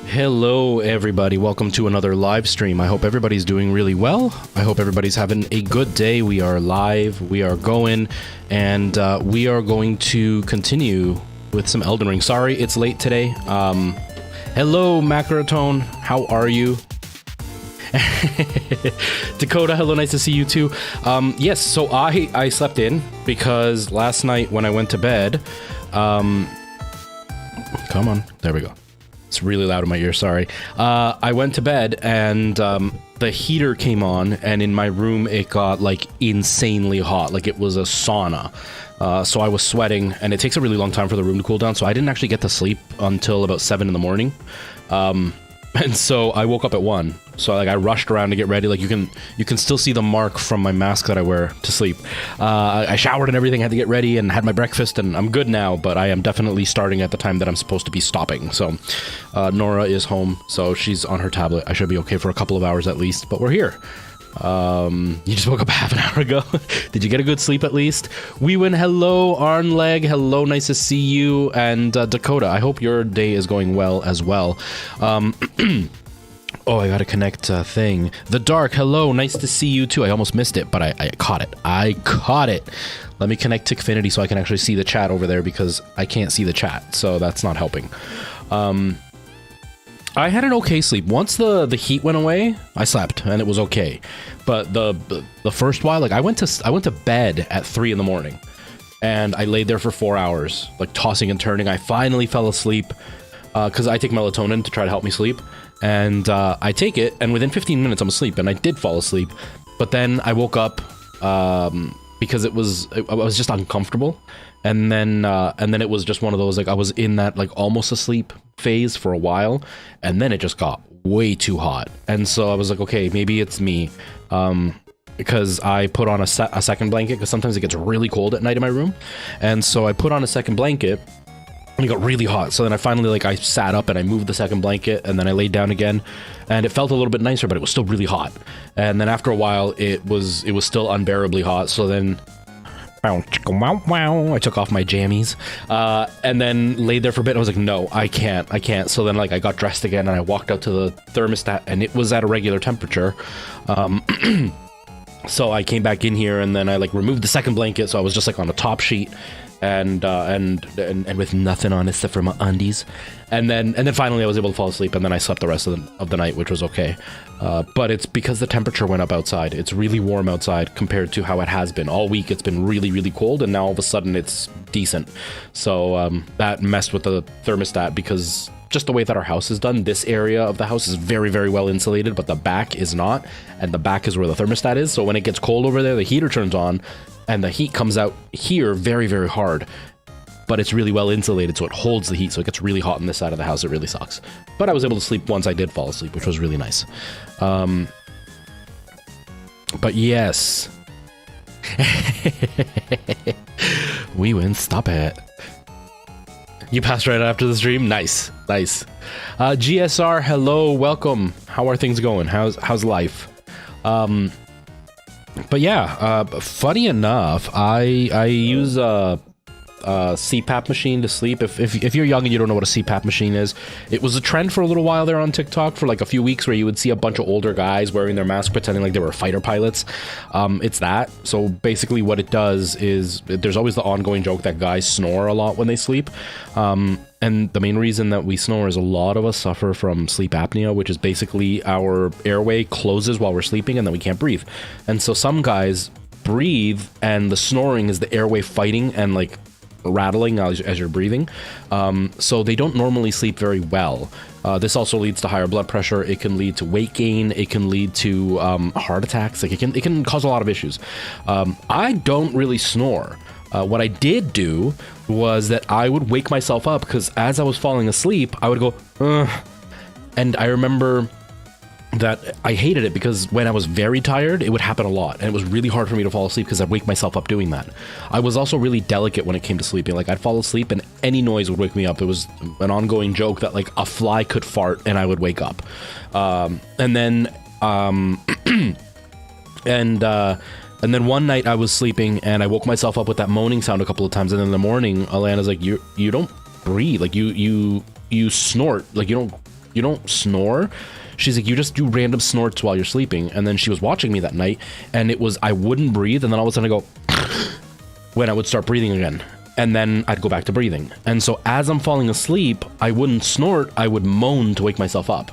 Hello everybody, welcome to another live stream. I hope everybody's doing really well. I hope everybody's having a good day. We are live, we are going, and we are going to continue with some Elden Ring. Sorry it's late today. Hello Macaratone, how are you? Dakota, hello, nice to see you too. Yes, so I slept in because last night when I went to bed, come on, there we go. It's really loud in my ear, sorry. I went to bed and the heater came on, and in my room it got like insanely hot, like it was a sauna. So I was sweating, and it takes a really long time for the room to cool down, so I didn't actually get to sleep until about 7 in the morning. And so I woke up at 1. So like I rushed around to get ready. Like you can still see the mark from my mask that I wear to sleep. I showered and everything, had to get ready and had my breakfast, and I'm good now, but I am definitely starting at the time that I'm supposed to be stopping. So Nora is home, so she's on her tablet. I should be okay for a couple of hours at least, but we're here. You just woke up half an hour ago. Did you get a good sleep at least? We win. Hello Arnleg, hello, nice to see you. And Dakota, I hope your day is going well as well. Oh, I gotta connect a thing. The Dark, hello, nice to see you too. I almost missed it, but I caught it. I caught it. Let me connect to Xfinity so I can actually see the chat over there, because I can't see the chat, so that's not helping. I had an okay sleep. Once the heat went away, I slept and it was okay. But the first while, like I went to bed at 3 in the morning, and I laid there for 4 hours, like tossing and turning. I finally fell asleep because I take melatonin to try to help me sleep, and I take it, and within 15 minutes I'm asleep, and I did fall asleep. But then I woke up because I was just uncomfortable. And then it was just one of those, like, I was in that, like, almost asleep phase for a while, and then it just got way too hot. And so I was like, okay, maybe it's me, because I put on a second blanket, because sometimes it gets really cold at night in my room. And so I put on a second blanket, and it got really hot. So then I finally, like, I sat up and I moved the second blanket, and then I laid down again, and it felt a little bit nicer, but it was still really hot. And then after a while, it was still unbearably hot. So then I took off my jammies, and then laid there for a bit. I was like, no, I can't. So then, like, I got dressed again, and I walked out to the thermostat, and it was at a regular temperature. So I came back in here, and then I, like, removed the second blanket, so I was just, like, on the top sheet, and with nothing on except for my undies. And then finally I was able to fall asleep, and then I slept the rest of the night, which was okay. But it's because the temperature went up outside. It's really warm outside compared to how it has been. All week it's been really, really cold, and now all of a sudden it's decent. So that messed with the thermostat, because just the way that our house is done, this area of the house is very, very well insulated, but the back is not, and the back is where the thermostat is. So when it gets cold over there, the heater turns on, and the heat comes out here very, very hard, but it's really well insulated, so it holds the heat, so it gets really hot on this side of the house. It really sucks. But I was able to sleep once I did fall asleep, which was really nice. But yes. We win, stop it. You passed right after the stream? Nice, nice. GSR, hello, welcome. How are things going? How's life? But yeah, funny enough, I use a CPAP machine to sleep. If you're young and you don't know what a CPAP machine is, it was a trend for a little while there on TikTok for like a few weeks where you would see a bunch of older guys wearing their mask pretending like they were fighter pilots. It's that. So basically what it does is there's always the ongoing joke that guys snore a lot when they sleep. And the main reason that we snore is a lot of us suffer from sleep apnea, which is basically our airway closes while we're sleeping and then we can't breathe. And so some guys breathe and the snoring is the airway fighting and like rattling as you're breathing. So they don't normally sleep very well. This also leads to higher blood pressure. It can lead to weight gain. It can lead to heart attacks. Like it can cause a lot of issues. I don't really snore. What I did do was that I would wake myself up because as I was falling asleep, I would go, ugh. And I remember that I hated it because when I was very tired, it would happen a lot. And it was really hard for me to fall asleep because I'd wake myself up doing that. I was also really delicate when it came to sleeping. Like I'd fall asleep and any noise would wake me up. It was an ongoing joke that like a fly could fart and I would wake up. And then one night I was sleeping and I woke myself up with that moaning sound a couple of times. And then in the morning, Alana's like, you don't breathe. Like you snort. Like you don't snore. She's like, you just do random snorts while you're sleeping. And then she was watching me that night and it was, I wouldn't breathe. And then all of a sudden I go, when I would start breathing again. And then I'd go back to breathing. And so as I'm falling asleep, I wouldn't snort. I would moan to wake myself up.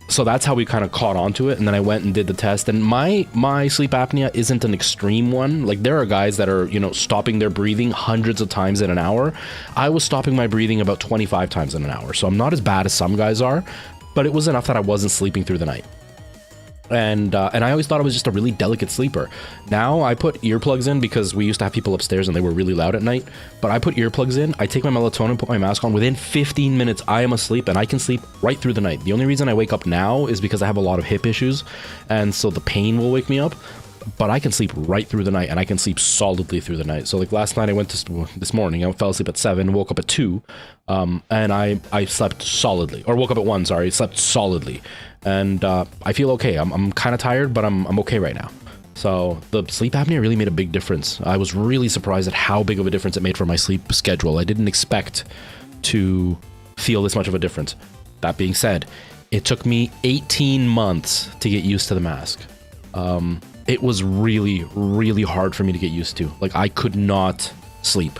So that's how we kind of caught onto it. And then I went and did the test. And my sleep apnea isn't an extreme one. Like there are guys that are, stopping their breathing hundreds of times in an hour. I was stopping my breathing about 25 times in an hour. So I'm not as bad as some guys are. But it was enough that I wasn't sleeping through the night. And I always thought I was just a really delicate sleeper. Now I put earplugs in because we used to have people upstairs and they were really loud at night. But I put earplugs in, I take my melatonin, put my mask on. Within 15 minutes, I am asleep and I can sleep right through the night. The only reason I wake up now is because I have a lot of hip issues. And so the pain will wake me up. But I can sleep right through the night and I can sleep solidly through the night. So like last night this morning, I fell asleep at 7, woke up at 2, and I slept solidly, or woke up at 1, sorry, slept solidly. And I feel okay. I'm kind of tired, but I'm okay right now. So the sleep apnea really made a big difference. I was really surprised at how big of a difference it made for my sleep schedule. I didn't expect to feel this much of a difference. That being said, it took me 18 months to get used to the mask. It was really, really hard for me to get used to. Like I could not sleep.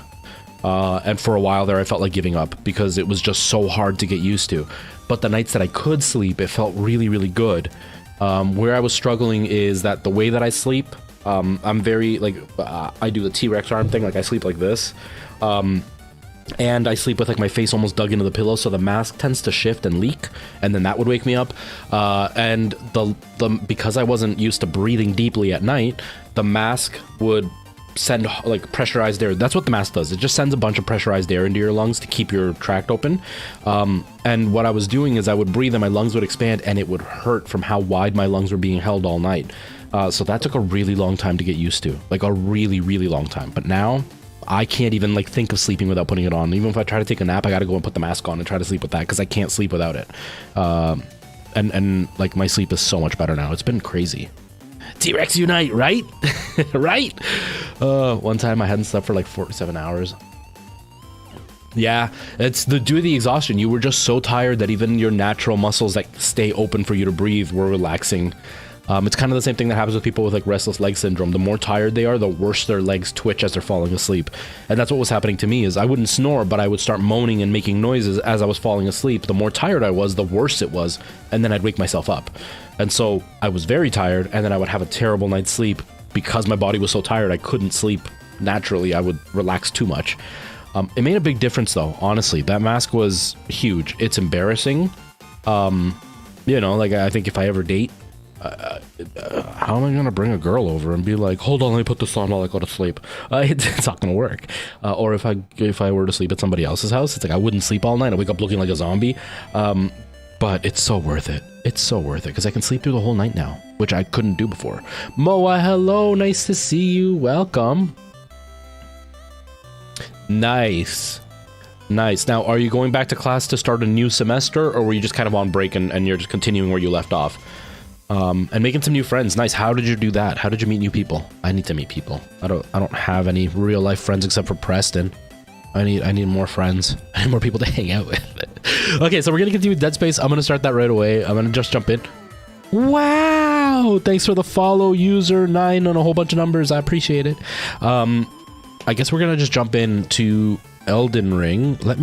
And for a while there, I felt like giving up because it was just so hard to get used to. But the nights that I could sleep, it felt really, really good. Where I was struggling is that the way that I sleep, I'm very like, I do the T-Rex arm thing. Like I sleep like this. And I sleep with like my face almost dug into the pillow, so the mask tends to shift and leak, and then that would wake me up. And because I wasn't used to breathing deeply at night, the mask would send like pressurized air. That's what the mask does. It just sends a bunch of pressurized air into your lungs to keep your tract open. And what I was doing is I would breathe and my lungs would expand, and it would hurt from how wide my lungs were being held all night. So that took a really long time to get used to, like a really, really long time. But now I can't even like think of sleeping without putting it on. Even if I try to take a nap, I gotta go and put the mask on and try to sleep with that because I can't sleep without it. And like my sleep is so much better now. It's been crazy. T-Rex unite, right? Right? One time I hadn't slept for like 47 hours. Yeah, it's due to the exhaustion. You were just so tired that even your natural muscles that stay open for you to breathe were relaxing. It's kind of the same thing that happens with people with like restless leg syndrome. The more tired they are, the worse their legs twitch as they're falling asleep. And that's what was happening to me is I wouldn't snore, but I would start moaning and making noises as I was falling asleep. The more tired I was, the worse it was. And then I'd wake myself up. And so I was very tired, and then I would have a terrible night's sleep because my body was so tired I couldn't sleep naturally. I would relax too much. It made a big difference though, honestly. That mask was huge. It's embarrassing. Like I think if I ever date, how am I gonna bring a girl over and be like, hold on, let me put this on while I go to sleep? It's not gonna work. Or if I were to sleep at somebody else's house, it's like I wouldn't sleep all night. I wake up looking like a zombie. But it's so worth it. It's so worth it because I can sleep through the whole night now, which I couldn't do before. Moa, hello, nice to see you. Welcome. Nice. Nice. Now, are you going back to class to start a new semester, or were you just kind of on break and you're just continuing where you left off? And making some new friends. Nice. How did you do that? How did you meet new people? I need to meet people. I don't have any real life friends except for Preston. I need more friends. I need more people to hang out with. Okay, so we're gonna continue with Dead Space. I'm gonna start that right away. I'm gonna just jump in. Wow! Thanks for the follow, user 9 on a whole bunch of numbers. I appreciate it. I guess we're gonna just jump into Elden Ring. I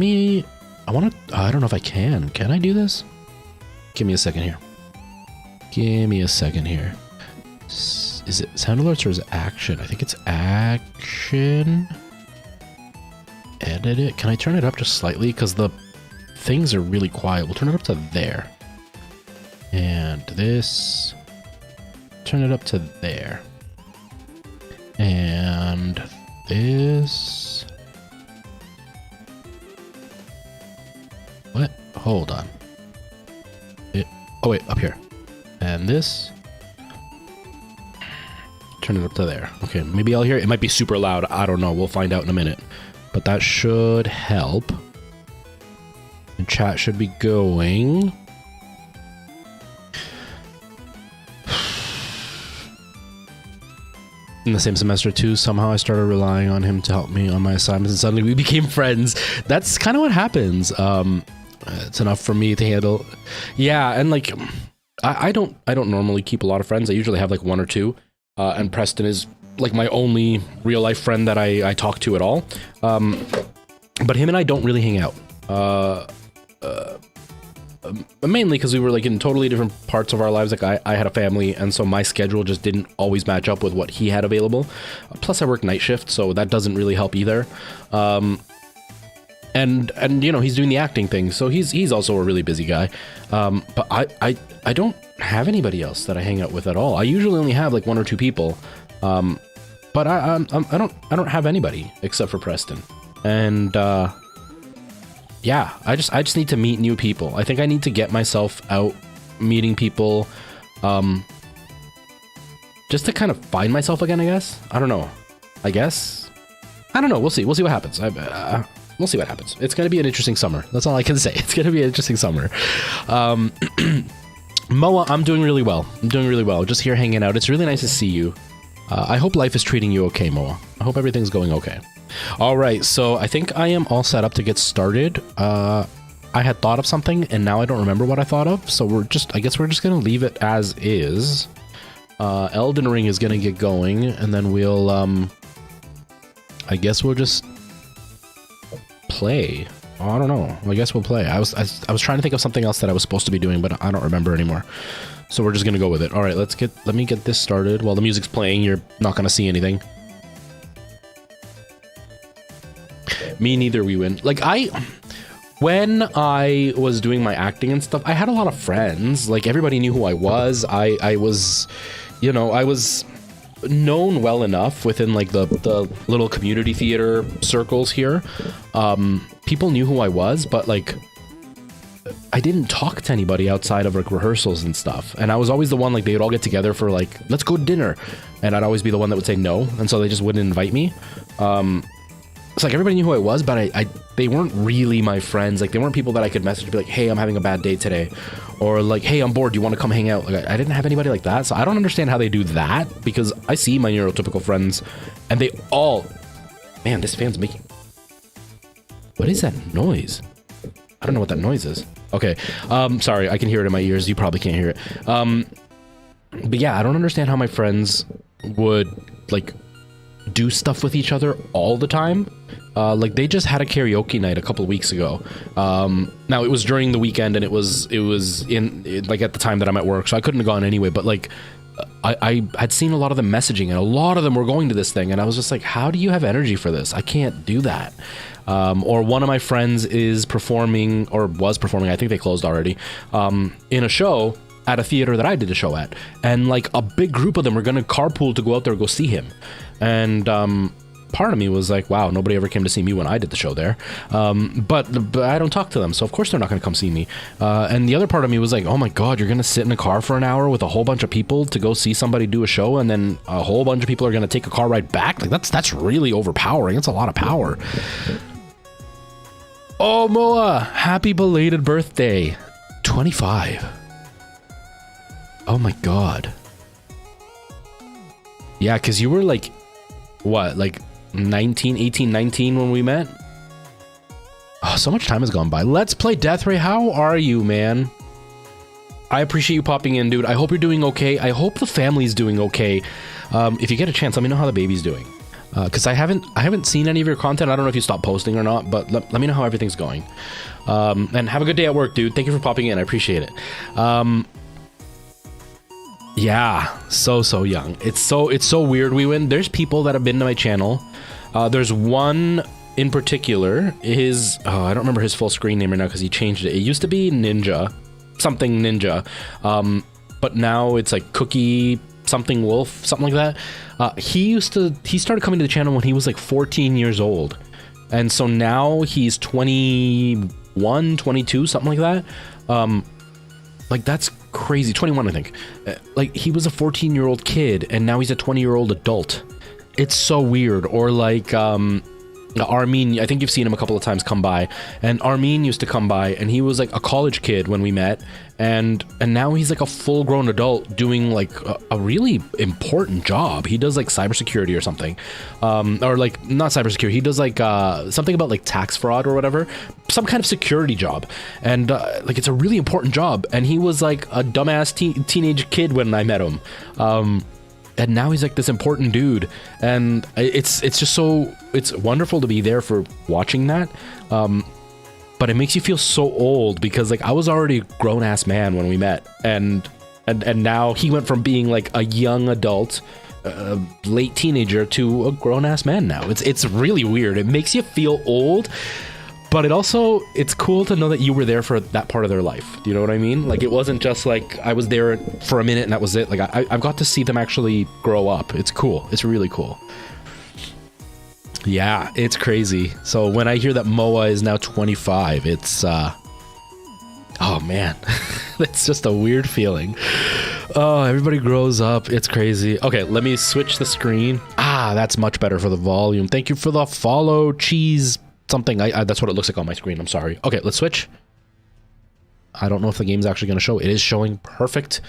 don't know if I can. Can I do this? Give me a second here. Give me a second here. Is it sound alerts or is it action? I think it's action. Edit it. Can I turn it up just slightly? Because the things are really quiet. We'll turn it up to there. And this. Turn it up to there. And this. What? Hold on. Oh wait, up here. And this. Turn it up to there. Okay, maybe I'll hear it. It might be super loud. I don't know. We'll find out in a minute. But that should help. And chat should be going. In the same semester too, somehow I started relying on him to help me on my assignments and suddenly we became friends. That's kind of what happens. It's enough for me to handle. Yeah, and like I don't normally keep a lot of friends. I usually have like one or two. And Preston is like my only real life friend that I talk to at all. But him and I don't really hang out. Mainly because we were like in totally different parts of our lives. Like I had a family, and so my schedule just didn't always match up with what he had available. Plus I work night shift, so that doesn't really help either. And you know, he's doing the acting thing, so he's also a really busy guy. But I don't have anybody else that I hang out with at all. I usually only have like one or two people. But I don't have anybody except for Preston. And yeah, I just need to meet new people. I think I need to get myself out meeting people, just to kind of find myself again, I guess. I don't know. I guess. I don't know. We'll see. We'll see what happens. We'll see what happens. It's going to be an interesting summer. That's all I can say. It's going to be an interesting summer. Moa, I'm doing really well. I'm doing really well. Just here hanging out. It's really nice to see you. I hope life is treating you okay, Moa. I hope everything's going okay. All right, so I think I am all set up to get started. I had thought of something, and now I don't remember what I thought of, so I guess we're just going to leave it as is. Elden Ring is going to get going, and then we'll, I guess we'll just play. Oh, I don't know. I guess we'll play. I was trying to think of something else that I was supposed to be doing, but I don't remember anymore. So we're just going to go with it. All right, let me get this started. While the music's playing, you're not going to see anything. Me neither, we win. Like, when I was doing my acting and stuff, I had a lot of friends. Like, everybody knew who I was. I was, you know, I was known well enough within, like, the little community theater circles here. People knew who I was, but, like, I didn't talk to anybody outside of, like, rehearsals and stuff. And I was always the one, like, they would all get together for, like, let's go to dinner. And I'd always be the one that would say no. And so they just wouldn't invite me. It's like everybody knew who I was, but they weren't really my friends. Like, they weren't people that I could message and be like, hey, I'm having a bad day today. Or like, hey, I'm bored. Do you want to come hang out? Like, I didn't have anybody like that. So I don't understand how they do that, because I see my neurotypical friends and they all, man, this fan's making, what is that noise? I don't know what that noise is. Okay. Sorry. I can hear it in my ears. You probably can't hear it. But yeah, I don't understand how my friends would like do stuff with each other all the time. Like, they just had a karaoke night a couple of weeks ago. Now it was during the weekend, and it was in like at the time that I'm at work, so I couldn't have gone anyway. But like, I had seen a lot of them messaging, and a lot of them were going to this thing, and I was just like, how do you have energy for this? I can't do that. Or one of my friends is performing, or was performing, I think they closed already, in a show at a theater that I did a show at, and like a big group of them were gonna carpool to go out there and go see him. And part of me was like, wow, nobody ever came to see me when I did the show there. But I don't talk to them, so of course they're not gonna come see me. And the other part of me was like, oh my god, you're gonna sit in a car for an hour with a whole bunch of people to go see somebody do a show, and then a whole bunch of people are gonna take a car ride back? Like that's really overpowering. That's a lot of power. Oh, Moa, happy belated birthday. 25. Oh my god. Yeah, because you were like, what, like 19, 18, 19 when we met? Oh, so much time has gone by. Let's play Death Ray. How are you, man? I appreciate you popping in, dude. I hope you're doing okay. I hope the family's doing okay. If you get a chance, let me know how the baby's doing. Because I haven't seen any of your content. I don't know if you stopped posting or not, but let me know how everything's going. And have a good day at work, dude. Thank you for popping in. I appreciate it. Yeah, so young. It's so weird. There's people that have been to my channel. There's one in particular. I don't remember his full screen name right now because he changed it. It used to be Ninja, something Ninja, but now it's like Cookie something Wolf, something like that. He started coming to the channel when he was like 14 years old, and so now he's 21, 22, something like that. Like that's crazy. 21, I think. Like he was a 14-year-old kid and now he's a 20-year-old adult. It's so weird. Or like Armin, I think you've seen him a couple of times come by, and Armin used to come by and he was like a college kid when we met, and now he's like a full-grown adult doing like a really important job. He does like cybersecurity or something, or like not cybersecurity, he does like something about like tax fraud or whatever, some kind of security job, and like it's a really important job, and he was like a dumbass teenage kid when I met him. And now he's like this important dude, and it's just so, it's wonderful to be there for watching that. But it makes you feel so old because like I was already a grown ass man when we met, and now he went from being like a young adult, late teenager to a grown ass man now. It's really weird. It makes you feel old. But it's cool to know that you were there for that part of their life. Do you know what I mean? Like, it wasn't just like I was there for a minute and that was it. Like, I've got to see them actually grow up. It's cool. It's really cool. Yeah, it's crazy. So when I hear that Moa is now 25, it's, oh man, it's just a weird feeling. Oh, everybody grows up. It's crazy. Okay, let me switch the screen. Ah, that's much better for the volume. Thank you for the follow, cheese. Something, that's what it looks like on my screen. I'm sorry. Okay, let's switch. I don't know if the game's actually going to show. It is showing perfect,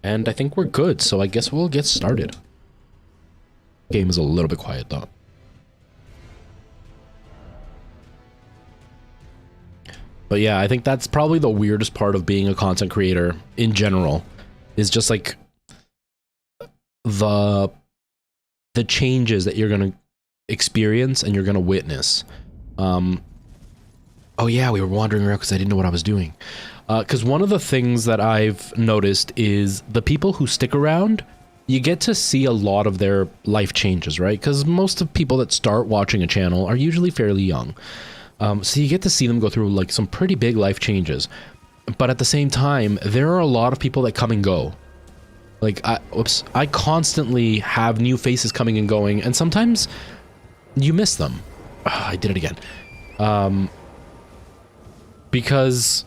and I think we're good, so I guess we'll get started. Game is a little bit quiet, though. But yeah, I think that's probably the weirdest part of being a content creator in general, is just like the changes that you're going to experience and you're going to witness. Oh yeah, we were wandering around because I didn't know what I was doing. Because one of the things that I've noticed is the people who stick around, you get to see a lot of their life changes, right? Because most of the people that start watching a channel are usually fairly young. So you get to see them go through like some pretty big life changes. But at the same time, there are a lot of people that come and go. Like, I constantly have new faces coming and going, and sometimes you miss them. I did it again. Because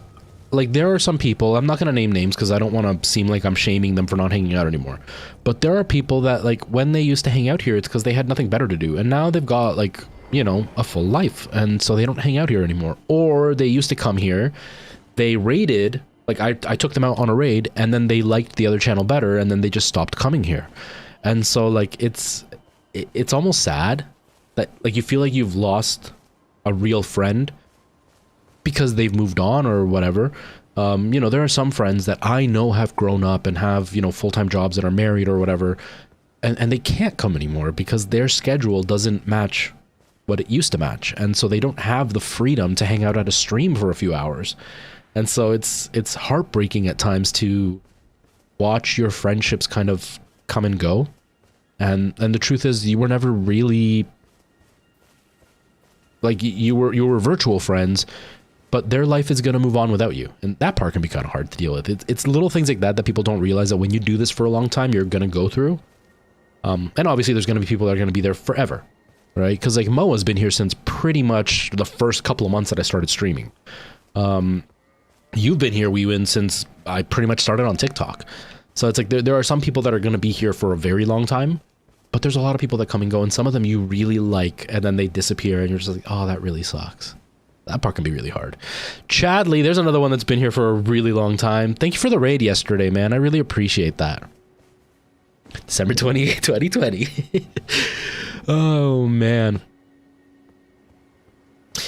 like there are some people, I'm not going to name names because I don't want to seem like I'm shaming them for not hanging out anymore. But there are people that like when they used to hang out here, it's because they had nothing better to do. And now they've got like, you know, a full life. And so they don't hang out here anymore. Or they used to come here, they raided, like I took them out on a raid, and then they liked the other channel better, and then they just stopped coming here. And so like it's almost sad that like you feel like you've lost a real friend because they've moved on or whatever. You know, there are some friends that I know have grown up and have, you know, full-time jobs that are married or whatever, and they can't come anymore because their schedule doesn't match what it used to match, and so they don't have the freedom to hang out at a stream for a few hours. And so it's heartbreaking at times to watch your friendships kind of come and go. And the truth is, you were never really like, you were virtual friends, but their life is going to move on without you. And that part can be kind of hard to deal with. It's little things like that that people don't realize that when you do this for a long time, you're going to go through. And obviously there's going to be people that are going to be there forever, right? Because like Moa's been here since pretty much the first couple of months that I started streaming. You've been here, Weewin, since I pretty much started on TikTok. So it's like there are some people that are going to be here for a very long time, but there's a lot of people that come and go, and some of them you really like, and then they disappear, and you're just like, oh, that really sucks. That part can be really hard. Chadley, there's another one that's been here for a really long time. Thank you for the raid yesterday, man. I really appreciate that. December 28, 2020. Oh, man.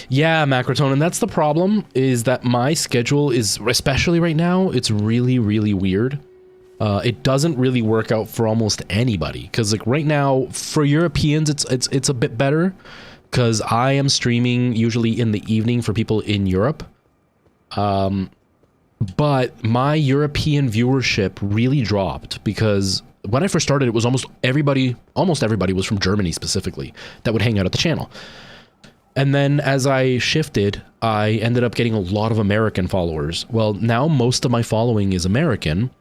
Yeah, Macrotone, and that's the problem, is that my schedule is, especially right now, it's really, really weird. It doesn't really work out for almost anybody, because like right now, for Europeans, it's a bit better, because I am streaming usually in the evening for people in Europe. But my European viewership really dropped, because when I first started, it was almost everybody was from Germany specifically that would hang out at the channel. And then as I shifted, I ended up getting a lot of American followers. Well, now most of my following is American,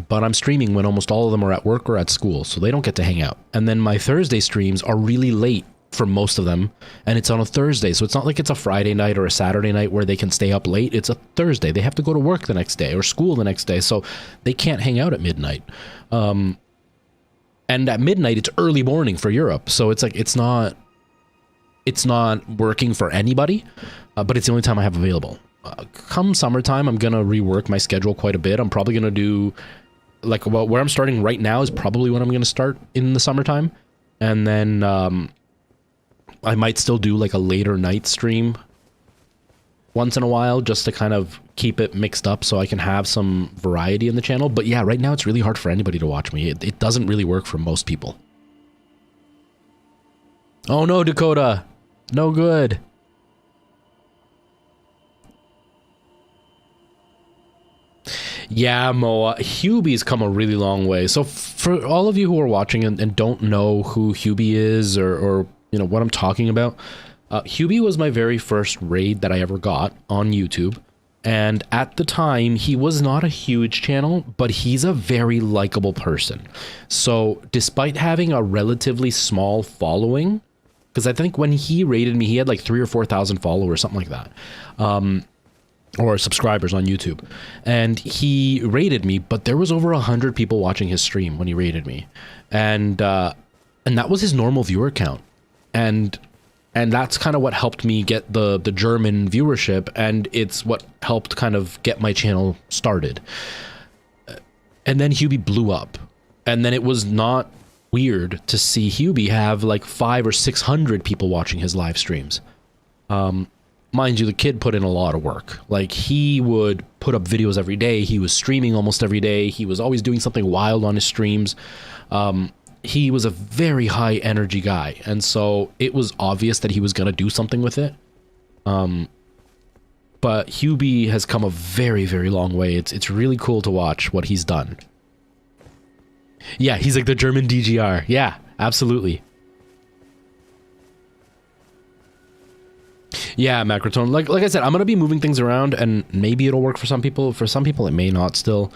but I'm streaming when almost all of them are at work or at school, so they don't get to hang out. And then my Thursday streams are really late for most of them, and it's on a Thursday, so it's not like it's a Friday night or a Saturday night where they can stay up late. It's a Thursday. They have to go to work the next day or school the next day, so they can't hang out at midnight. And at midnight, it's early morning for Europe, so it's like it's not working for anybody, but it's the only time I have available. Come summertime, I'm gonna rework my schedule quite a bit. I'm probably gonna do like, well, where I'm starting right now is probably when I'm gonna start in the summertime, and then I might still do like a later night stream once in a while, just to kind of keep it mixed up so I can have some variety in the channel. But yeah, right now it's really hard for anybody to watch me. It doesn't really work for most people. Oh no, Dakota. No good. Yeah, Moa. Hubie's come a really long way. So for all of you who are watching and don't know who Hubie is or you know what I'm talking about, Hubie was my very first raid that I ever got on YouTube. And at the time, he was not a huge channel, but he's a very likable person. So despite having a relatively small following, because I think when he raided me, he had like 3,000 or 4,000 followers, something like that. Or subscribers on YouTube. And he raided me, but there was over 100 people watching his stream when he raided me. And that was his normal viewer count. And that's kind of what helped me get the German viewership, and it's what helped kind of get my channel started. And then Hubie blew up. And then it was not weird to see Hubie have like 500 or 600 people watching his live streams. Mind you, the kid put in a lot of work. Like, he would put up videos every day. He was streaming almost every day. He was always doing something wild on his streams. He was a very high energy guy, and so it was obvious that he was going to do something with it. But Hubie has come a very, very long way. It's really cool to watch what he's done. Yeah, he's like the German DGR. Yeah, absolutely. Yeah, Macrotone. Like I said, I'm going to be moving things around, and maybe it'll work for some people. For some people, it may not still.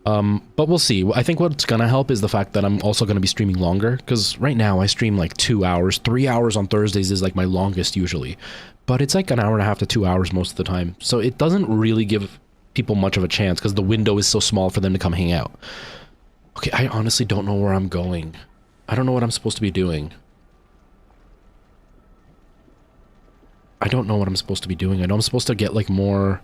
But we'll see. I think what's going to help is the fact that I'm also going to be streaming longer, because right now I stream like 2 hours. 3 hours on Thursdays is like my longest usually. But it's like an hour and a half to 2 hours most of the time. So it doesn't really give people much of a chance, because the window is so small for them to come hang out. Okay, I honestly don't know where I'm going. I don't know what I'm supposed to be doing. I don't know what I'm supposed to be doing. I know I'm supposed to get like more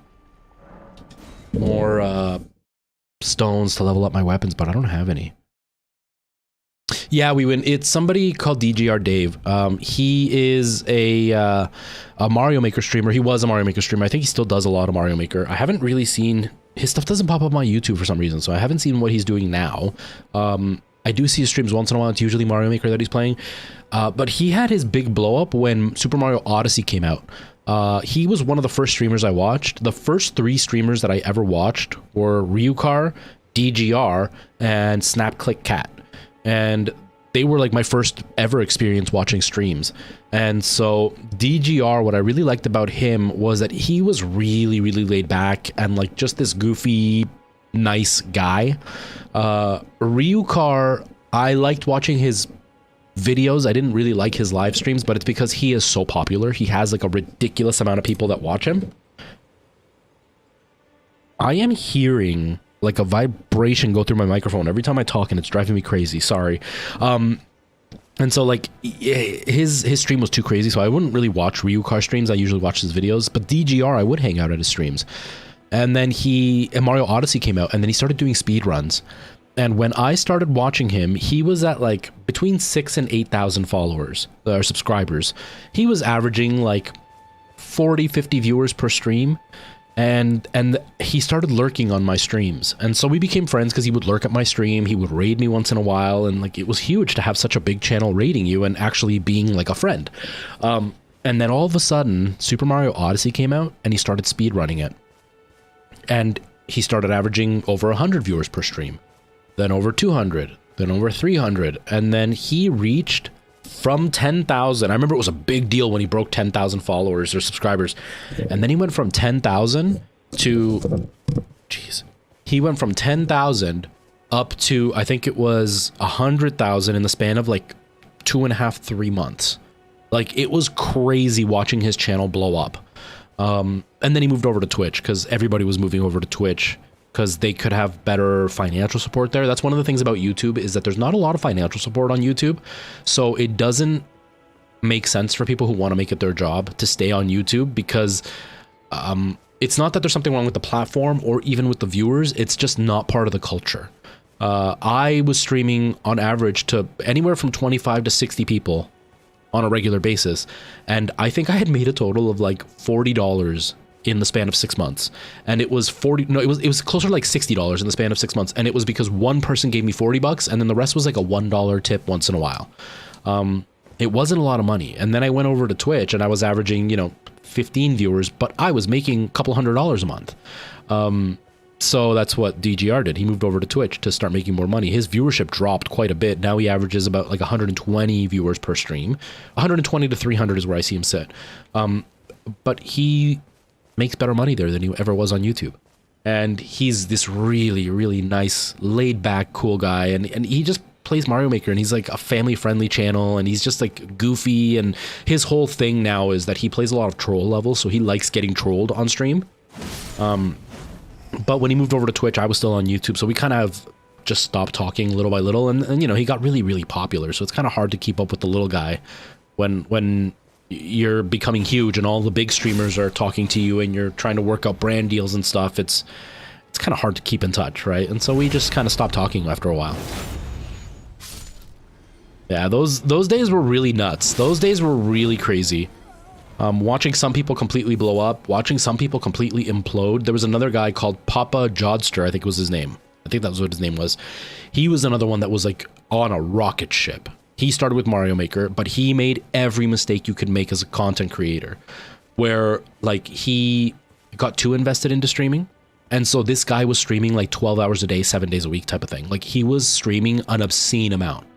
stones to level up my weapons, but I don't have any. Yeah, we win. It's somebody called DGR Dave. He is a Mario Maker streamer. He was a Mario Maker streamer. I think he still does a lot of Mario Maker. I haven't really seen his stuff. Doesn't pop up on my YouTube for some reason, so I haven't seen what he's doing now. I do see his streams once in a while. It's usually Mario Maker that he's playing. But he had his big blow up when Super Mario Odyssey came out. He was one of the first streamers I watched. The first 3 streamers that I ever watched were Ryukar, DGR, and Snap Click Cat. And they were like my first ever experience watching streams. And so DGR, what I really liked about him was that he was really, really laid back and like just this goofy, nice guy. Ryukar, I liked watching his videos. I didn't really like his live streams, but it's because he is so popular. He has like a ridiculous amount of people that watch him. I am hearing like a vibration go through my microphone every time I talk, and it's driving me crazy. Sorry. And so like his stream was too crazy, so I wouldn't really watch Ryukar streams. I usually watch his videos, but DGR, I would hang out at his streams. And then Mario Odyssey came out, and then he started doing speed runs. And when I started watching him, he was at like between 6,000 and 8,000 followers or subscribers. He was averaging like 40, 50 viewers per stream. And he started lurking on my streams, and so we became friends because he would lurk at my stream. He would raid me once in a while, and like it was huge to have such a big channel raiding you and actually being like a friend. And then all of a sudden, Super Mario Odyssey came out, and he started speedrunning it, and he started averaging over 100 viewers per stream, then over 200, then over 300, and then he reached from 10,000. I remember it was a big deal when he broke 10,000 followers or subscribers. And then he went from 10,000 to, he went from 10,000 up to, I think it was 100,000 in the span of like 2.5, 3 months. Like it was crazy watching his channel blow up. And then he moved over to Twitch because everybody was moving over to Twitch, because they could have better financial support there. That's one of the things about YouTube, is that there's not a lot of financial support on YouTube. So it doesn't make sense for people who want to make it their job to stay on YouTube, because it's not that there's something wrong with the platform or even with the viewers. It's just not part of the culture. I was streaming on average to anywhere from 25 to 60 people on a regular basis. And I think I had made a total of like $40 in the span of 6 months. And it was it was closer to like $60 in the span of 6 months. And it was because one person gave me $40 and then the rest was like a $1 tip once in a while. It wasn't a lot of money. And then I went over to Twitch and I was averaging, 15 viewers, but I was making a couple $100s a month. So that's what DGR did. He moved over to Twitch to start making more money. His viewership dropped quite a bit. Now he averages about like 120 viewers per stream. 120 to 300 is where I see him sit. But he makes better money there than he ever was on YouTube. And he's this really, really nice, laid back, cool guy. And he just plays Mario Maker, and he's like a family friendly channel, and he's just like goofy. And his whole thing now is that he plays a lot of troll levels. So he likes getting trolled on stream. But when he moved over to Twitch, I was still on YouTube. So we kind of just stopped talking little by little. And he got really, really popular. So it's kind of hard to keep up with the little guy when you're becoming huge and all the big streamers are talking to you and you're trying to work out brand deals and stuff. It's kind of hard to keep in touch, right? And so we just kind of stopped talking after a while. Yeah, those days were really nuts. Those days were really crazy. Watching some people completely blow up, watching some people completely implode. There was another guy called Papa Jodster, I think was his name. I think that was what his name was. He was another one that was like on a rocket ship. He started with Mario Maker, but he made every mistake you could make as a content creator, where like he got too invested into streaming. And so this guy was streaming like 12 hours a day, 7 days a week type of thing. Like he was streaming an obscene amount.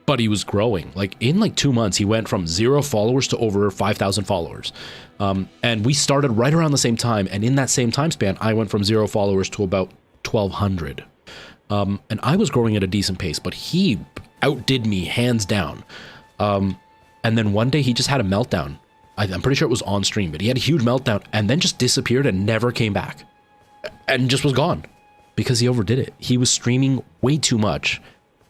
But he was growing. Like in like 2 months, he went from 0 followers to over 5,000 followers. And we started right around the same time. And in that same time span, I went from 0 followers to about 1,200. And I was growing at a decent pace, but he outdid me hands down. And then one day he just had a meltdown. I'm pretty sure it was on stream, but he had a huge meltdown and then just disappeared and never came back and just was gone because he overdid it. He was streaming way too much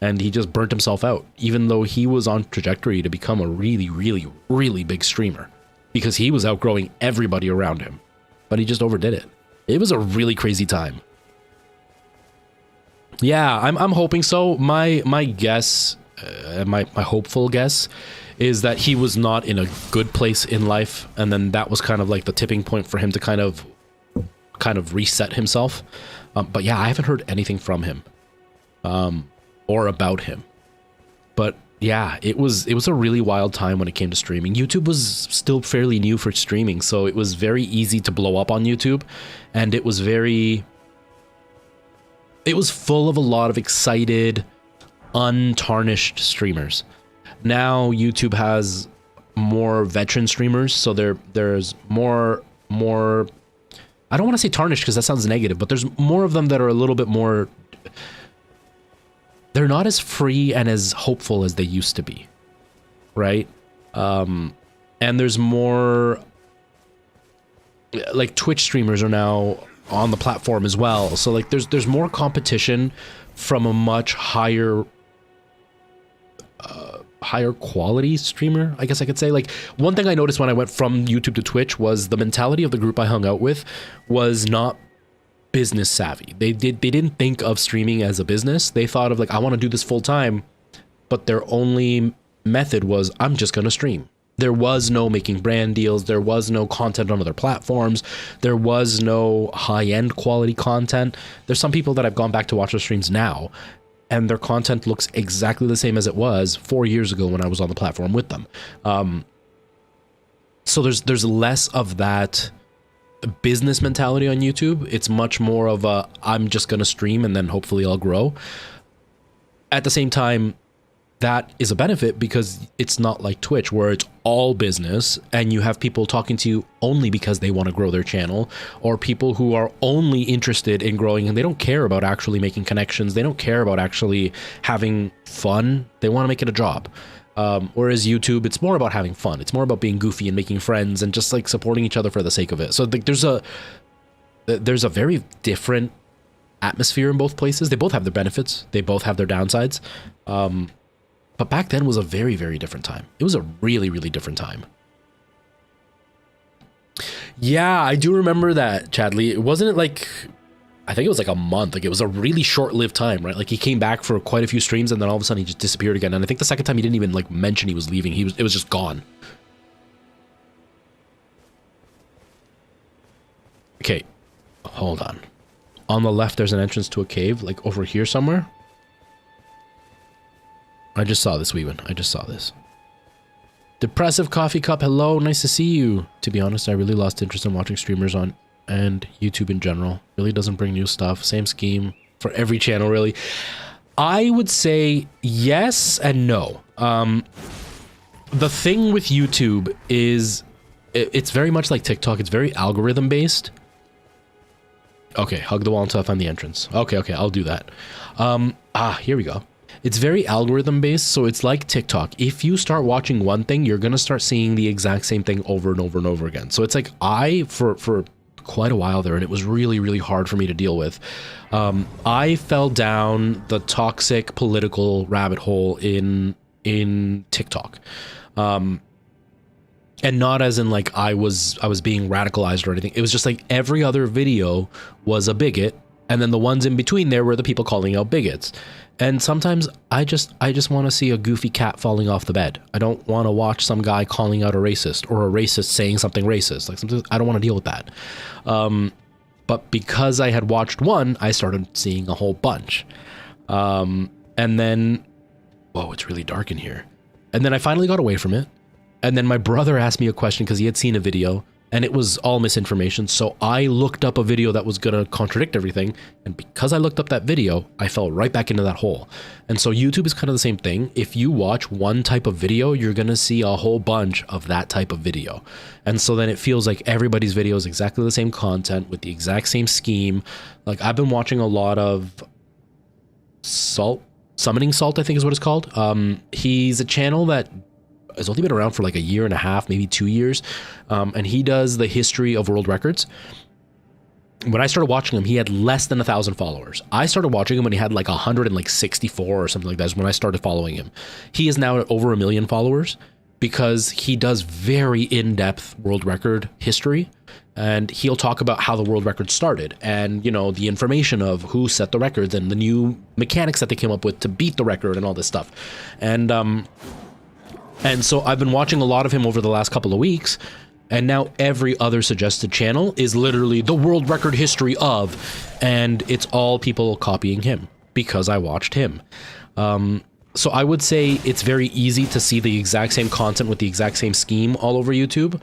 and he just burnt himself out, even though he was on trajectory to become a really, really, really big streamer because he was outgrowing everybody around him, but he just overdid it. It was a really crazy time. Yeah, I'm hoping so. My guess, my hopeful guess, is that he was not in a good place in life, and then that was kind of like the tipping point for him to kind of reset himself. But yeah, I haven't heard anything from him, or about him. But yeah, it was a really wild time when it came to streaming. YouTube was still fairly new for streaming, so it was very easy to blow up on YouTube, and it was full of a lot of excited, untarnished streamers. Now YouTube has more veteran streamers, so there's more I don't want to say tarnished because that sounds negative, but there's more of them that are a little bit more, they're not as free and as hopeful as they used to be, right? And there's more, like Twitch streamers are now on the platform as well, so like there's more competition from a much higher quality streamer, I guess I could say. Like, one thing I noticed when I went from YouTube to Twitch was the mentality of the group I hung out with was not business savvy. They didn't think of streaming as a business. They thought of like, I want to do this full time, but their only method was, I'm just going to stream. There was no making brand deals. There was no content on other platforms. There was no high-end quality content. There's some people that I've gone back to watch their streams now, and their content looks exactly the same as it was 4 years ago when I was on the platform with them. So there's less of that business mentality on YouTube. It's much more of a, I'm just going to stream and then hopefully I'll grow. At the same time, that is a benefit because it's not like Twitch where it's all business and you have people talking to you only because they want to grow their channel, or people who are only interested in growing and they don't care about actually making connections. They don't care about actually having fun. They want to make it a job. Whereas YouTube, it's more about having fun. It's more about being goofy and making friends and just like supporting each other for the sake of it. So there's a very different atmosphere in both places. They both have their benefits. They both have their downsides. But back then was a very, very different time. It was a really, really different time. Yeah, I do remember that, Chadley. It wasn't like, I think it was like a month. Like, it was a really short-lived time, right? Like, he came back for quite a few streams and then all of a sudden he just disappeared again. And I think the second time he didn't even like mention he was leaving. It was just gone. Okay, hold on. On the left, there's an entrance to a cave, like over here somewhere. I just saw this, Weewan. I just saw this. Depressive Coffee Cup, hello, nice to see you. To be honest, I really lost interest in watching streamers on and YouTube in general. Really doesn't bring new stuff. Same scheme for every channel, really. I would say yes and no. The thing with YouTube is it's very much like TikTok. It's very algorithm based. Okay, hug the wall until I find the entrance. Okay, I'll do that. Here we go. It's very algorithm based, so it's like TikTok. If you start watching one thing, you're gonna start seeing the exact same thing over and over and over again. So it's like for quite a while there, and it was really, really hard for me to deal with. I fell down the toxic political rabbit hole in TikTok. And not as in like I was being radicalized or anything. It was just like every other video was a bigot, and then the ones in between there were the people calling out bigots. And sometimes I just want to see a goofy cat falling off the bed. I don't want to watch some guy calling out a racist or a racist saying something racist. Like, sometimes I don't want to deal with that. But because I had watched one, I started seeing a whole bunch. And then, whoa, it's really dark in here. And then I finally got away from it. And then my brother asked me a question because he had seen a video and it was all misinformation. So I looked up a video that was going to contradict everything. And because I looked up that video, I fell right back into that hole. And so YouTube is kind of the same thing. If you watch one type of video, you're going to see a whole bunch of that type of video. And so then it feels like everybody's video is exactly the same content with the exact same scheme. Like, I've been watching a lot of Summoning Salt, I think is what it's called. He's a channel that has only been around for like a year and a half, maybe 2 years. And he does the history of world records. When I started watching him, he had less than 1,000 followers. I started watching him when he had like 164 or something like that is when I started following him. He is now at over 1 million followers because he does very in-depth world record history. And he'll talk about how the world record started and, you know, the information of who set the records and the new mechanics that they came up with to beat the record and all this stuff. And so I've been watching a lot of him over the last couple of weeks, and now every other suggested channel is literally the world record history of, and it's all people copying him because I watched him. So I would say it's very easy to see the exact same content with the exact same scheme all over YouTube,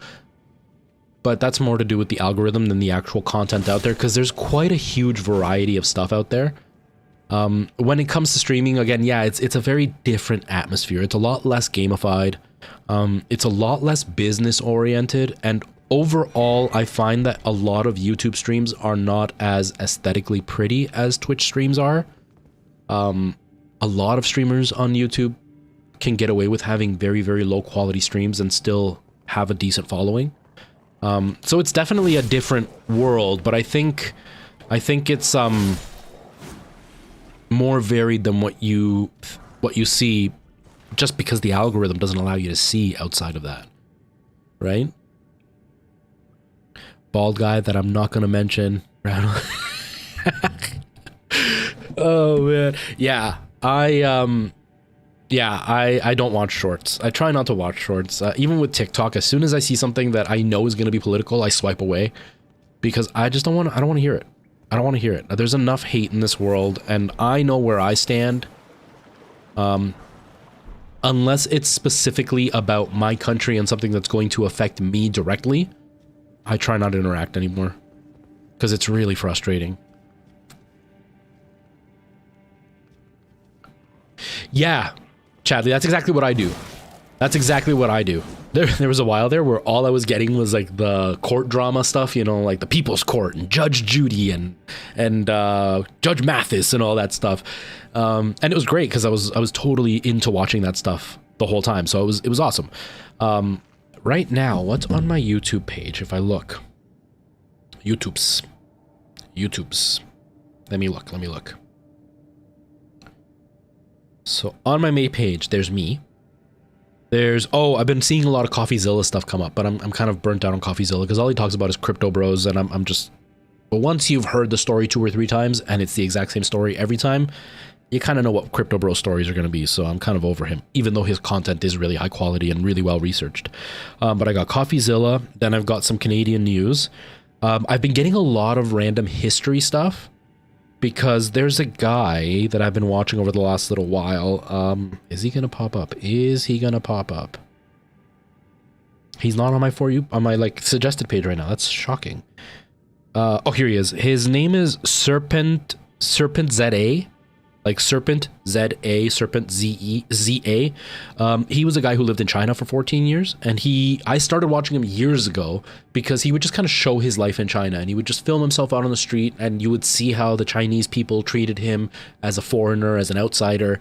but that's more to do with the algorithm than the actual content out there, because there's quite a huge variety of stuff out there. When it comes to streaming, again, yeah, it's a very different atmosphere. It's a lot less gamified. It's a lot less business oriented, and overall, I find that a lot of YouTube streams are not as aesthetically pretty as Twitch streams are. A lot of streamers on YouTube can get away with having very, very low quality streams and still have a decent following. So it's definitely a different world, but I think it's more varied than what you see, just because the algorithm doesn't allow you to see outside of that, right? Bald guy that I'm not gonna mention. Oh man, yeah. I don't watch shorts. I try not to watch shorts. Even with TikTok, as soon as I see something that I know is going to be political, I swipe away because I just don't want to hear it. I don't want to hear it. There's enough hate in this world, and I know where I stand. Unless it's specifically about my country and something that's going to affect me directly, I try not to interact anymore because it's really frustrating. Yeah, Chadley, that's exactly what I do. That's exactly what I do. There was a while there where all I was getting was like the court drama stuff, you know, like the People's Court and Judge Judy and Judge Mathis and all that stuff. And it was great because I was totally into watching that stuff the whole time. So it was awesome. Right now, what's on my YouTube page? If I look, YouTube's. Let me look. So on my main page, there's me. I've been seeing a lot of CoffeeZilla stuff come up, but I'm kind of burnt out on CoffeeZilla because all he talks about is crypto bros, and I'm just, but once you've heard the story 2 or 3 times and it's the exact same story every time, you kind of know what crypto bro stories are going to be. So I'm kind of over him, even though his content is really high quality and really well researched. But I got CoffeeZilla, then I've got some Canadian news. I've been getting a lot of random history stuff, because there's a guy that I've been watching over the last little while. Is he gonna pop up? He's not on my like suggested page right now. That's shocking. Oh, here he is. His name is Serpent ZA. Like Serpent Z-A, Serpent Z-E-Z-A. He was a guy who lived in China for 14 years, and I started watching him years ago because he would just kind of show his life in China, and he would just film himself out on the street, and you would see how the Chinese people treated him as a foreigner, as an outsider.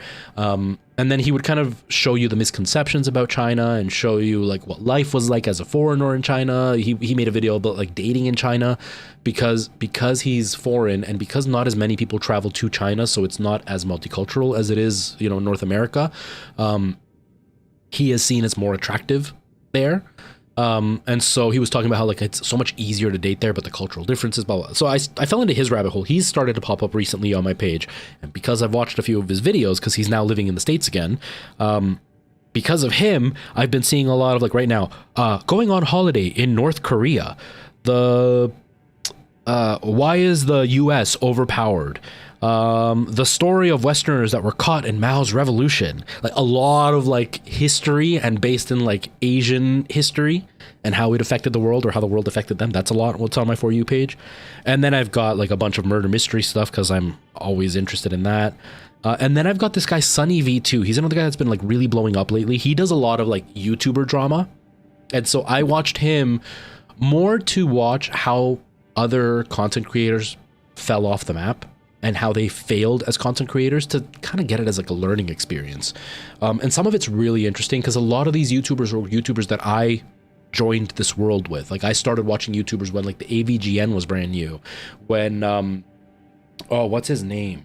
And then he would kind of show you the misconceptions about China and show you like what life was like as a foreigner in China. He made a video about like dating in China because he's foreign and because not as many people travel to China, so it's not as multicultural as it is, you know, North America. He is seen as more attractive there. And so he was talking about how like it's so much easier to date there, but the cultural differences, blah, blah. So I fell into his rabbit hole. He's started to pop up recently on my page, and because I've watched a few of his videos, because he's now living in the States again, because of him, I've been seeing a lot of like right now, going on holiday in North Korea. Why is the US overpowered? The story of Westerners that were caught in Mao's revolution, like a lot of like history and based in like Asian history and how it affected the world or how the world affected them. That's a lot what's on my For You page. And then I've got like a bunch of murder mystery stuff because I'm always interested in that. And then I've got this guy Sunny V2. He's another guy that's been like really blowing up lately. He does a lot of like YouTuber drama. And so I watched him more to watch how other content creators fell off the map and how they failed as content creators, to kind of get it as like a learning experience. And some of it's really interesting because a lot of these YouTubers were YouTubers that I joined this world with. Like I started watching YouTubers when like the AVGN was brand new. When, what's his name?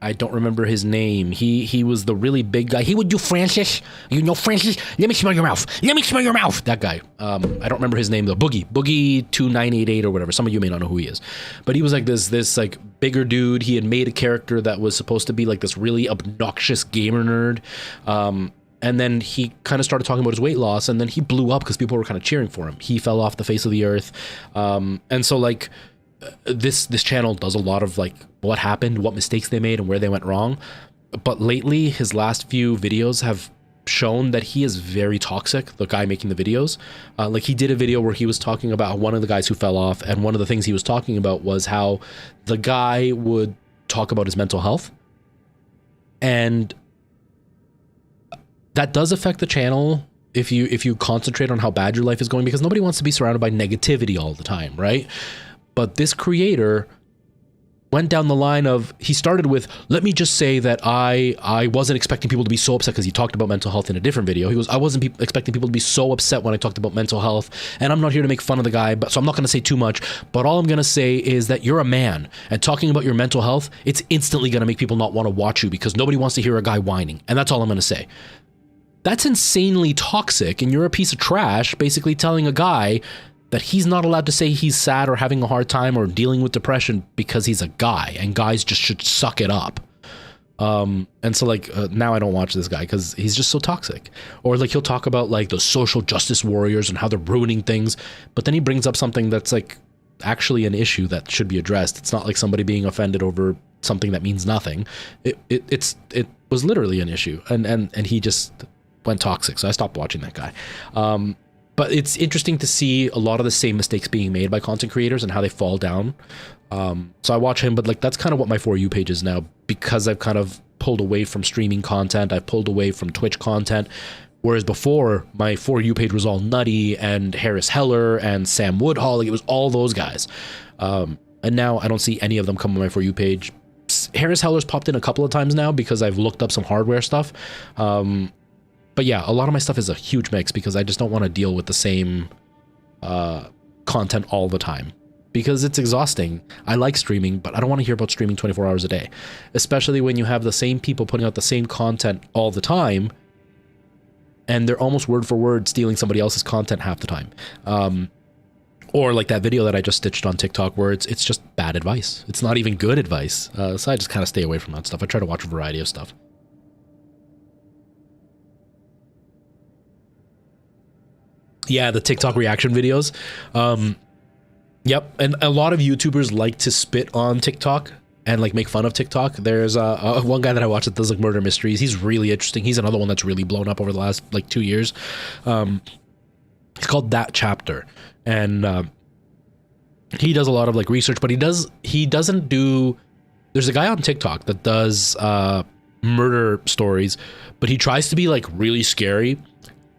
I don't remember his name. He was the really big guy. He would do Francis. You know Francis? Let me smell your mouth. Let me smell your mouth. That guy. I don't remember his name though. Boogie 2988 or whatever. Some of you may not know who he is. But he was like this like bigger dude. He had made a character that was supposed to be like this really obnoxious gamer nerd. And then he kind of started talking about his weight loss, and then he blew up because people were kind of cheering for him. He fell off the face of the earth. And so like this channel does a lot of like what happened, what mistakes they made, and where they went wrong. But lately, his last few videos have shown that he is very toxic, the guy making the videos. Like he did a video where he was talking about one of the guys who fell off, and one of the things he was talking about was how the guy would talk about his mental health. And that does affect the channel if you concentrate on how bad your life is going, because nobody wants to be surrounded by negativity all the time, right? But this creator went down the line of, he started with, let me just say that I wasn't expecting people to be so upset, because he talked about mental health in a different video. He goes, I wasn't expecting people to be so upset when I talked about mental health, and I'm not here to make fun of the guy, but so I'm not going to say too much, but all I'm going to say is that you're a man, and talking about your mental health, it's instantly going to make people not want to watch you, because nobody wants to hear a guy whining, and that's all I'm going to say. That's insanely toxic, and you're a piece of trash, basically telling a guy that he's not allowed to say he's sad or having a hard time or dealing with depression because he's a guy, and guys just should suck it up. And so like now I don't watch this guy because he's just so toxic. Or like he'll talk about like the social justice warriors and how they're ruining things, but then he brings up something that's like actually an issue that should be addressed. It's not like somebody being offended over something that means nothing. It was literally an issue, and he just went toxic, so I stopped watching that guy. But it's interesting to see a lot of the same mistakes being made by content creators and how they fall down. So I watch him, but like that's kind of what my For You page is now, because I've kind of pulled away from streaming content. I've pulled away from Twitch content. Whereas before, my For You page was all Nutty and Harris Heller and Sam Woodhull. Like, it was all those guys. And now I don't see any of them come on my For You page. Harris Heller's popped in a couple of times now because I've looked up some hardware stuff. But yeah, a lot of my stuff is a huge mix because I just don't want to deal with the same content all the time, because it's exhausting. I like streaming, but I don't want to hear about streaming 24 hours a day, especially when you have the same people putting out the same content all the time, and they're almost word for word stealing somebody else's content half the time. Or like that video that I just stitched on TikTok where it's just bad advice. It's not even good advice. So I just kind of stay away from that stuff. I try to watch a variety of stuff. Yeah, the TikTok reaction videos. Yep, and a lot of YouTubers like to spit on TikTok and like make fun of TikTok. There's one guy that I watch that does like murder mysteries. He's really interesting. He's another one that's really blown up over the last like 2 years. It's called That Chapter, and he does a lot of like research, but he doesn't do. There's a guy on TikTok that does murder stories, but he tries to be like really scary,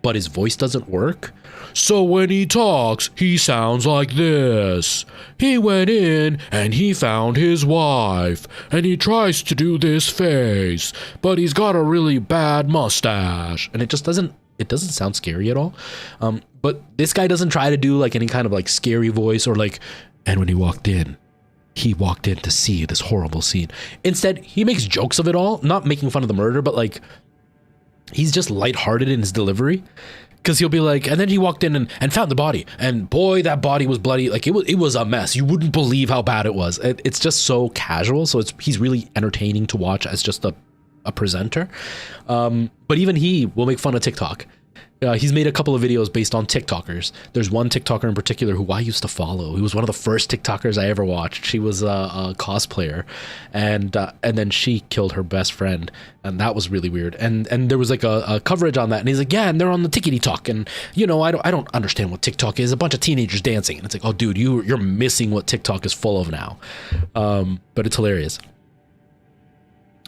but his voice doesn't work. So when he talks, he sounds like this. He went in and he found his wife, and he tries to do this face, but he's got a really bad mustache, and it doesn't sound scary at all. But this guy doesn't try to do like any kind of like scary voice or like, and when he walked in to see this horrible scene. Instead, he makes jokes of it all, not making fun of the murder, but like he's just lighthearted in his delivery. Because he'll be like, and then he walked in and found the body, and boy, that body was bloody. Like it was a mess. You wouldn't believe how bad it was. It's just so casual. So he's really entertaining to watch as just a presenter. But even he will make fun of TikTok. He's made a couple of videos based on TikTokers. There's one TikToker in particular who I used to follow. He was one of the first TikTokers I ever watched. She was a cosplayer, and then she killed her best friend, and that was really weird. And there was like a coverage on that, and he's like, yeah, and they're on the tickety talk, and you know, I don't understand what TikTok is. A bunch of teenagers dancing, and it's like, oh, dude, you're missing what TikTok is full of now. But it's hilarious.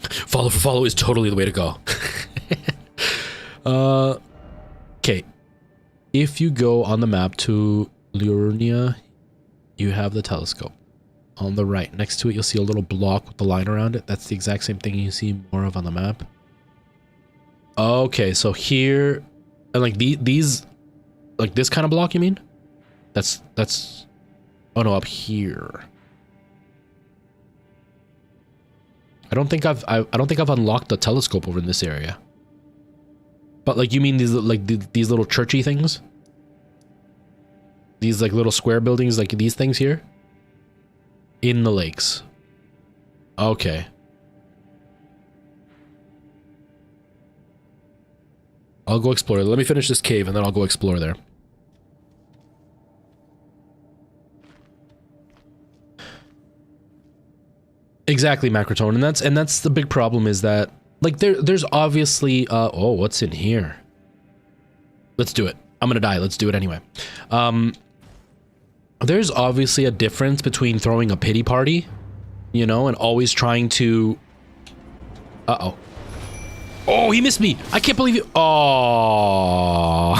Follow for follow is totally the way to go. Okay, if you go on the map to Liurnia, you have the telescope. On the right, next to it, you'll see a little block with the line around it. That's the exact same thing you see more of on the map. Okay, so here, and like these, like this kind of block, you mean? That's, oh no, up here. I don't think I've unlocked the telescope over in this area. But like, you mean these like these little churchy things? These like little square buildings, like these things here? In the lakes. Okay. I'll go explore. Let me finish this cave and then I'll go explore there. Exactly, Macrotone, and that's the big problem, is that like there's obviously oh, what's in here? Let's do it. I'm gonna die. Let's do it anyway. There's obviously a difference between throwing a pity party you know, and always trying to... Uh-oh. Oh, he missed me. I can't believe it. Oh.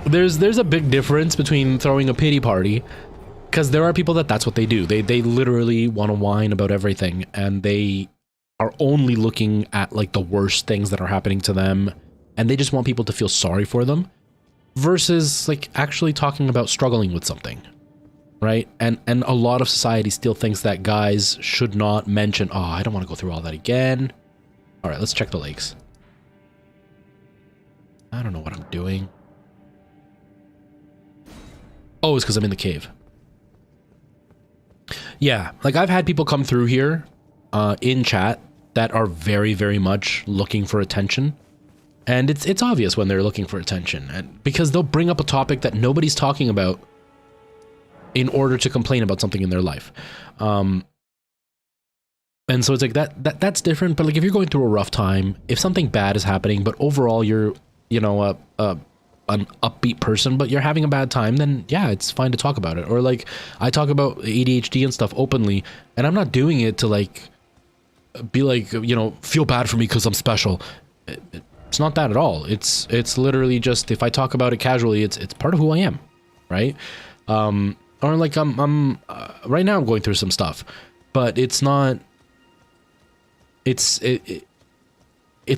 There's a big difference between throwing a pity party, because there are people that's what they do. They literally want to whine about everything, and they are only looking at like the worst things that are happening to them, and they just want people to feel sorry for them, versus like actually talking about struggling with something, right? And a lot of society still thinks that guys should not mention, oh, I don't want to go through all that again. All right, let's check the lakes. I don't know what I'm doing. Oh, it's because I'm in the cave. Yeah, like I've had people come through here in chat that are very, very much looking for attention. And it's obvious when they're looking for attention, and because they'll bring up a topic that nobody's talking about in order to complain about something in their life. And so it's like that's different. But like if you're going through a rough time, if something bad is happening, but overall you're, you know, an upbeat person, but you're having a bad time, then yeah, it's fine to talk about it. Or like I talk about ADHD and stuff openly, and I'm not doing it to like be like, you know, feel bad for me because I'm special. It's not that at all. It's literally just, if I talk about it casually, it's part of who I am, right? Or like I'm right now I'm going through some stuff, but it's not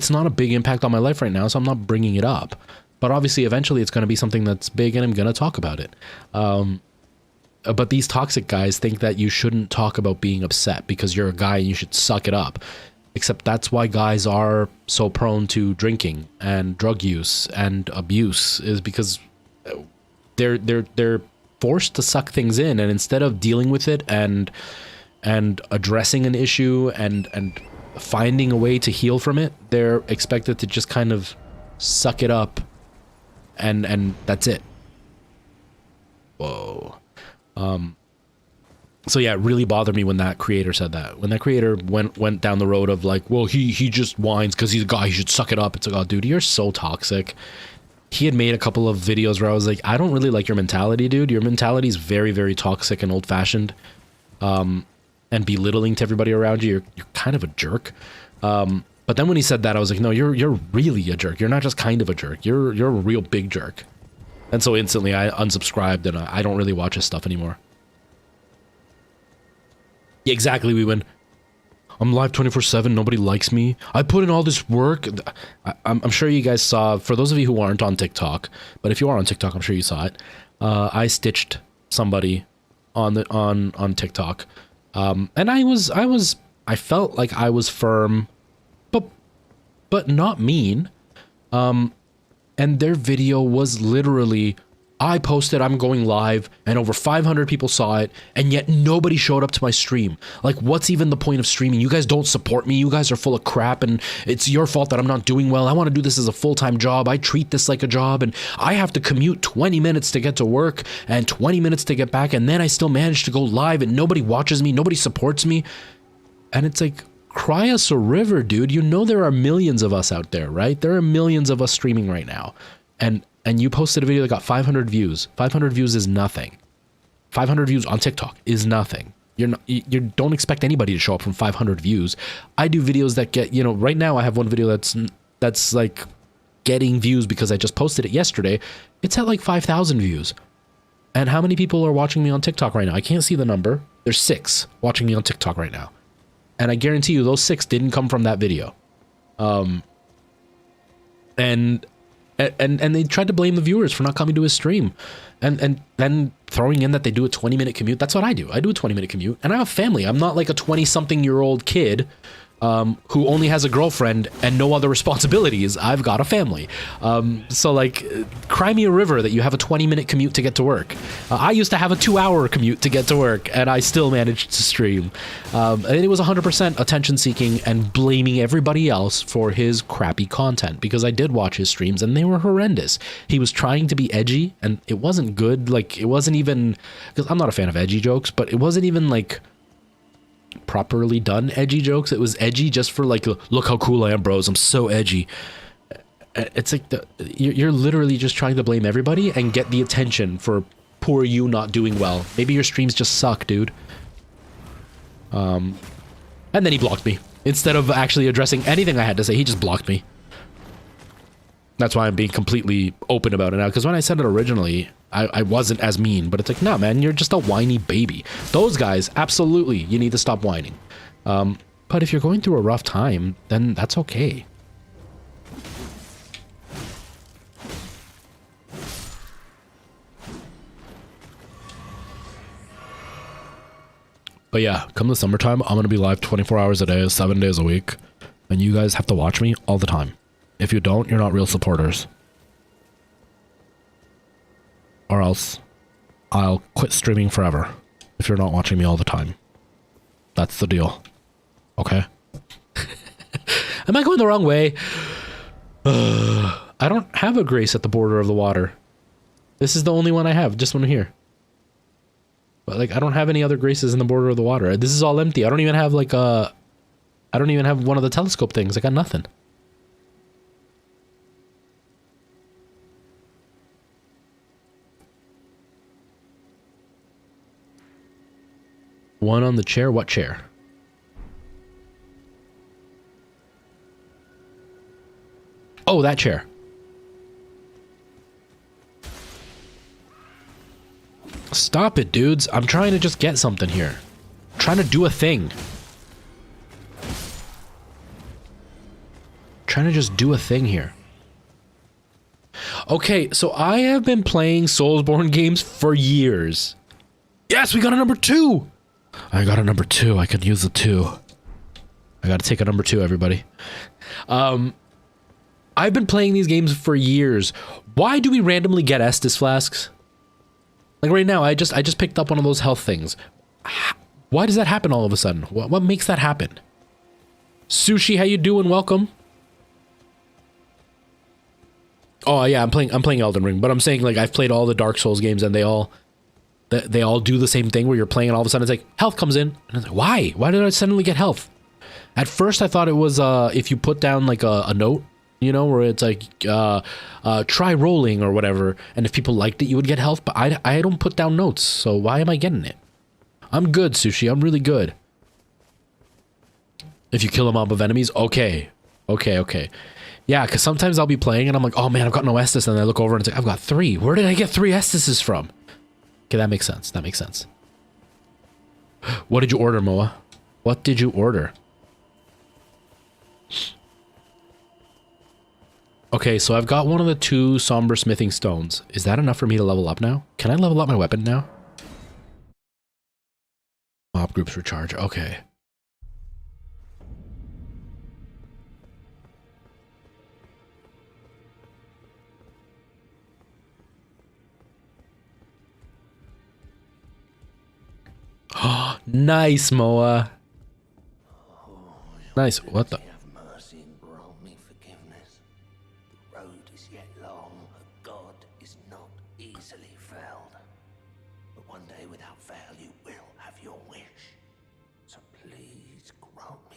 not a big impact on my life right now, so I'm not bringing it up. But obviously, eventually, it's going to be something that's big, and I'm going to talk about it. But these toxic guys think that you shouldn't talk about being upset because you're a guy and you should suck it up. Except that's why guys are so prone to drinking and drug use and abuse, is because they're forced to suck things in, and instead of dealing with it and addressing an issue and finding a way to heal from it, they're expected to just kind of suck it up, and that's it. Whoa. So yeah, it really bothered me when that creator said that. When that creator went down the road of like, well, he just whines because he's a guy, he should suck it up. It's like, oh, dude, you're so toxic. He had made a couple of videos where I was like, I don't really like your mentality, dude. Your mentality is very, very toxic and old-fashioned, and belittling to everybody around you. You're kind of a jerk. But then when he said that, I was like, no, you're really a jerk. You're not just kind of a jerk. You're a real big jerk. And so instantly I unsubscribed, and I don't really watch his stuff anymore. Yeah, exactly, we win. I'm live 24/7. Nobody likes me. I put in all this work. I'm sure you guys saw, for those of you who aren't on TikTok, but if you are on TikTok, I'm sure you saw it. I stitched somebody on TikTok. And I felt like I was firm, but not mean. And their video was literally, I posted I'm going live and over 500 people saw it, and yet nobody showed up to my stream. Like, what's even the point of streaming? You guys don't support me. You guys are full of crap, and it's your fault that I'm not doing well. I want to do this as a full-time job. I treat this like a job, and I have to commute 20 minutes to get to work and 20 minutes to get back, and then I still manage to go live, and nobody watches me. Nobody supports me. And it's like, cry us a river, dude. You know there are millions of us out there, right? There are millions of us streaming right now. And you posted a video that got 500 views. 500 views is nothing. 500 views on TikTok is nothing. You don't expect anybody to show up from 500 views. I do videos that get, you know, right now I have one video that's like getting views because I just posted it yesterday. It's at like 5,000 views. And how many people are watching me on TikTok right now? I can't see the number. There's 6 watching me on TikTok right now. And I guarantee you those 6 didn't come from that video. And they tried to blame the viewers for not coming to his stream, and then throwing in that they do a 20-minute commute. That's what I do. I do a 20-minute commute, and I have a family. I'm not like a 20-something-year-old kid who only has a girlfriend and no other responsibilities. I've got a family. So like, cry me a river that you have a 20-minute commute to get to work. I used to have a 2-hour commute to get to work, and I still managed to stream. And it was 100% attention-seeking and blaming everybody else for his crappy content, because I did watch his streams and they were horrendous. He was trying to be edgy, and it wasn't good. Like, it wasn't even, because I'm not a fan of edgy jokes, but it wasn't even like properly done edgy jokes. It was edgy just for like, look how cool I am, bros, I'm so edgy. It's like you're literally just trying to blame everybody and get the attention for poor you not doing well. Maybe your streams just suck, dude. And then he blocked me. Instead of actually addressing anything I had to say, he just blocked me. That's why I'm being completely open about it now. Because when I said it originally, I wasn't as mean. But it's like, nah, man, you're just a whiny baby. Those guys, absolutely, you need to stop whining. But if you're going through a rough time, then that's okay. But yeah, come the summertime, I'm going to be live 24 hours a day, 7 days a week. And you guys have to watch me all the time. If you don't, you're not real supporters. Or else, I'll quit streaming forever if you're not watching me all the time. That's the deal. Okay? Am I going the wrong way? I don't have a grace at the border of the water. This is the only one I have, just one here. But like, I don't have any other graces in the border of the water. This is all empty. I don't even have like a... I don't even have one of the telescope things. I got nothing. One on the chair? What chair? Oh, that chair. Stop it, dudes. I'm trying to just get something here. I'm trying to do a thing. Trying to just do a thing here. Okay, so I have been playing Soulsborne games for years. Yes, we got a number 2. I got a number 2. I could use a 2. I gotta take a number 2, everybody. I've been playing these games for years. Why do we randomly get Estus flasks? Like right now, I just picked up one of those health things. Why does that happen all of a sudden? What makes that happen? Sushi, how you doing? Welcome. Oh yeah, I'm playing Elden Ring, but I'm saying like I've played all the Dark Souls games and they all do the same thing where you're playing and all of a sudden it's like health comes in and it's like why? Why did I suddenly get health? At first I thought it was if you put down like a note, you know, where it's like try rolling or whatever, and if people liked it you would get health, but I don't put down notes, so why am I getting it? I'm good, Sushi, I'm really good. If you kill a mob of enemies, okay. Yeah, because sometimes I'll be playing and I'm like, oh man, I've got no Estus, and I look over and it's like, I've got 3. Where did I get 3 Estuses from? Okay, that makes sense. That makes sense. What did you order, Moa? What did you order? Okay, so I've got one of the 2 somber smithing stones. Is that enough for me to level up now? Can I level up my weapon now? Mob groups recharge. Okay. Oh, nice, Moa. Nice. What the?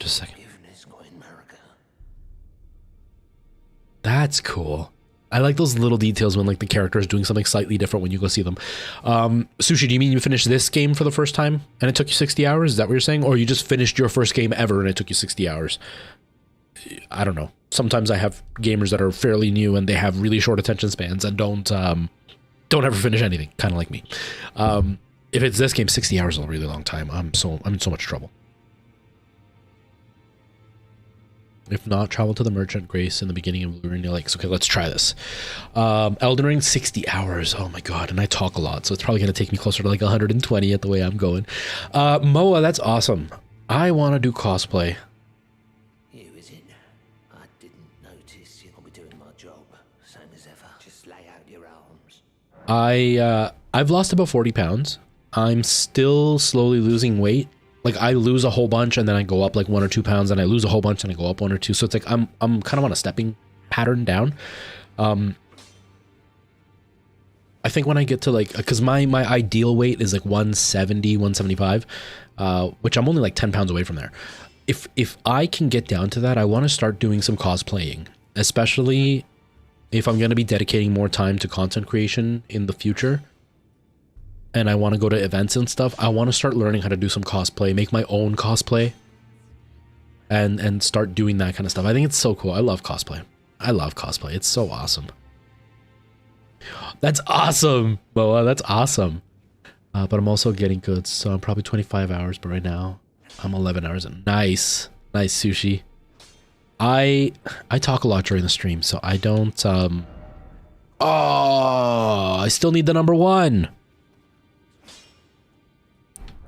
Just a second. That's cool. I like those little details when like the character is doing something slightly different when you go see them. Sushi, do you mean you finished this game for the first time and it took you 60 hours? Is that what you're saying? Or you just finished your first game ever and it took you 60 hours? I don't know. Sometimes I have gamers that are fairly new and they have really short attention spans and don't ever finish anything, kind of like me. If it's this game, 60 hours is a really long time. I'm in so much trouble. If not, travel to the Merchant Grace in the beginning of Lurinea Lakes. Okay, let's try this. Elden Ring, 60 hours. Oh my god, and I talk a lot, so it's probably going to take me closer to like 120 at the way I'm going. Moa, that's awesome. I want to do cosplay. You, is it? I didn't notice you'll be doing my job. Same as ever. Just lay out your arms. I've lost about 40 pounds. I'm still slowly losing weight. Like I lose a whole bunch and then I go up like 1 or 2 pounds, and I lose a whole bunch and I go up 1 or 2. So it's like I'm kind of on a stepping pattern down. I think when I get to like, because my ideal weight is like 170, 175, which I'm only like 10 pounds away from there. If I can get down to that, I want to start doing some cosplaying, especially if I'm going to be dedicating more time to content creation in the future. and I want to go to events and stuff, I want to start learning how to do some cosplay, make my own cosplay, and start doing that kind of stuff. I think it's so cool. I love cosplay. I love cosplay. It's so awesome. That's awesome, Boa. That's awesome. But I'm also getting good, so I'm probably 25 hours, but right now I'm 11 hours. Nice. Nice, Sushi. I talk a lot during the stream, so I don't, oh, I still need the number 1.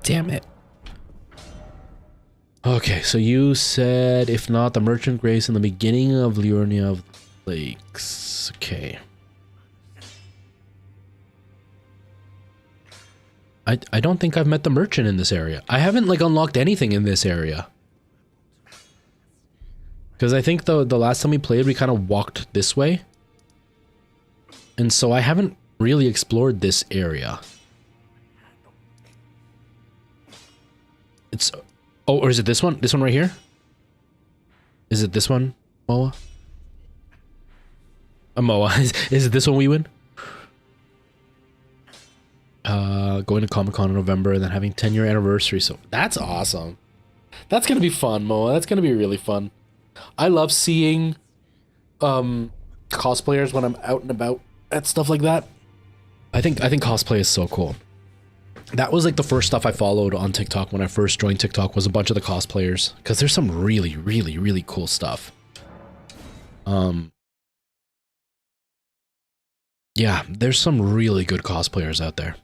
Damn it. Okay, so you said, if not, the Merchant Grace in the beginning of Liurnia of the Lakes. Okay. I don't think I've met the merchant in this area. I haven't, like, unlocked anything in this area. Because I think the last time we played, we kind of walked this way. And so I haven't really explored this area. It's... Oh, or is it this one? This one right here? Is it this one, Moa? Moa. Is it this one we win? Going to Comic-Con in November and then having 10-year anniversary. So that's awesome. That's going to be fun, Moa. That's going to be really fun. I love seeing cosplayers when I'm out and about at stuff like that. I think cosplay is so cool. That was like the first stuff I followed on TikTok when I first joined TikTok, was a bunch of the cosplayers, because there's some really, really, really cool stuff. Yeah, there's some really good cosplayers out there.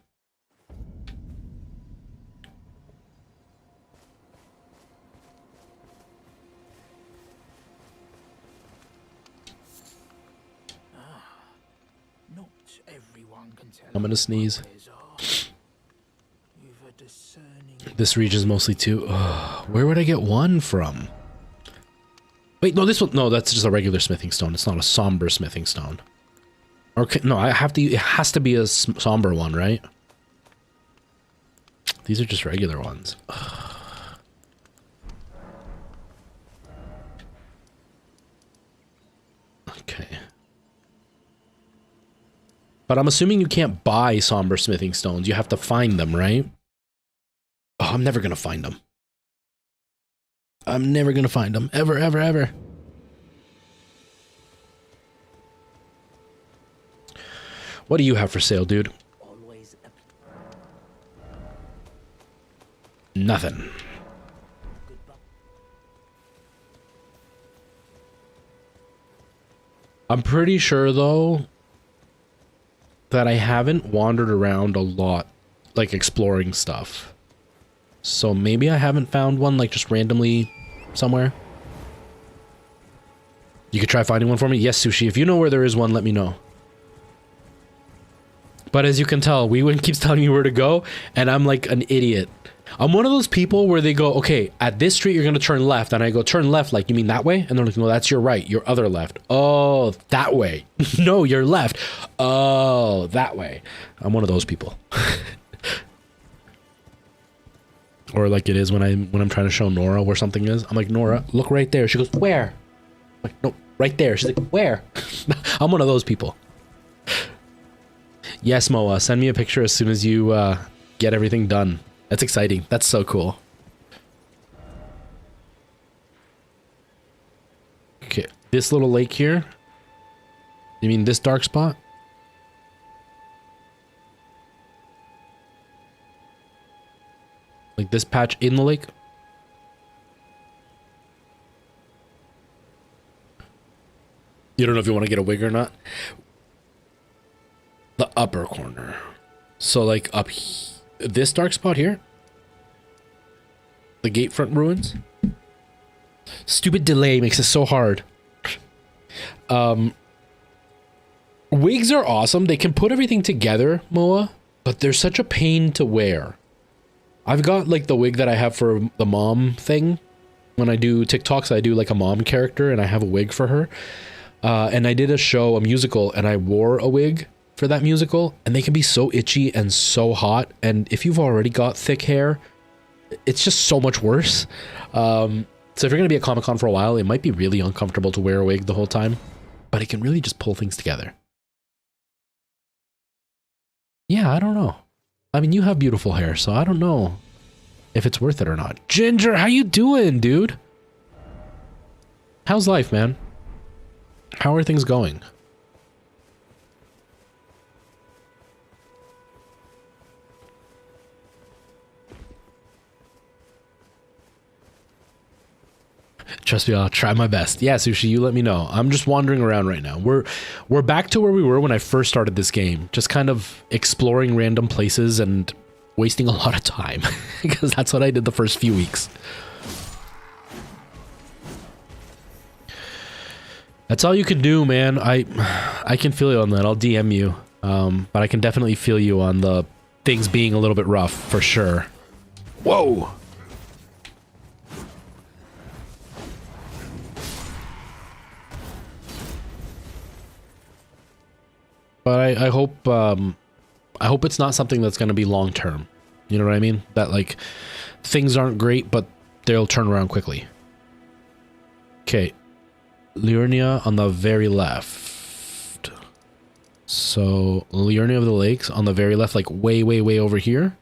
Not everyone can tell. I'm gonna sneeze. This region is mostly 2. Where would I get 1 from? Wait, no, this one. No, that's just a regular smithing stone. It's not a somber smithing stone. Okay, no, I have to. It has to be a somber one, right? These are just regular ones. Okay. But I'm assuming you can't buy somber smithing stones. You have to find them, right? Oh, I'm never gonna find them. I'm never gonna find them. Ever, ever, ever. What do you have for sale, dude? Nothing. I'm pretty sure, though, that I haven't wandered around a lot, like exploring stuff. So maybe I haven't found one, like, just randomly somewhere. You could try finding one for me? Yes, Sushi. If you know where there is one, let me know. But as you can tell, Weewin keeps telling me where to go, and I'm like an idiot. I'm one of those people where they go, okay, at this street, you're going to turn left. And I go, turn left, like, you mean that way? And they're like, no, that's your right, your other left. Oh, that way. No, your left. Oh, that way. I'm one of those people. Or like it is when I'm trying to show Nora where something is. I'm like, Nora, look right there. She goes, where? I'm like, no, right there. She's like, where? I'm one of those people. Yes, Moa, send me a picture as soon as you get everything done. That's exciting. That's so cool. Okay, this little lake here. You mean this dark spot? Like this patch in the lake? You don't know if you want to get a wig or not? The upper corner. So like up this dark spot here? The gatefront ruins? Stupid delay makes it so hard. Wigs are awesome. They can put everything together, Moa, but they're such a pain to wear. I've got like the wig that I have for the mom thing. When I do TikToks, I do like a mom character and I have a wig for her. And I did a show, a musical, and I wore a wig for that musical, and they can be so itchy and so hot. And if you've already got thick hair, it's just so much worse. So if you're going to be at Comic-Con for a while, it might be really uncomfortable to wear a wig the whole time, but it can really just pull things together. Yeah, I don't know. I mean, you have beautiful hair, so I don't know if it's worth it or not. Ginger, how you doing, dude? How's life, man? How are things going? Trust me, I'll try my best. Yeah, Sushi, you let me know. I'm just wandering around right now. We're back to where we were when I first started this game. Just kind of exploring random places and wasting a lot of time. Because that's what I did the first few weeks. That's all you can do, man. I can feel you on that. I'll DM you. But I can definitely feel you on the things being a little bit rough, for sure. Whoa! But I hope it's not something that's going to be long term. You know what I mean? That like things aren't great, but they'll turn around quickly. Okay, Liurnia on the very left. So Liurnia of the Lakes on the very left, like way over here.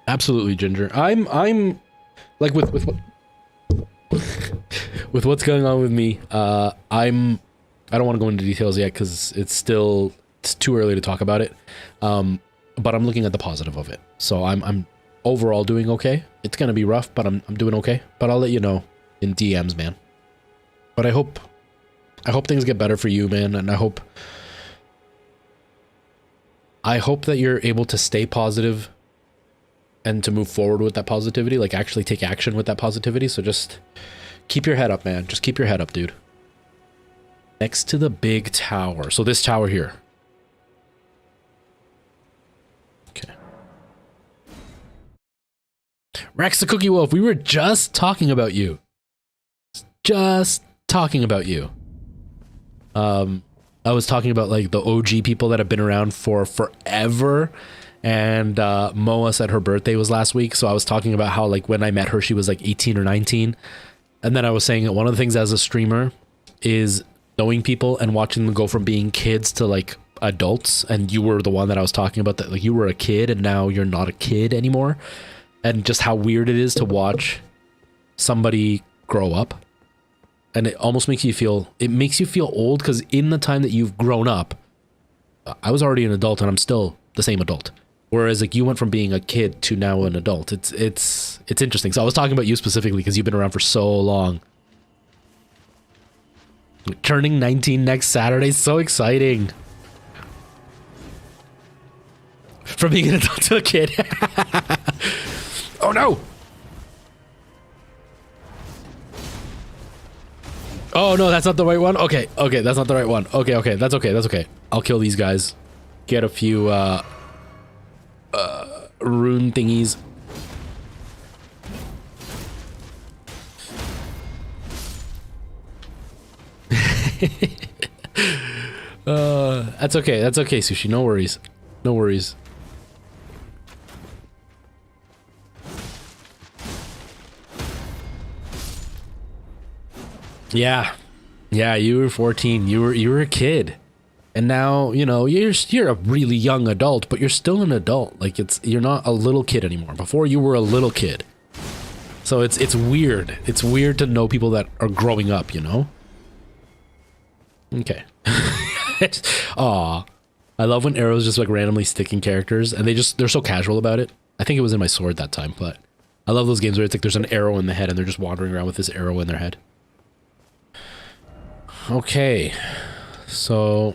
Absolutely, Ginger. I'm like with what with what's going on with me. I don't want to go into details yet because it's too early to talk about it. But I'm looking at the positive of it. So I'm overall doing okay. It's gonna be rough, but I'm doing okay. But I'll let you know in DMs, man. But I hope things get better for you, man, and I hope that you're able to stay positive and to move forward with that positivity, like actually take action with that positivity. So just keep your head up, man. Just keep your head up, dude. Next to the big tower. So this tower here. Okay. Rex the Cookie Wolf, we were just talking about you. Just talking about you. I was talking about like the OG people that have been around for forever. And Moa said her birthday was last week, so I was talking about how like when I met her she was like 18 or 19. And then I was saying that one of the things as a streamer is knowing people and watching them go from being kids to like adults. And you were the one that I was talking about, that like you were a kid and now you're not a kid anymore. And just how weird it is to watch somebody grow up. And it almost makes you feel old, because in the time that you've grown up, I was already an adult and I'm still the same adult. Whereas like you went from being a kid to now an adult. It's interesting. So I was talking about you specifically because you've been around for so long. Turning 19 next Saturday, so exciting. From being an adult to a kid. Oh no! Oh no, that's not the right one? Okay, that's not the right one. Okay, that's okay. I'll kill these guys. Get a few rune thingies. That's okay, Sushi. No worries. No worries. Yeah, you were 14. You were a kid. And now, you know, you're a really young adult, but you're still an adult. Like you're not a little kid anymore. Before you were a little kid. So it's weird. It's weird to know people that are growing up, you know? Okay. Aw. I love when arrows just like randomly stick in characters and they're so casual about it. I think it was in my sword that time, but I love those games where it's like there's an arrow in the head and they're just wandering around with this arrow in their head. Okay. So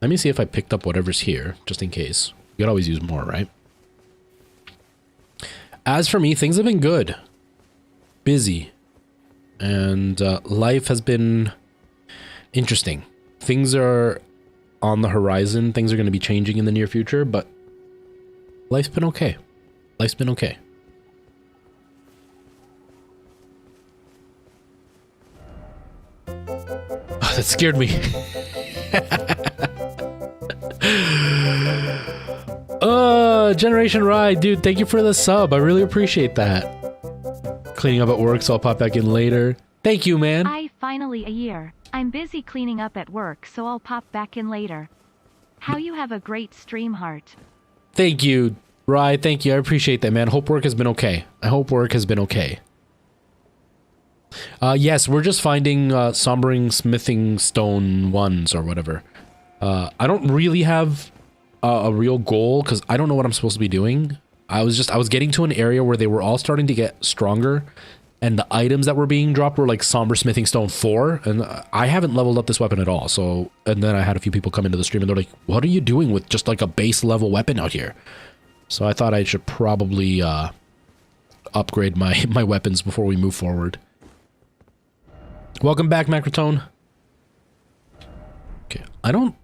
let me see if I picked up whatever's here, just in case. You could always use more, right? As for me, things have been good. Busy. And life has been interesting. Things are on the horizon. Things are going to be changing in the near future, but life's been okay. Life's been okay. Oh, that scared me. Generation Ride, dude, thank you for the sub. I really appreciate that. Cleaning up at work, so I'll pop back in later. Thank you, man. Finally a year. I'm busy cleaning up at work, so I'll pop back in later. How you have a great stream, Heart. Thank you, Rye. Thank you. I appreciate that, man. Hope work has been okay. I hope work has been okay. Yes, we're just finding sombering smithing stone ones or whatever. I don't really have a real goal because I don't know what I'm supposed to be doing. I was getting to an area where they were all starting to get stronger, and the items that were being dropped were like somber smithing stone 4, and I haven't leveled up this weapon at all. So, and then I had a few people come into the stream and they're like, "What are you doing with just like a base level weapon out here?" So I thought I should probably upgrade my weapons before we move forward. Welcome back, Macrotone. Okay, I don't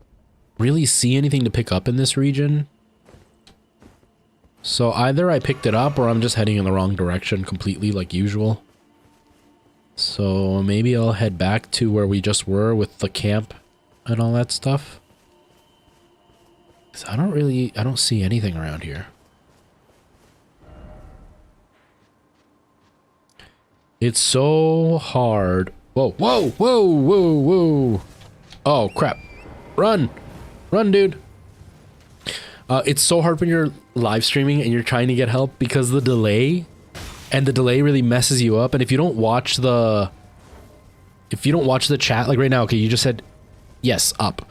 really see anything to pick up in this region. So either I picked it up or I'm just heading in the wrong direction completely like usual. So maybe I'll head back to where we just were with the camp and all that stuff. 'Cause I don't see anything around here. It's so hard. Whoa, whoa, whoa, whoa, whoa. Oh, crap. Run. Run, dude. It's so hard when you're live streaming and you're trying to get help because the delay, and the delay really messes you up. And if you don't watch the chat, like right now, okay, you just said, yes, up.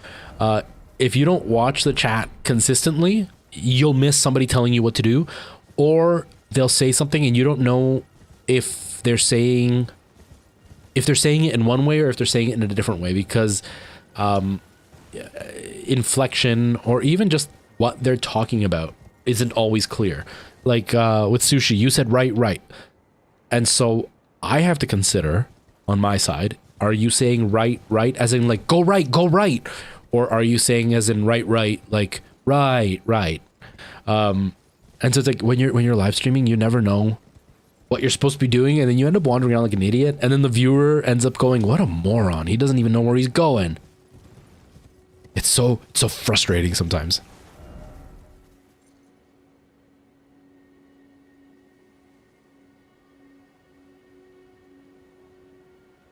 If you don't watch the chat consistently, you'll miss somebody telling you what to do, or they'll say something and you don't know if they're saying it in one way or if they're saying it in a different way, because inflection or even just what they're talking about isn't always clear. Like with Sushi, you said right, and so I have to consider on my side, are you saying right as in like go right, or are you saying as in right like right? And so it's like when you're live streaming, you never know what you're supposed to be doing, and then you end up wandering around like an idiot, and then the viewer ends up going, what a moron, he doesn't even know where he's going. It's so frustrating sometimes.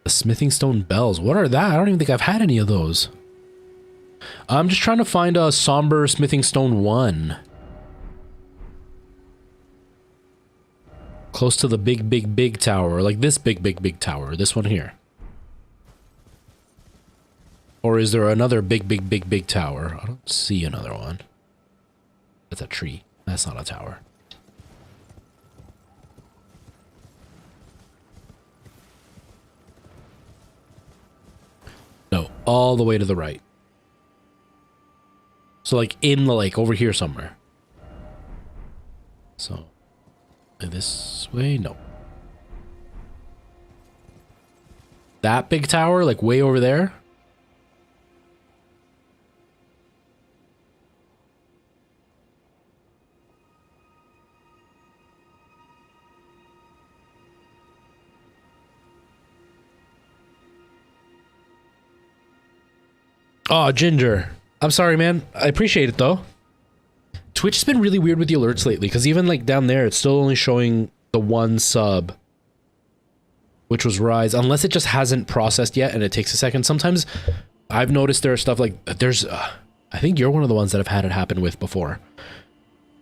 The smithing stone bells, what are that? I don't even think I've had any of those. I'm just trying to find a somber smithing stone 1. Close to the big tower, like this big tower, this one here. Or is there another big tower? I don't see another one. That's a tree. That's not a tower. No, all the way to the right. So like in the lake, over here somewhere. So, this way? No. That big tower, like way over there? Oh, Ginger. I'm sorry, man. I appreciate it, though. Twitch has been really weird with the alerts lately, because even, like, down there, it's still only showing the 1 sub, which was Rise, unless it just hasn't processed yet, and it takes a second. Sometimes I've noticed there are stuff like, there's, I think you're one of the ones that I've had it happen with before,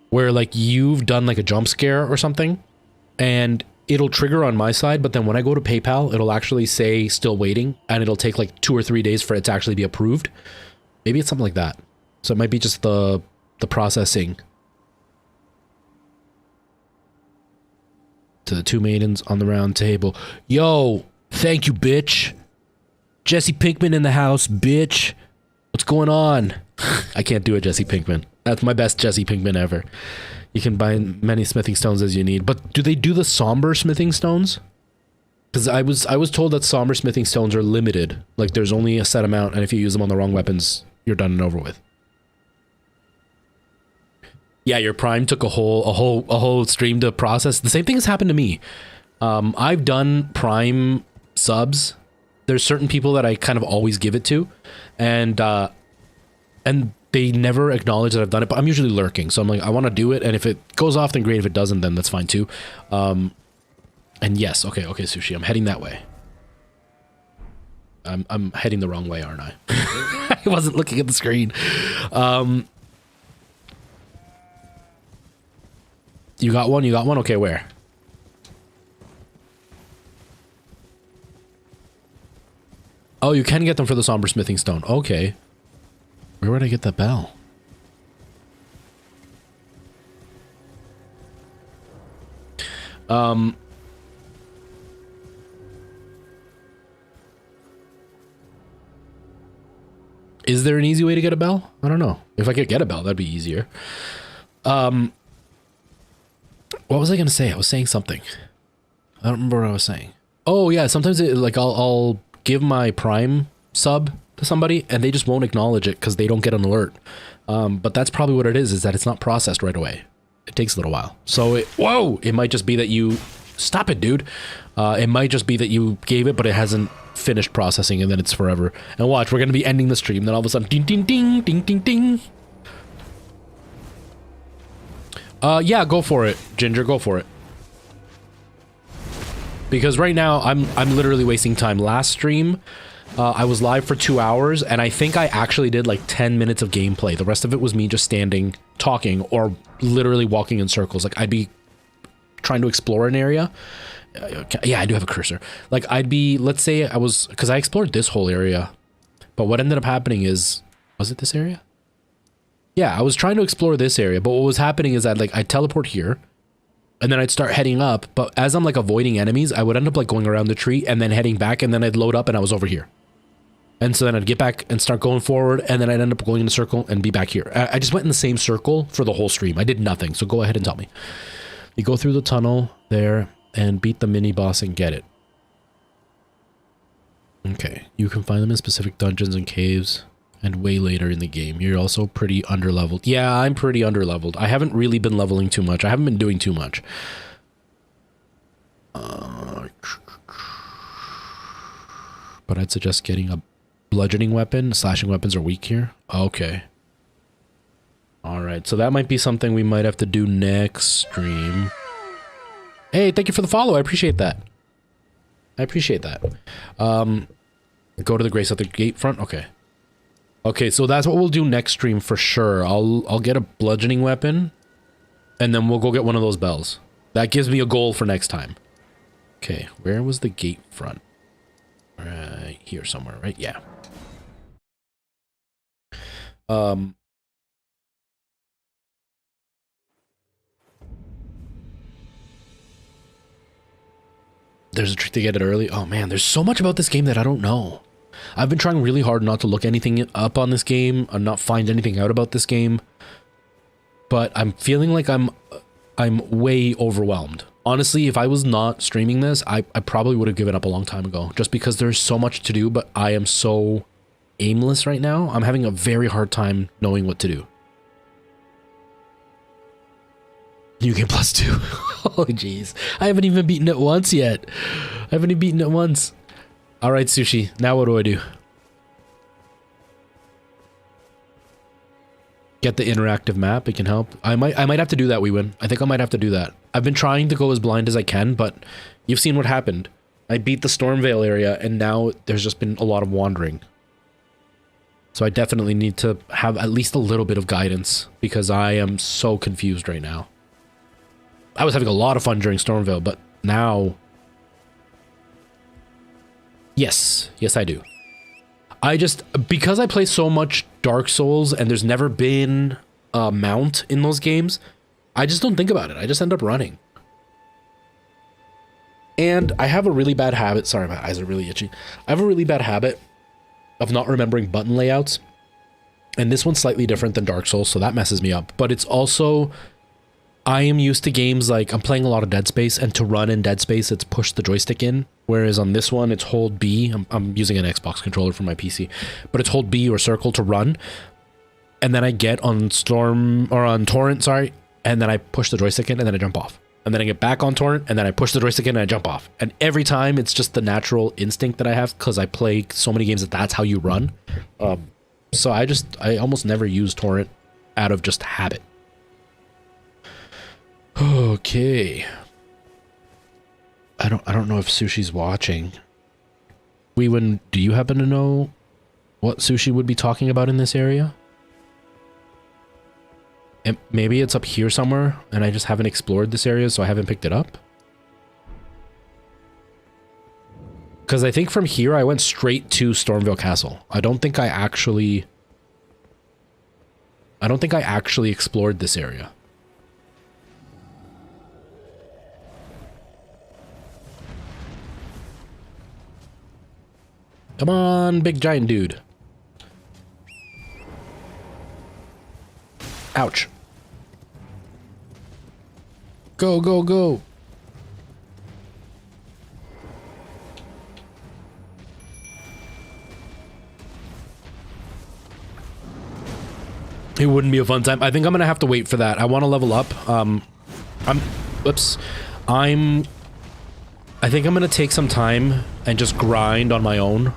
where, like, you've done, like, a jump scare or something, and it'll trigger on my side, but then when I go to PayPal, it'll actually say still waiting, and it'll take like 2 or 3 days for it to actually be approved. Maybe it's something like that. So it might be just the processing. To the 2 maidens on the round table. Yo, thank you, bitch. Jesse Pinkman in the house, bitch. What's going on? I can't do it, Jesse Pinkman. That's my best Jesse Pinkman ever. You can buy many smithing stones as you need, but do they do the somber smithing stones? Because I was told that somber smithing stones are limited. Like there's only a set amount, and if you use them on the wrong weapons, you're done and over with. Yeah, your Prime took a whole stream to process. The same thing has happened to me. I've done Prime subs. There's certain people that I kind of always give it to, and they never acknowledge that I've done it, but I'm usually lurking. So I'm like, I want to do it. And if it goes off, then great. If it doesn't, then that's fine too. And yes. Okay, Sushi. I'm heading that way. I'm heading the wrong way, aren't I? I wasn't looking at the screen. You got one? You got one? Okay, where? Oh, you can get them for the somber smithing stone. Okay. Where would I get that bell? Is there an easy way to get a bell? I don't know. If I could get a bell, that'd be easier. What was I gonna say? I was saying something. I don't remember what I was saying. Oh yeah, sometimes I'll give my Prime sub to somebody and they just won't acknowledge it because they don't get an alert. But that's probably what it is that it's not processed right away. It takes a little while. So it might just be that you stop it, dude. It might just be that you gave it, but it hasn't finished processing and then it's forever. And watch, we're gonna be ending the stream, then all of a sudden ding ding ding ding ding ding. Yeah, go for it, Ginger, go for it. Because right now I'm literally wasting time. Last stream, I was live for 2 hours and I think I actually did like 10 minutes of gameplay. The rest of it was me just standing, talking, or literally walking in circles. Like I'd be trying to explore an area. Yeah, I do have a cursor. Like I'd be, let's say because I explored this whole area, but what ended up happening is, was it this area? Yeah, I was trying to explore this area, but what was happening is I'd teleport here, and then I'd start heading up, but as I'm like avoiding enemies, I would end up like going around the tree and then heading back, and then I'd load up and I was over here. And so then I'd get back and start going forward, and then I'd end up going in a circle and be back here. I just went in the same circle for the whole stream. I did nothing, so go ahead and tell me. You go through the tunnel there and beat the mini boss and get it. Okay, you can find them in specific dungeons and caves and way later in the game. You're also pretty underleveled. Yeah, I'm pretty underleveled. I haven't really been leveling too much. I haven't been doing too much. But I'd suggest getting a bludgeoning weapon. Slashing weapons are weak here. Okay. Alright, so that might be something we might have to do next stream. Hey, thank you for the follow. I appreciate that. I appreciate that. Go to the Grace at the gate front. Okay. Okay, so that's what we'll do next stream for sure. I'll get a bludgeoning weapon, and then we'll go get one of those bells. That gives me a goal for next time. Okay, where was the gate front? Right here somewhere, right? Yeah. There's a trick to get it early. Oh man, there's so much about this game that I don't know. I've been trying really hard not to look anything up on this game and not find anything out about this game. But I'm feeling like I'm way overwhelmed. Honestly, if I was not streaming this, I probably would have given up a long time ago. Just because there's so much to do, but I am so aimless right now. I'm having a very hard time knowing what to do. New game plus 2. Oh, jeez. I haven't even beaten it once yet. I haven't even beaten it once. All right, Sushi. Now what do I do? Get the interactive map. It can help. I might have to do that, Weewin. I think I might have to do that. I've been trying to go as blind as I can, but you've seen what happened. I beat the Stormvale area, and now there's just been a lot of wandering. So I definitely need to have at least a little bit of guidance, because I am so confused right now. I was having a lot of fun during Stormvale, but now... Yes. Yes, I do. Because I play so much Dark Souls and there's never been a mount in those games, I just don't think about it. I just end up running. And I have a really bad habit. Sorry, my eyes are really itchy. I have a really bad habit of not remembering button layouts. And this one's slightly different than Dark Souls, so that messes me up. But it's also... I am used to games like, I'm playing a lot of Dead Space, and to run in Dead Space, it's push the joystick in. Whereas on this one, it's hold B. I'm using an Xbox controller for my PC, but it's hold B or circle to run. And then I get on Torrent, sorry, and then I push the joystick in, and then I jump off. And then I get back on Torrent, and then I push the joystick in, and I jump off. And every time, it's just the natural instinct that I have, because I play so many games that's how you run. So I almost never use Torrent out of just habit. Okay. I don't know if Sushi's watching. Weewin, do you happen to know what Sushi would be talking about in this area? And maybe it's up here somewhere, and I just haven't explored this area, so I haven't picked it up. Because I think from here I went straight to Stormville Castle. I don't think I actually explored this area. Come on, big giant dude. Ouch. Go, go, go. It wouldn't be a fun time. I think I'm gonna have to wait for that. I want to level up. I think I'm gonna take some time and just grind on my own,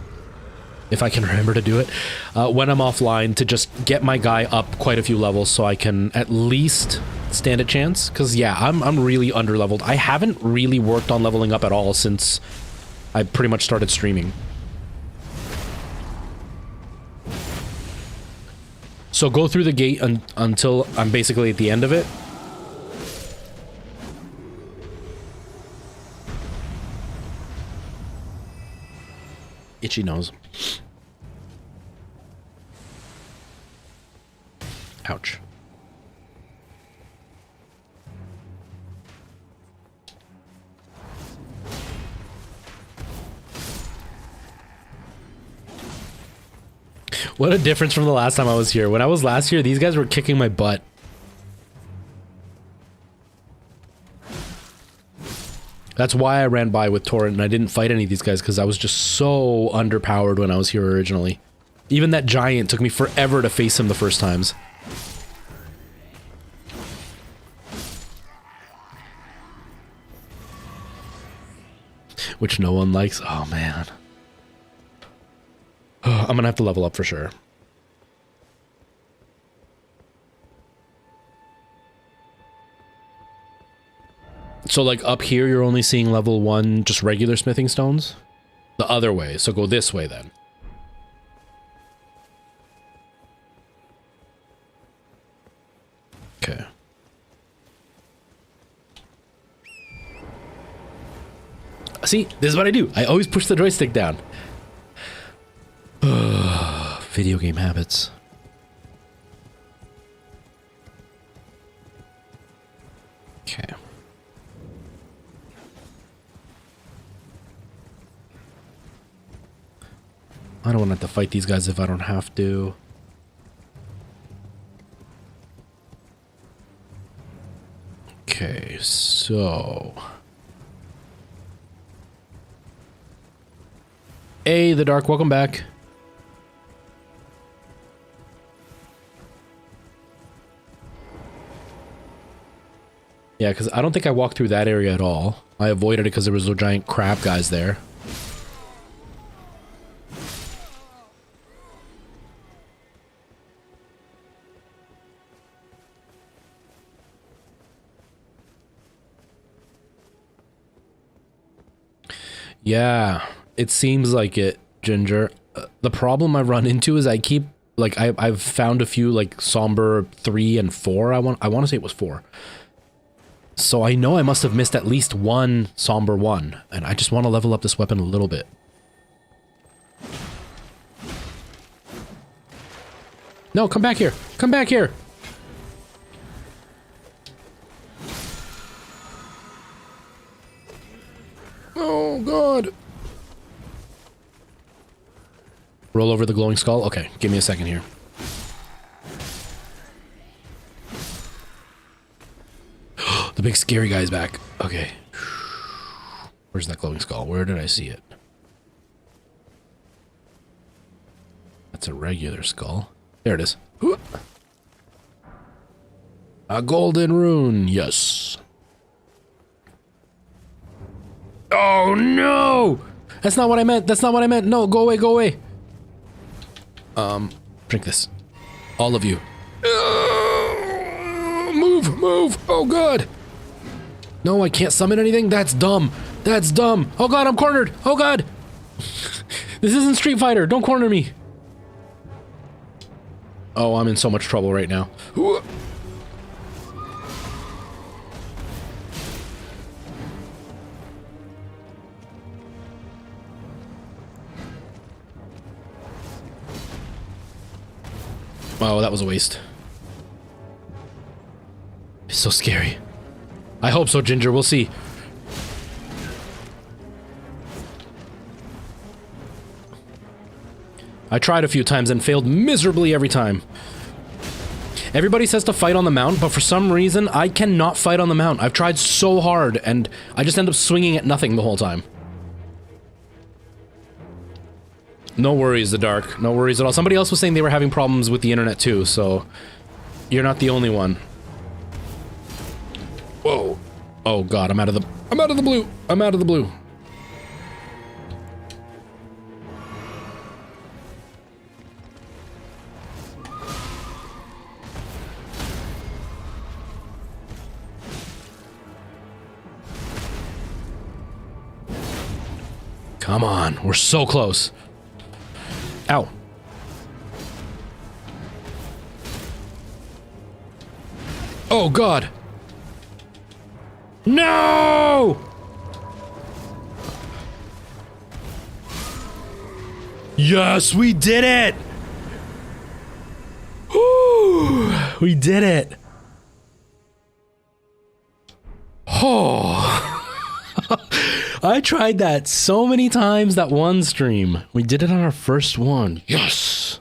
if I can remember to do it, when I'm offline, to just get my guy up quite a few levels so I can at least stand a chance. Because yeah, I'm really under-leveled. I haven't really worked on leveling up at all since I pretty much started streaming. So go through the gate until I'm basically at the end of it. Itchy nose. Ouch. What a difference from the last time I was here. When I was last here, these guys were kicking my butt. That's why I ran by with Torrent and I didn't fight any of these guys, because I was just so underpowered when I was here originally. Even that giant took me forever to face him the first times. Which no one likes. Oh, man. I'm gonna have to level up for sure. So like up here, you're only seeing level 1, just regular smithing stones? The other way, so go this way then. Okay. See, this is what I do. I always push the joystick down. Video game habits. Okay. I don't want to have to fight these guys if I don't have to. Okay, so... Hey, The Dark, welcome back. Yeah, because I don't think I walked through that area at all. I avoided it because there was no giant crab guys there. Yeah, it seems like it, Ginger. The problem I run into is I keep, like, I've found a few, like, Somber 3 and 4. I want to say it was 4. So I know I must have missed at least one Somber 1, and I just want to level up this weapon a little bit. No, come back here! Come back here! Oh, God! Roll over the glowing skull? Okay, give me a second here. The big scary guy's back. Okay. Where's that glowing skull? Where did I see it? That's a regular skull. There it is. A golden rune. Yes. Oh, no! That's not what I meant. That's not what I meant. No, go away, go away. Drink this. All of you. Move, move. Oh, God. No, I can't summon anything? That's dumb. That's dumb. Oh, God, I'm cornered. Oh, God. This isn't Street Fighter. Don't corner me. Oh, I'm in so much trouble right now. Oh, that was a waste. It's so scary. I hope so, Ginger. We'll see. I tried a few times and failed miserably every time. Everybody says to fight on the mount, but for some reason, I cannot fight on the mount. I've tried so hard, and I just end up swinging at nothing the whole time. No worries, the Dark. No worries at all. Somebody else was saying they were having problems with the internet too, so you're not the only one. Whoa. Oh god, I'm out of the blue. I'm out of the blue. Come on, we're so close. Ow. Oh god. No! Yes, we did it! Woo! We did it. Oh. I tried that so many times that one stream. We did it on our first one. Yes!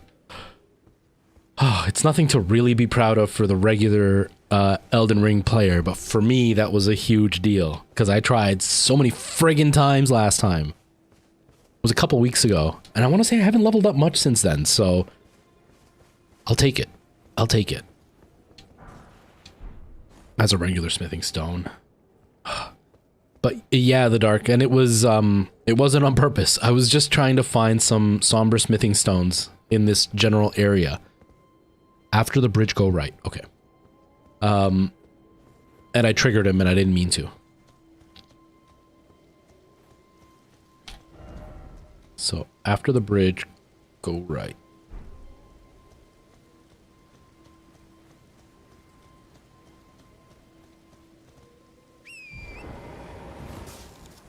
Oh, it's nothing to really be proud of for the regular Elden Ring player, but for me, that was a huge deal. Because I tried so many friggin' times last time. It was a couple weeks ago. And I want to say I haven't leveled up much since then, so... I'll take it. I'll take it. As a regular smithing stone. But yeah, the Dark, and it wasn't on purpose. I was just trying to find some somber smithing stones in this general area. After the bridge, go right. Okay. And I triggered him and I didn't mean to. So after the bridge, go right.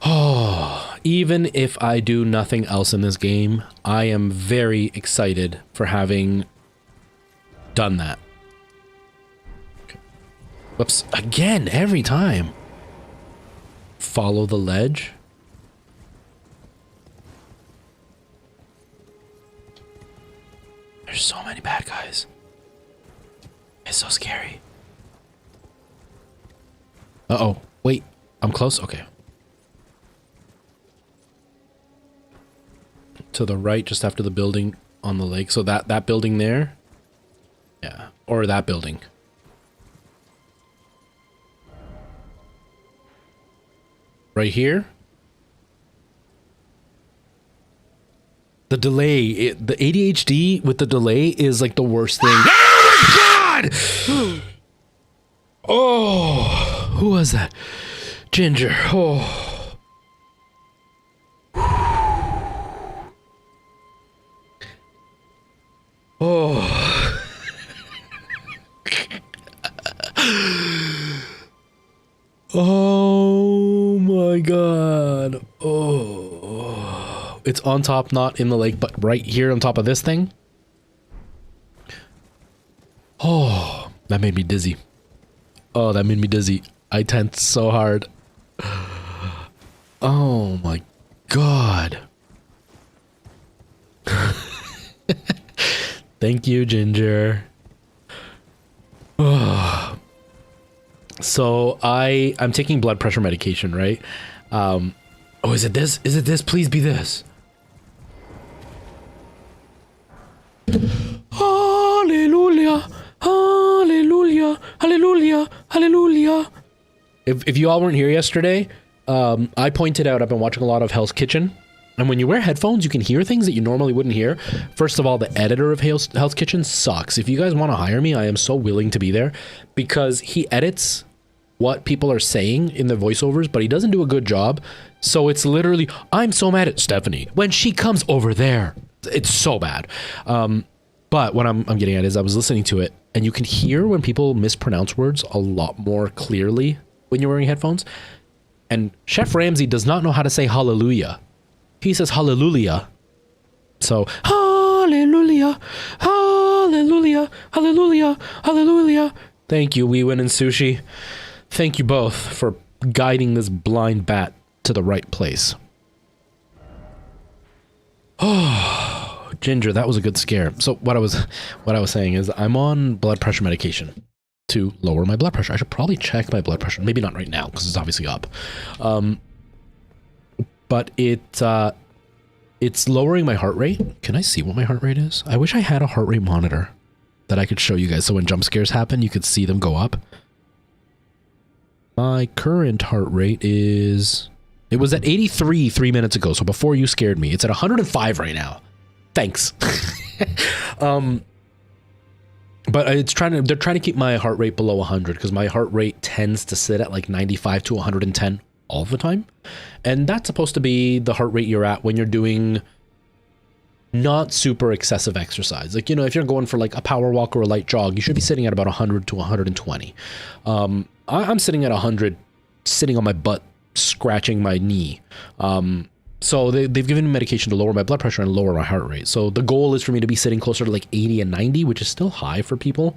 Oh, even if I do nothing else in this game, I am very excited for having done that. Okay. Whoops, again, every time. Follow the ledge. There's so many bad guys. It's so scary. Uh-oh, wait, I'm close? Okay. To the right, just after the building on the lake. So that building there? Yeah, or that building. Right here? The delay, the ADHD with the delay is like the worst thing. Oh my god! Oh, who was that? Ginger. Oh. Oh. Oh my god. Oh. It's on top, not in the lake, but right here on top of this thing. Oh, that made me dizzy. Oh, that made me dizzy. I tensed so hard. Oh my god. Thank you, Ginger. So I'm taking blood pressure medication, right? Oh, is it this? Is it this? Please be this. Hallelujah. Hallelujah. Hallelujah. Hallelujah. If you all weren't here yesterday, I pointed out I've been watching a lot of Hell's Kitchen. And when you wear headphones, you can hear things that you normally wouldn't hear. First of all, the editor of Hell's Kitchen sucks. If you guys want to hire me, I am so willing to be there. Because he edits what people are saying in the voiceovers, but he doesn't do a good job. So it's literally, I'm so mad at Stephanie when she comes over there. It's so bad. But what I'm getting at is I was listening to it, and you can hear when people mispronounce words a lot more clearly when you're wearing headphones. And Chef Ramsay does not know how to say hallelujah. He says hallelujah. So, hallelujah, hallelujah, hallelujah, hallelujah. Thank you, We Win and Sushi. Thank you both for guiding this blind bat to the right place. Oh, Ginger, that was a good scare. So what I was saying is I'm on blood pressure medication to lower my blood pressure. I should probably check my blood pressure. Maybe not right now because it's obviously up. But it's lowering my heart rate. Can I see what my heart rate is? I wish I had a heart rate monitor that I could show you guys. So when jump scares happen, you could see them go up. My current heart rate is... It was at 83 3 minutes ago, so before you scared me. It's at 105 right now. Thanks. But they're trying to keep my heart rate below 100 because my heart rate tends to sit at like 95 to 110 all the time. And that's supposed to be the heart rate you're at when you're doing not super excessive exercise. Like, you know, if you're going for like a power walk or a light jog, you should be sitting at about 100 to 120. I'm sitting at 100, sitting on my butt, scratching my knee. So they've given me medication to lower my blood pressure and lower my heart rate. So the goal is for me to be sitting closer to like 80 and 90, which is still high for people,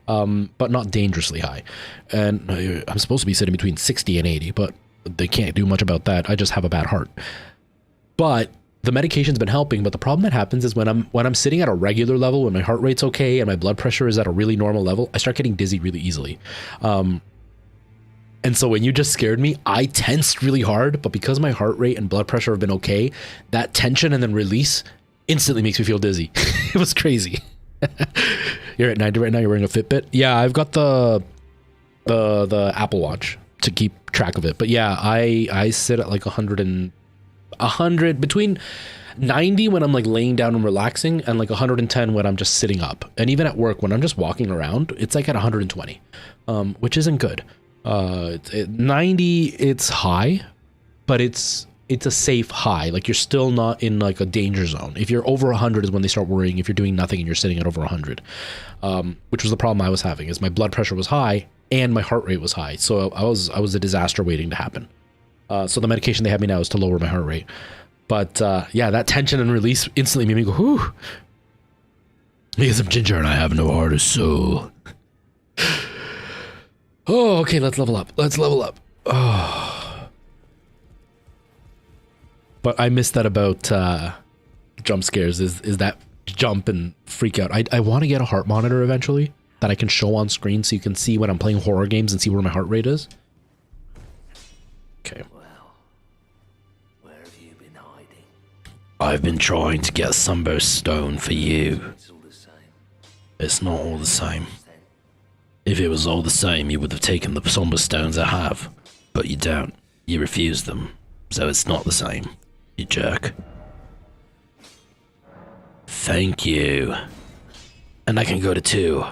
but not dangerously high. And I'm supposed to be sitting between 60 and 80, but they can't do much about that. I just have a bad heart. But the medication's been helping, but the problem that happens is when I'm sitting at a regular level, when my heart rate's okay and my blood pressure is at a really normal level, I start getting dizzy really easily. And so when you just scared me, I tensed really hard, but because my heart rate and blood pressure have been okay, that tension and then release instantly makes me feel dizzy. It was crazy. You're at 90 right now, you're wearing a Fitbit? Yeah, I've got the Apple Watch to keep track of it. But yeah, I sit at like 100 between 90 when I'm like laying down and relaxing and like 110 when I'm just sitting up. And even at work, when I'm just walking around, it's like at 120, which isn't good. 90, it's high, but it's a safe high. Like you're still not in like a danger zone. If you're over 100 is when they start worrying if you're doing nothing and you're sitting at over 100, which was the problem I was having is my blood pressure was high and my heart rate was high. So I was a disaster waiting to happen. So the medication they have me now is to lower my heart rate. But yeah, that tension and release instantly made me go, whew. Because I'm Ginger and I have no heart or soul. Oh, okay, let's level up. Let's level up. Oh. But I missed that about jump scares is that jump and freak out. I want to get a heart monitor eventually that I can show on screen so you can see when I'm playing horror games and see where my heart rate is. Okay. Well, where have you been hiding? I've been trying to get a sunburst stone for you. It's all the same. It's not all the same. If it was all the same, you would have taken the somber stones I have. But you don't. You refuse them. So it's not the same. You jerk. Thank you. And I can go to 2.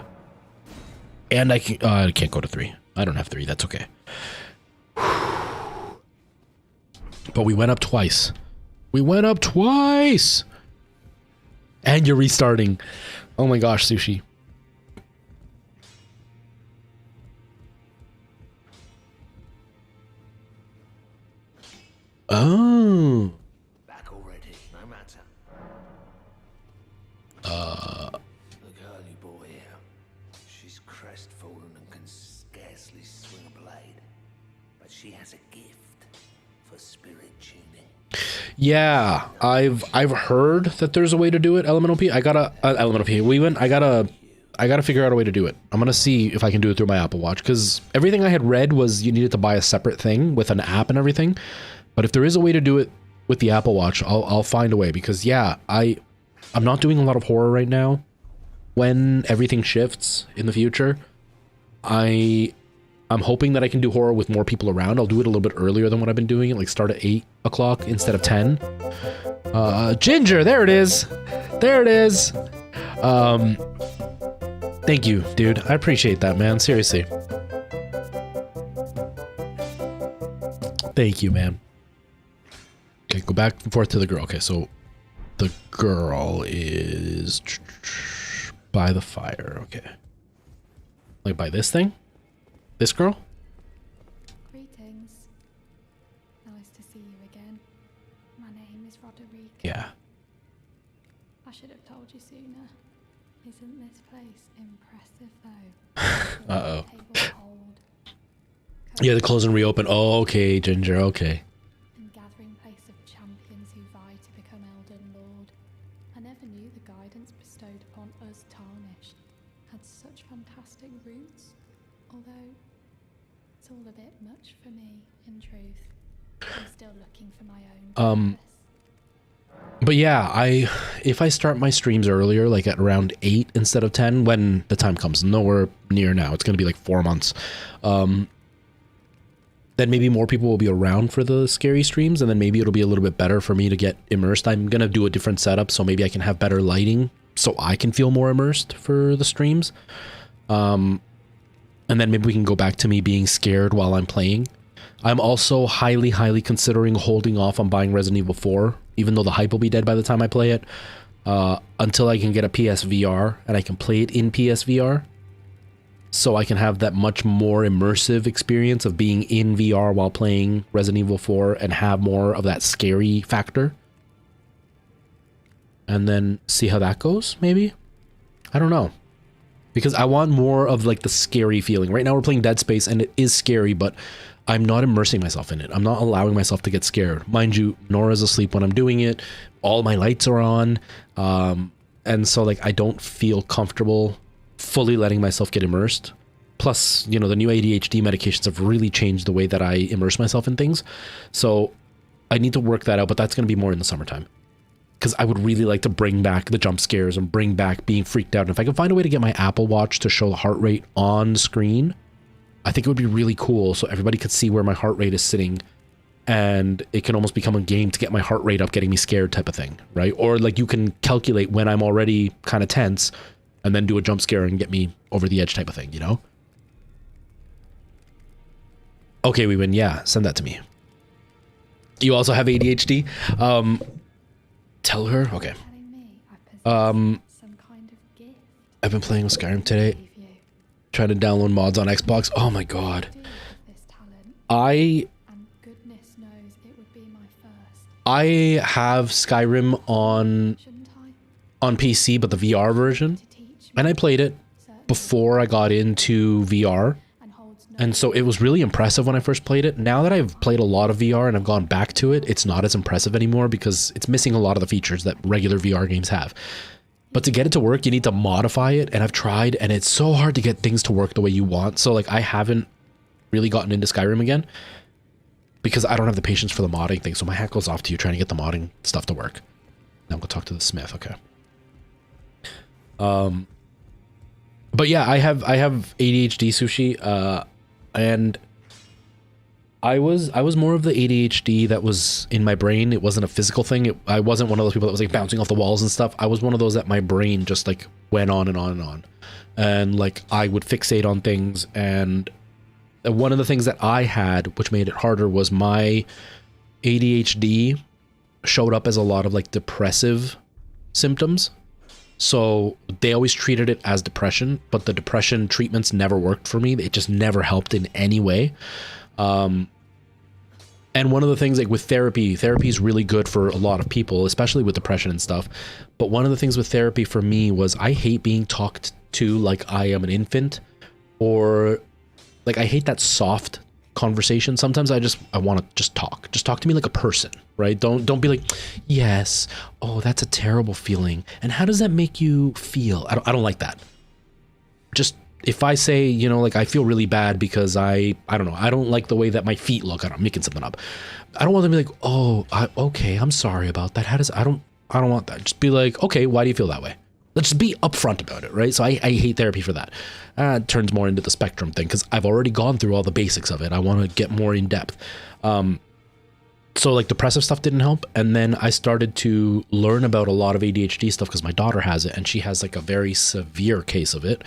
And I can't go to 3. I don't have 3. That's okay. But we went up twice. We went up twice! And you're restarting. Oh my gosh, Sushi. Oh. Back already, no matter. The girly boy here. She's crestfallen and can scarcely swing a blade. But she has a gift for spirit tuning. Yeah, I've heard that there's a way to do it. Elemental P. I gotta Elemental P. I gotta figure out a way to do it. I'm gonna see if I can do it through my Apple Watch because everything I had read was you needed to buy a separate thing with an app and everything. But if there is a way to do it with the Apple Watch, I'll find a way because yeah, I'm not doing a lot of horror right now. When everything shifts in the future, I'm hoping that I can do horror with more people around. I'll do it a little bit earlier than what I've been doing it, like start at 8 o'clock instead of 10. Ginger, there it is. There it is. Thank you, dude. I appreciate that, man. Seriously. Thank you, man. Okay, go back and forth to the girl. Okay, so the girl is by the fire. Okay. Like by this thing? This girl? Greetings. Nice to see you again. My name is Roderick. Yeah. I should have told you sooner. Isn't this place impressive though? Uh-oh. Tables hold, Yeah, the close and reopen. Oh, okay, Ginger, okay. and gathering place of champions who vie to become Elden Lord. I never knew the guidance bestowed upon us tarnished had such fantastic roots, although it's all a bit much for me, in truth. I'm still looking for my own purpose. But yeah, if I start my streams earlier, like at around 8 instead of 10, when the time comes, nowhere near now, it's going to be like 4 months, then maybe more people will be around for the scary streams, and then maybe it'll be a little bit better for me to get immersed. I'm going to do a different setup, so maybe I can have better lighting so I can feel more immersed for the streams. And then maybe we can go back to me being scared while I'm playing. I'm also highly, highly considering holding off on buying Resident Evil 4, even though the hype will be dead by the time I play it, until I can get a PSVR and I can play it in PSVR. So I can have that much more immersive experience of being in VR while playing Resident Evil 4 and have more of that scary factor. And then see how that goes, maybe? I don't know. Because I want more of like the scary feeling. Right now we're playing Dead Space and it is scary, but I'm not immersing myself in it. I'm not allowing myself to get scared. Mind you, Nora's asleep when I'm doing it. All my lights are on. And so like I don't feel comfortable fully letting myself get immersed. Plus, you know, the new ADHD medications have really changed the way that I immerse myself in things. So I need to work that out, but that's going to be more in the summertime. Because I would really like to bring back the jump scares and bring back being freaked out. And if I can find a way to get my Apple Watch to show the heart rate on screen, I think it would be really cool so everybody could see where my heart rate is sitting. And it can almost become a game to get my heart rate up, getting me scared type of thing, right? Or like you can calculate when I'm already kind of tense and then do a jump scare and get me over the edge type of thing, you know? Okay, we win. Yeah, send that to me. You also have ADHD? Tell her? Okay. Telling me I possess some kind of gift. I've been playing with Skyrim today. Believe you. Trying to download mods on Xbox. Oh my god. Do with this talent, I and goodness knows it would be my first. have Skyrim on Shouldn't I? PC, but the VR version. To teach me And I played it certain before I got into VR. and holds no And so it was really impressive when I first played it. Now that I've played a lot of VR and I've gone back to it, it's not as impressive anymore because it's missing a lot of the features that regular VR games have. But to get it to work, you need to modify it. And I've tried, and it's so hard to get things to work the way you want. So like I haven't really gotten into Skyrim again because I don't have the patience for the modding thing. So my hat goes off to you trying to get the modding stuff to work. Now I'm going to talk to the smith. Okay. But yeah, I have ADHD, Sushi, and I was more of the ADHD that was in my brain. It wasn't a physical thing. I wasn't one of those people that was like bouncing off the walls and stuff. I was one of those that my brain just like went on and on and on, and like I would fixate on things. And one of the things that I had, which made it harder, was my ADHD showed up as a lot of like depressive symptoms. So they always treated it as depression, but the depression treatments never worked for me. It just never helped in any way. And one of the things like with therapy is really good for a lot of people, especially with depression and stuff. But one of the things with therapy for me was I hate being talked to like I am an infant, or like I hate that soft conversation. Sometimes I want to just talk to me like a person, right? Don't be like, yes, oh, that's a terrible feeling, and how does that make you feel? I don't like that. Just if I say, you know, like I feel really bad because I don't know, I don't like the way that my feet look. I'm making something up. I don't want them to be like, oh, okay, I'm sorry about that. I don't want that. Just be like, okay, why do you feel that way? Let's just be upfront about it, right? So I hate therapy for that. It turns more into the spectrum thing because I've already gone through all the basics of it. I want to get more in depth. So like depressive stuff didn't help. And then I started to learn about a lot of ADHD stuff because my daughter has it and she has like a very severe case of it.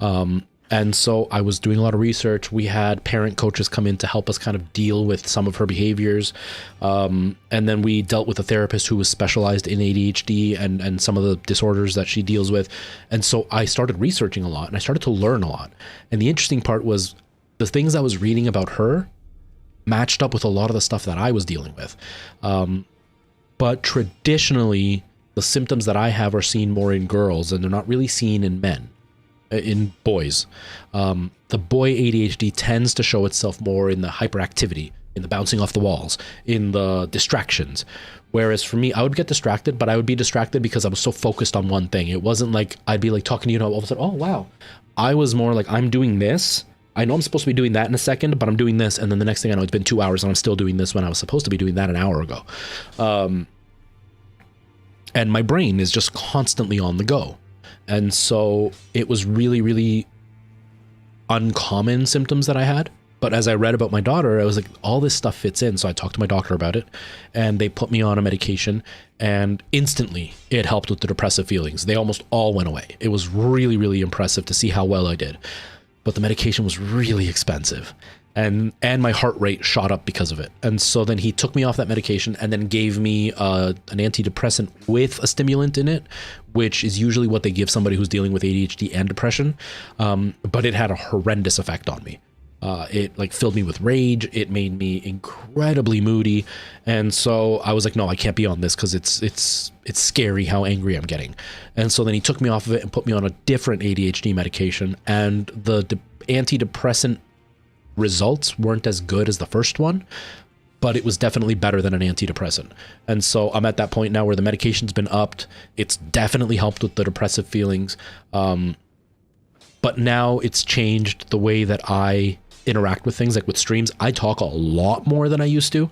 And And so I was doing a lot of research. We had parent coaches come in to help us kind of deal with some of her behaviors. And then we dealt with a therapist who was specialized in ADHD and some of the disorders that she deals with. And so I started researching a lot and I started to learn a lot. And the interesting part was the things I was reading about her matched up with a lot of the stuff that I was dealing with. But traditionally, the symptoms that I have are seen more in girls and they're not really seen in men. In boys. The boy ADHD tends to show itself more in the hyperactivity, in the bouncing off the walls, in the distractions. Whereas for me, I would get distracted, but I would be distracted because I was so focused on one thing. It wasn't like I'd be like talking to you and all of a sudden, oh, wow. I was more like, I'm doing this. I know I'm supposed to be doing that in a second, but I'm doing this. And then the next thing I know, it's been 2 hours and I'm still doing this when I was supposed to be doing that an hour ago. And my brain is just constantly on the go. And so it was really, really uncommon symptoms that I had. But as I read about my daughter, I was like, all this stuff fits in. So I talked to my doctor about it and they put me on a medication and instantly it helped with the depressive feelings. They almost all went away. It was really, really impressive to see how well I did. But the medication was really expensive and my heart rate shot up because of it. And so then he took me off that medication and then gave me an antidepressant with a stimulant in it, which is usually what they give somebody who's dealing with ADHD and depression. But it had a horrendous effect on me. It like filled me with rage. It made me incredibly moody. And so I was like, no, I can't be on this because it's scary how angry I'm getting. And so then he took me off of it and put me on a different ADHD medication. And the antidepressant results weren't as good as the first one, but it was definitely better than an antidepressant. And so I'm at that point now where the medication's been upped. It's definitely helped with the depressive feelings. But now it's changed the way that I interact with things. Like with streams, I talk a lot more than I used to.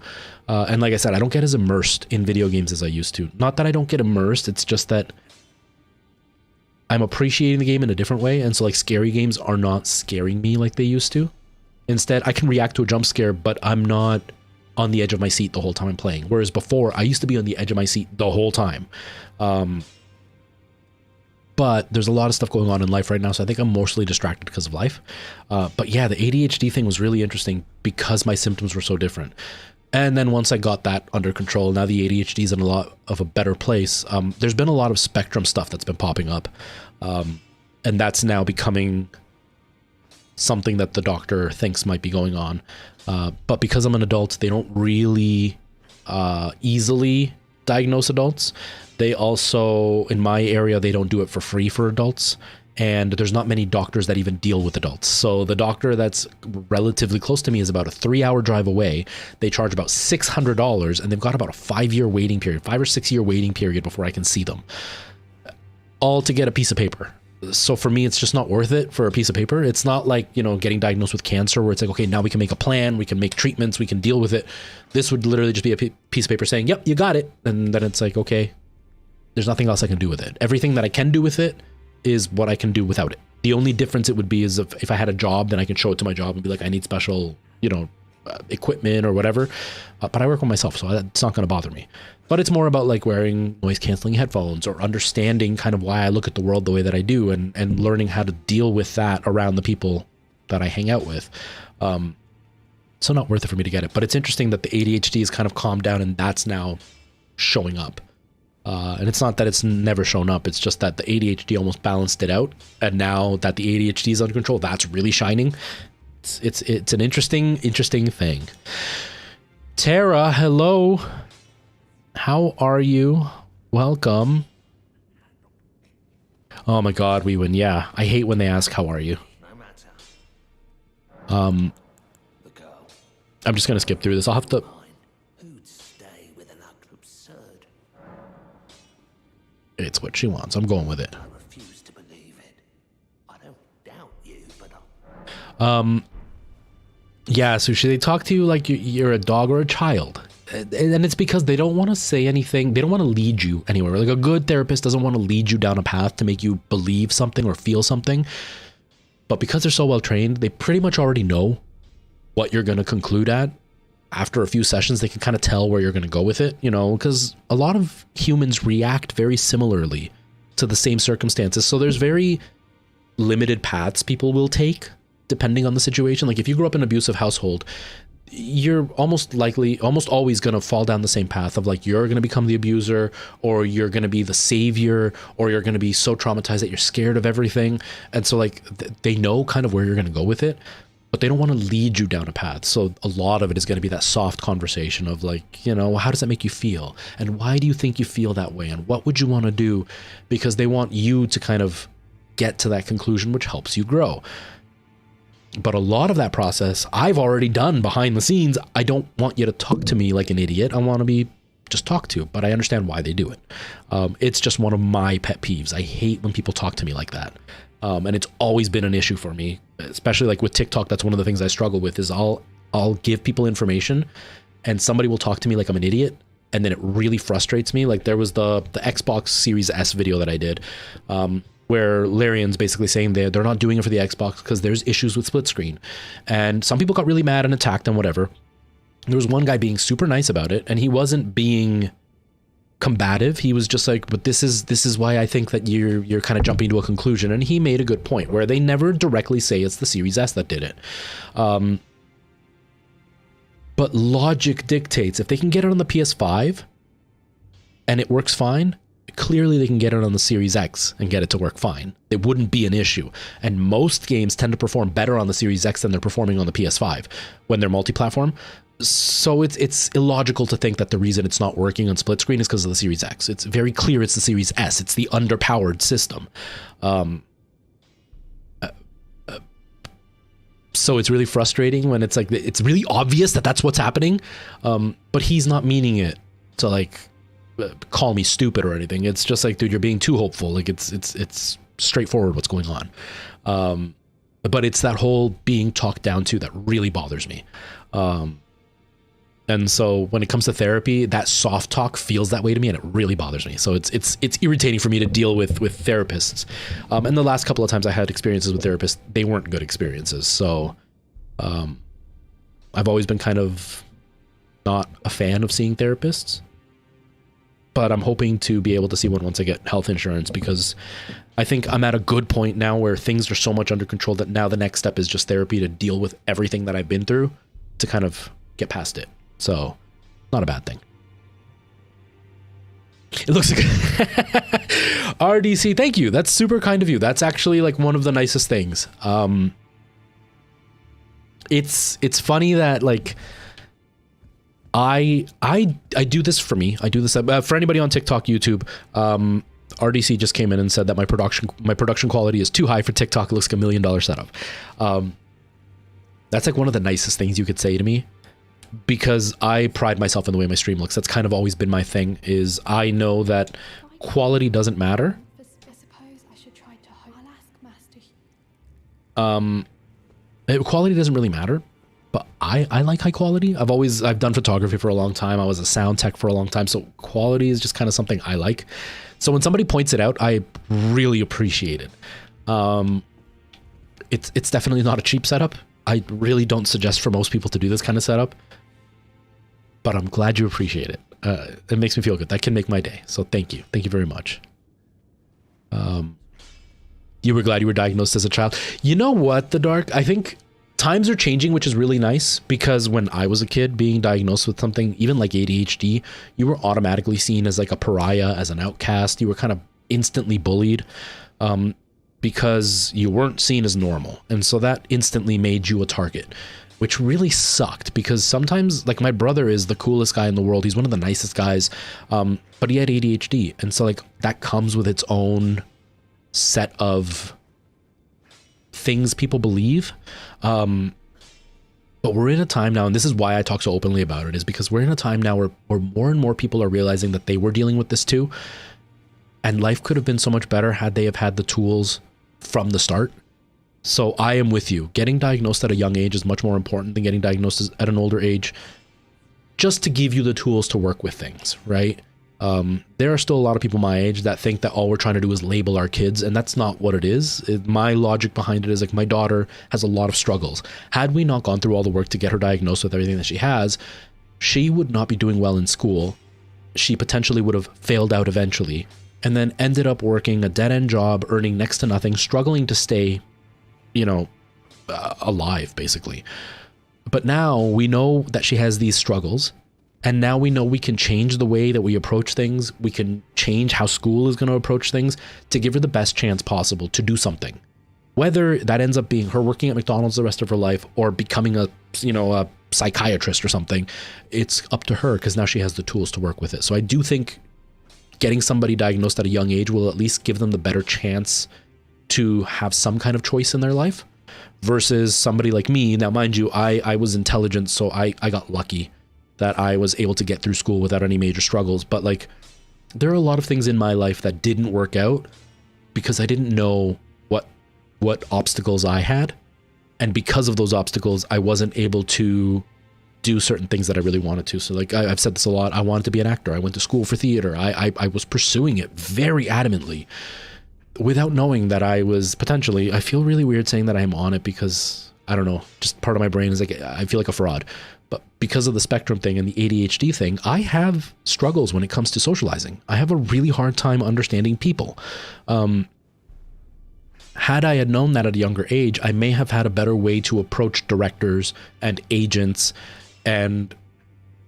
And like I said, I don't get as immersed in video games as I used to. Not that I don't get immersed, it's just that I'm appreciating the game in a different way. And so like scary games are not scaring me like they used to. Instead, I can react to a jump scare, but I'm not on the edge of my seat the whole time I'm playing. Whereas before, I used to be on the edge of my seat the whole time. But there's a lot of stuff going on in life right now, so I think I'm mostly distracted because of life. But yeah, the ADHD thing was really interesting because my symptoms were so different. And then once I got that under control, now the ADHD is in a lot of a better place. There's been a lot of spectrum stuff that's been popping up. And that's now becoming something that the doctor thinks might be going on. But because I'm an adult, they don't really easily diagnose adults. They also, in my area, they don't do it for free for adults. And there's not many doctors that even deal with adults. So the doctor that's relatively close to me is about a 3-hour drive away. They charge about $600 and they've got about a 5-year waiting period, 5 or 6 year waiting period before I can see them. All to get a piece of paper. So for me, it's just not worth it for a piece of paper. It's not like, you know, getting diagnosed with cancer where it's like, okay, now we can make a plan, we can make treatments, we can deal with it. This would literally just be a piece of paper saying, yep, you got it. And then it's like, okay, there's nothing else I can do with it. Everything that I can do with it is what I can do without it. The only difference it would be is if I had a job, then I can show it to my job and be like, I need special, you know, equipment or whatever. But I work with myself, so it's not going to bother me. But it's more about like wearing noise canceling headphones or understanding kind of why I look at the world the way that I do and learning how to deal with that around the people that I hang out with. So not worth it for me to get it. But it's interesting that the ADHD is kind of calmed down and that's now showing up. And it's not that it's never shown up. It's just that the ADHD almost balanced it out. And now that the ADHD is under control, that's really shining. It's an interesting thing. Tara, hello. How are you? Welcome. Oh my God, we win. Yeah, I hate when they ask, how are you? No matter. The girl. I'm just gonna skip through this. I'll have to... Who'd stay with an act absurd? It's what she wants. I'm going with it. I refuse to believe it. I don't doubt you, but Yeah, so should they talk to you like you're a dog or a child? And it's because they don't want to say anything. They don't want to lead you anywhere. Like a good therapist doesn't want to lead you down a path to make you believe something or feel something. But because they're so well trained, they pretty much already know what you're going to conclude at. After a few sessions, they can kind of tell where you're going to go with it, you know, because a lot of humans react very similarly to the same circumstances. So there's very limited paths people will take depending on the situation. Like if you grew up in an abusive household, you're almost always going to fall down the same path of like, you're going to become the abuser, or you're going to be the savior, or you're going to be so traumatized that you're scared of everything. And so like they know kind of where you're going to go with it, but they don't want to lead you down a path. So a lot of it is going to be that soft conversation of like, you know, how does that make you feel? And why do you think you feel that way? And what would you want to do? Because they want you to kind of get to that conclusion, which helps you grow. But a lot of that process I've already done behind the scenes. I don't want you to talk to me like an idiot. I want to be just talked to, but I understand why they do it. It's just one of my pet peeves. I hate when people talk to me like that. And it's always been an issue for me, especially like with TikTok. That's one of the things I struggle with is I'll give people information and somebody will talk to me like I'm an idiot. And then it really frustrates me. Like there was the Xbox Series S video that I did, where Larian's basically saying they're not doing it for the Xbox because there's issues with split screen. And some people got really mad and attacked and whatever. There was one guy being super nice about it, and he wasn't being combative. He was just like, but this is why I think that you're kind of jumping to a conclusion. And he made a good point where they never directly say it's the Series S that did it. But logic dictates if they can get it on the PS5 and it works fine, clearly they can get it on the Series X and get it to work fine. It wouldn't be an issue. And most games tend to perform better on the Series X than they're performing on the PS5 when they're multi-platform. So it's illogical to think that the reason it's not working on split screen is because of the Series X. It's very clear it's the Series S. It's the underpowered system. So it's really frustrating when it's like, it's really obvious that that's what's happening. But he's not meaning it to like call me stupid or anything. It's just like, dude, you're being too hopeful. Like it's straightforward what's going on. But it's that whole being talked down to that really bothers me. And so when it comes to therapy, that soft talk feels that way to me, and it really bothers me. So it's irritating for me to deal with therapists. And the last couple of times I had experiences with therapists, they weren't good experiences. So I've always been kind of not a fan of seeing therapists, but I'm hoping to be able to see one once I get health insurance, because I think I'm at a good point now where things are so much under control that now the next step is just therapy to deal with everything that I've been through to kind of get past it. So, not a bad thing. It looks like RDC, thank you. That's super kind of you. That's actually like one of the nicest things. It's funny that like I do this for me. I do this for anybody on TikTok, YouTube. RDC just came in and said that my production quality is too high for TikTok. It looks like $1 million setup. That's like one of the nicest things you could say to me, because I pride myself in the way my stream looks. That's kind of always been my thing, is I know that quality doesn't matter. I suppose I should try to I'll ask Master. Quality doesn't really matter, but I like high quality. I've done photography for a long time. I was a sound tech for a long time. So quality is just kind of something I like. So when somebody points it out, I really appreciate it. It's definitely not a cheap setup. I really don't suggest for most people to do this kind of setup, but I'm glad you appreciate it. It makes me feel good. That can make my day. So thank you. Thank you very much. You were glad you were diagnosed as a child. You know what, The Dark? I think times are changing, which is really nice, because when I was a kid being diagnosed with something, even like ADHD, you were automatically seen as like a pariah, as an outcast. You were kind of instantly bullied. Because you weren't seen as normal. And so that instantly made you a target, which really sucked, because sometimes, like, my brother is the coolest guy in the world. He's one of the nicest guys, but he had ADHD. And so like that comes with its own set of things people believe. But we're in a time now, and this is why I talk so openly about it, is because we're in a time now where more and more people are realizing that they were dealing with this too. And life could have been so much better had they have had the tools from the start. So I am with you. Getting diagnosed at a young age is much more important than getting diagnosed at an older age, just to give you the tools to work with things, right? There are still a lot of people my age that think that all we're trying to do is label our kids, and that's not what it is. My logic behind it is like, my daughter has a lot of struggles. Had we not gone through all the work to get her diagnosed with everything that she has, she would not be doing well in school. She potentially would have failed out eventually. and then ended up working a dead-end job, earning next to nothing, struggling to stay, you know, alive, basically. But now we know that she has these struggles, and now we know we can change the way that we approach things. We can change how school is going to approach things to give her the best chance possible to do something. Whether that ends up being her working at McDonald's the rest of her life or becoming a, you know, a psychiatrist or something, it's up to her because now she has the tools to work with it. So I do think getting somebody diagnosed at a young age will at least give them the better chance to have some kind of choice in their life versus somebody like me. Now, mind you, I was intelligent, so I got lucky that I was able to get through school without any major struggles. But like, there are a lot of things in my life that didn't work out because I didn't know what obstacles I had. And because of those obstacles, I wasn't able to do certain things that I really wanted to. So like I've said this a lot, I wanted to be an actor. I went to school for theater. I was pursuing it very adamantly without knowing that I was potentially, I feel really weird saying that I'm on it because I don't know, just part of my brain is like, I feel like a fraud. But because of the spectrum thing and the ADHD thing, I have struggles when it comes to socializing. I have a really hard time understanding people. Had I had known that at a younger age, I may have had a better way to approach directors and agents and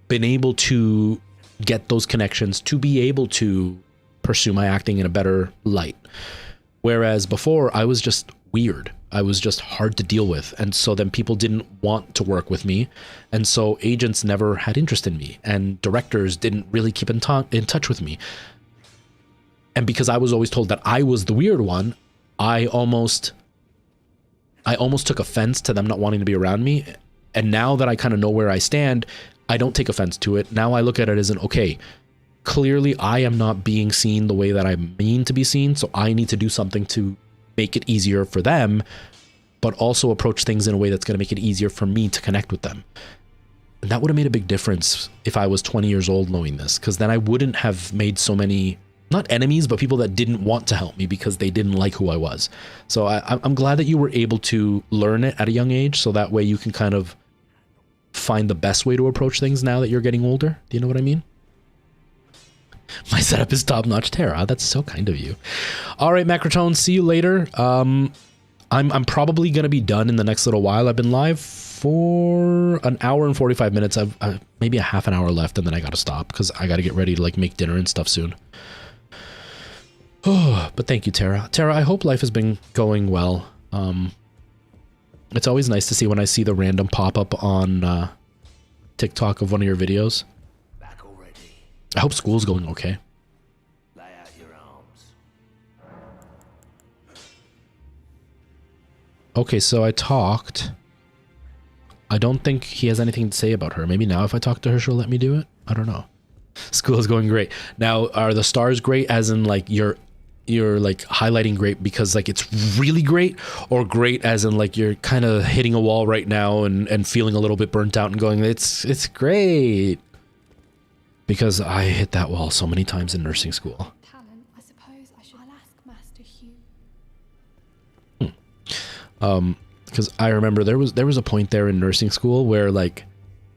been able to get those connections to be able to pursue my acting in a better light. Whereas before, I was just weird. I was just hard to deal with. And so then people didn't want to work with me. And so agents never had interest in me. And directors didn't really keep in touch with me. And because I was always told that I was the weird one, I almost took offense to them not wanting to be around me. And now that I kind of know where I stand, I don't take offense to it. Now I look at it as okay, clearly I am not being seen the way that I mean to be seen. So I need to do something to make it easier for them, but also approach things in a way that's going to make it easier for me to connect with them. And that would have made a big difference if I was 20 years old knowing this, because then I wouldn't have made so many, not enemies, but people that didn't want to help me because they didn't like who I was. So I'm glad that you were able to learn it at a young age, so that way you can kind of find the best way to approach things now that you're getting older. Do you know what I mean? My setup is top-notch, Tara. That's so kind of you. All right, Macrotone, see you later. I'm probably going to be done in the next little while. I've been live for an hour and 45 minutes. I've maybe a half an hour left, and then I got to stop because I got to get ready to like make dinner and stuff soon. Oh, but thank you, Tara. Tara, I hope life has been going well. It's always nice to see when I see the random pop-up on TikTok of one of your videos. Back already. I hope school's going okay. Lay out your arms. Okay, so I talked. I don't think he has anything to say about her. Maybe now if I talk to her, she'll let me do it? I don't know. School is going great. Now, are the stars great as in like you're like highlighting great because like it's really great, or great as in like you're kind of hitting a wall right now and feeling a little bit burnt out and going, it's great? Because I hit that wall so many times in nursing school. Talent, I suppose I should. I'll ask Master Hugh. Because I remember there was a point there in nursing school where like,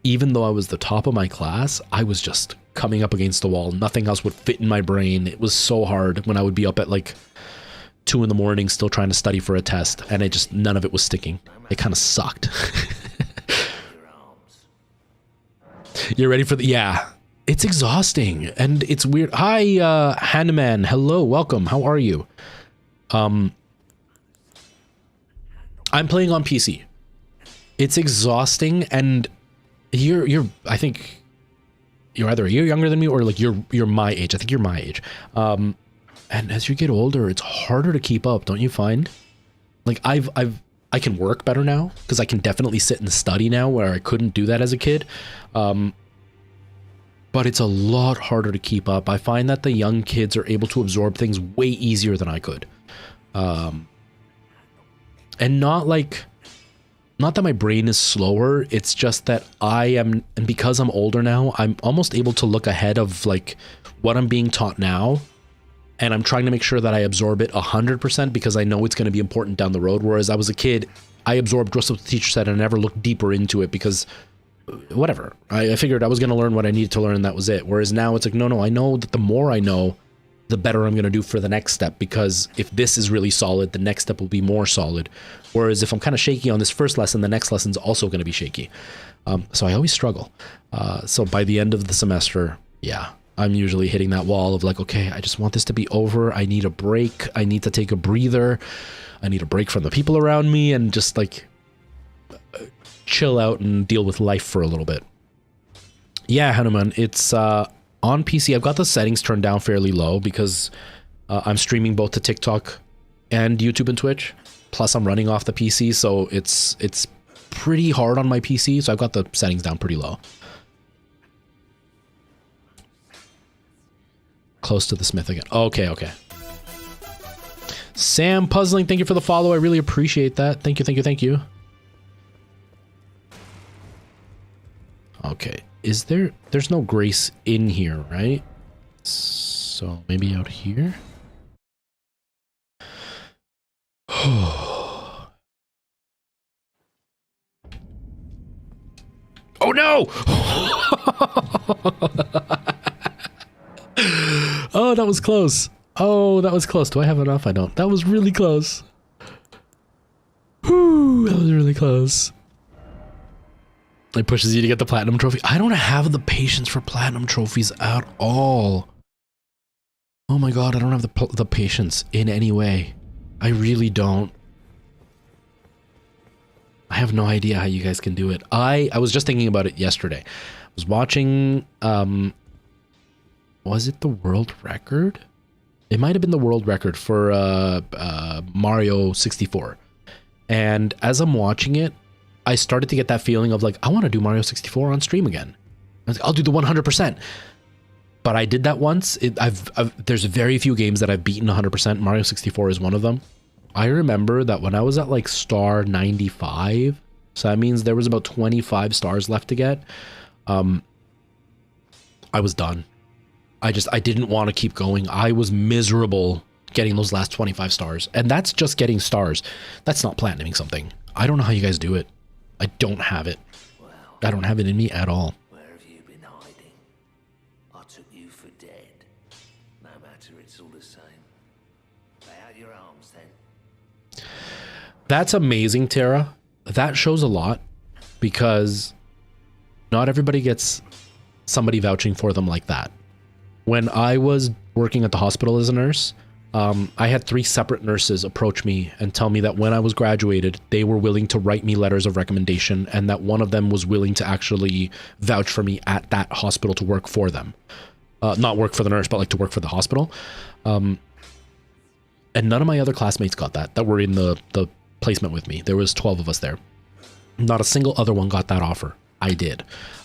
even though I was the top of my class, I was just coming up against the wall. Nothing else would fit in my brain. It was so hard when I would be up at like 2 a.m. still trying to study for a test, and it just, none of it was sticking. It kind of sucked. Your arms. You're ready for the, yeah. It's exhausting and it's weird. Hi, Hanneman. Hello, welcome. How are you? I'm playing on PC. It's exhausting, and you're I think you're either a year younger than me or like you're my age. I think you're my age. And as you get older, it's harder to keep up, don't you find? Like I can work better now because I can definitely sit and study now where I couldn't do that as a kid. But it's a lot harder to keep up. I find that the young kids are able to absorb things way easier than I could. And not that my brain is slower, it's just that and because I'm older now, I'm almost able to look ahead of like what I'm being taught now, and I'm trying to make sure that I absorb it 100% because I know it's going to be important down the road. Whereas I was a kid, I absorbed just what the teacher said and I never looked deeper into it because whatever. I figured I was going to learn what I needed to learn and that was it. Whereas now it's like, no, I know that the more I know, the better I'm going to do for the next step, because if this is really solid, the next step will be more solid. Whereas if I'm kind of shaky on this first lesson, the next lesson's also going to be shaky. So I always struggle. So by the end of the semester, yeah, I'm usually hitting that wall of like, okay, I just want this to be over. I need a break. I need to take a breather. I need a break from the people around me and just like chill out and deal with life for a little bit. Yeah, Hanuman, it's on PC. I've got the settings turned down fairly low because I'm streaming both to TikTok and YouTube and Twitch. Plus I'm running off the PC, so it's pretty hard on my PC, so I've got the settings down pretty low. Close to the smith again. Okay, okay. Sam Puzzling, thank you for the follow. I really appreciate that. Thank you, thank you, thank you. Okay. There's no grace in here, right? So maybe out here? Oh no! Oh, that was close. Oh, that was close. Do I have enough? I don't. That was really close. Whew, that was really close. It pushes you to get the platinum trophy. I don't have the patience for platinum trophies at all. Oh my god, I don't have the patience in any way. I really don't. I have no idea how you guys can do it. I was just thinking about it yesterday. I was watching, was it the world record? It might have been the world record for Mario 64. And as I'm watching it, I started to get that feeling of like, I want to do Mario 64 on stream again. I was like, I'll do the 100%. But I did that once. There's very few games that I've beaten 100%. Mario 64 is one of them. I remember that when I was at like star 95, so that means there was about 25 stars left to get, I was done. I didn't want to keep going. I was miserable getting those last 25 stars. And that's just getting stars. That's not platinuming something. I don't know how you guys do it. I don't have it. Well, I don't have it in me at all. where have you been hiding? I took you for dead. No matter, it's all the same. Lay out your arms then. That's amazing, Tara. That shows a lot because not everybody gets somebody vouching for them like that. When I was working at the hospital as a nurse, I had 3 separate nurses approach me and tell me that when I was graduated, they were willing to write me letters of recommendation and that one of them was willing to actually vouch for me at that hospital to work for them. Not work for the nurse, but like to work for the hospital. And none of my other classmates got that were in the placement with me. There was 12 of us there. Not a single other one got that offer. I did.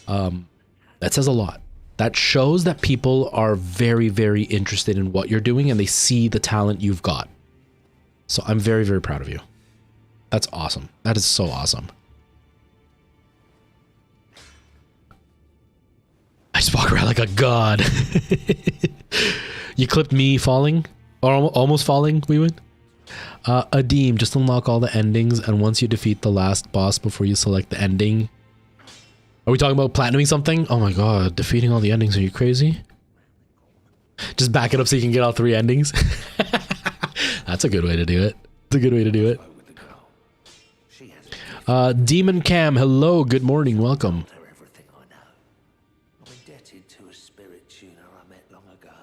That says a lot. That shows that people are very, very interested in what you're doing and they see the talent you've got. So I'm very, very proud of you. That's awesome. That is so awesome. I just walk around like a god. You clipped me falling? Or almost falling, we win? Adim, just unlock all the endings and once you defeat the last boss before you select the ending. Are we talking about platinuming something? Oh my god, defeating all the endings, are you crazy? Just back it up so you can get all 3 endings. That's a good way to do it. It's a good way to do it. Demon Cam, hello, good morning, welcome. Everything I know. I'm indebted to a spirit tuner I met long ago.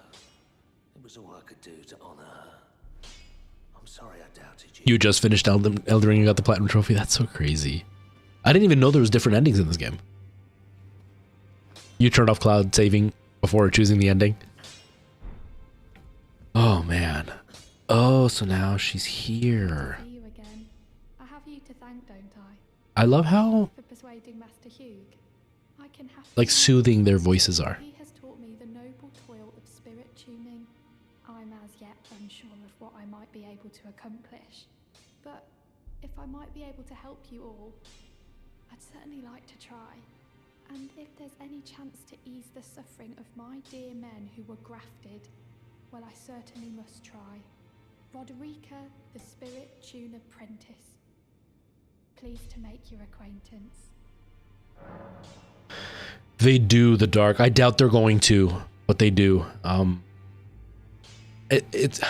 It was all I could do to honor her. I'm sorry I doubted you. You just finished Elden Ring and got the platinum trophy? That's so crazy. I didn't even know there was different endings in this game. You turned off cloud saving before choosing the ending? Oh man. Oh, so now she's here. See you again. I have you to thank, don't I love how I? For persuading Master Hugh. I can have like soothing their voices are. He has taught me the noble toil of spirit tuning. I'm as yet unsure of what I might be able to accomplish. But if I might be able to help you all, I'd certainly like to try. And if there's any chance to ease the suffering of my dear men who were grafted, well, I certainly must try. Roderica, the Spirit Tune Apprentice. Pleased to make your acquaintance. They do the dark. I doubt they're going to, but they do. it's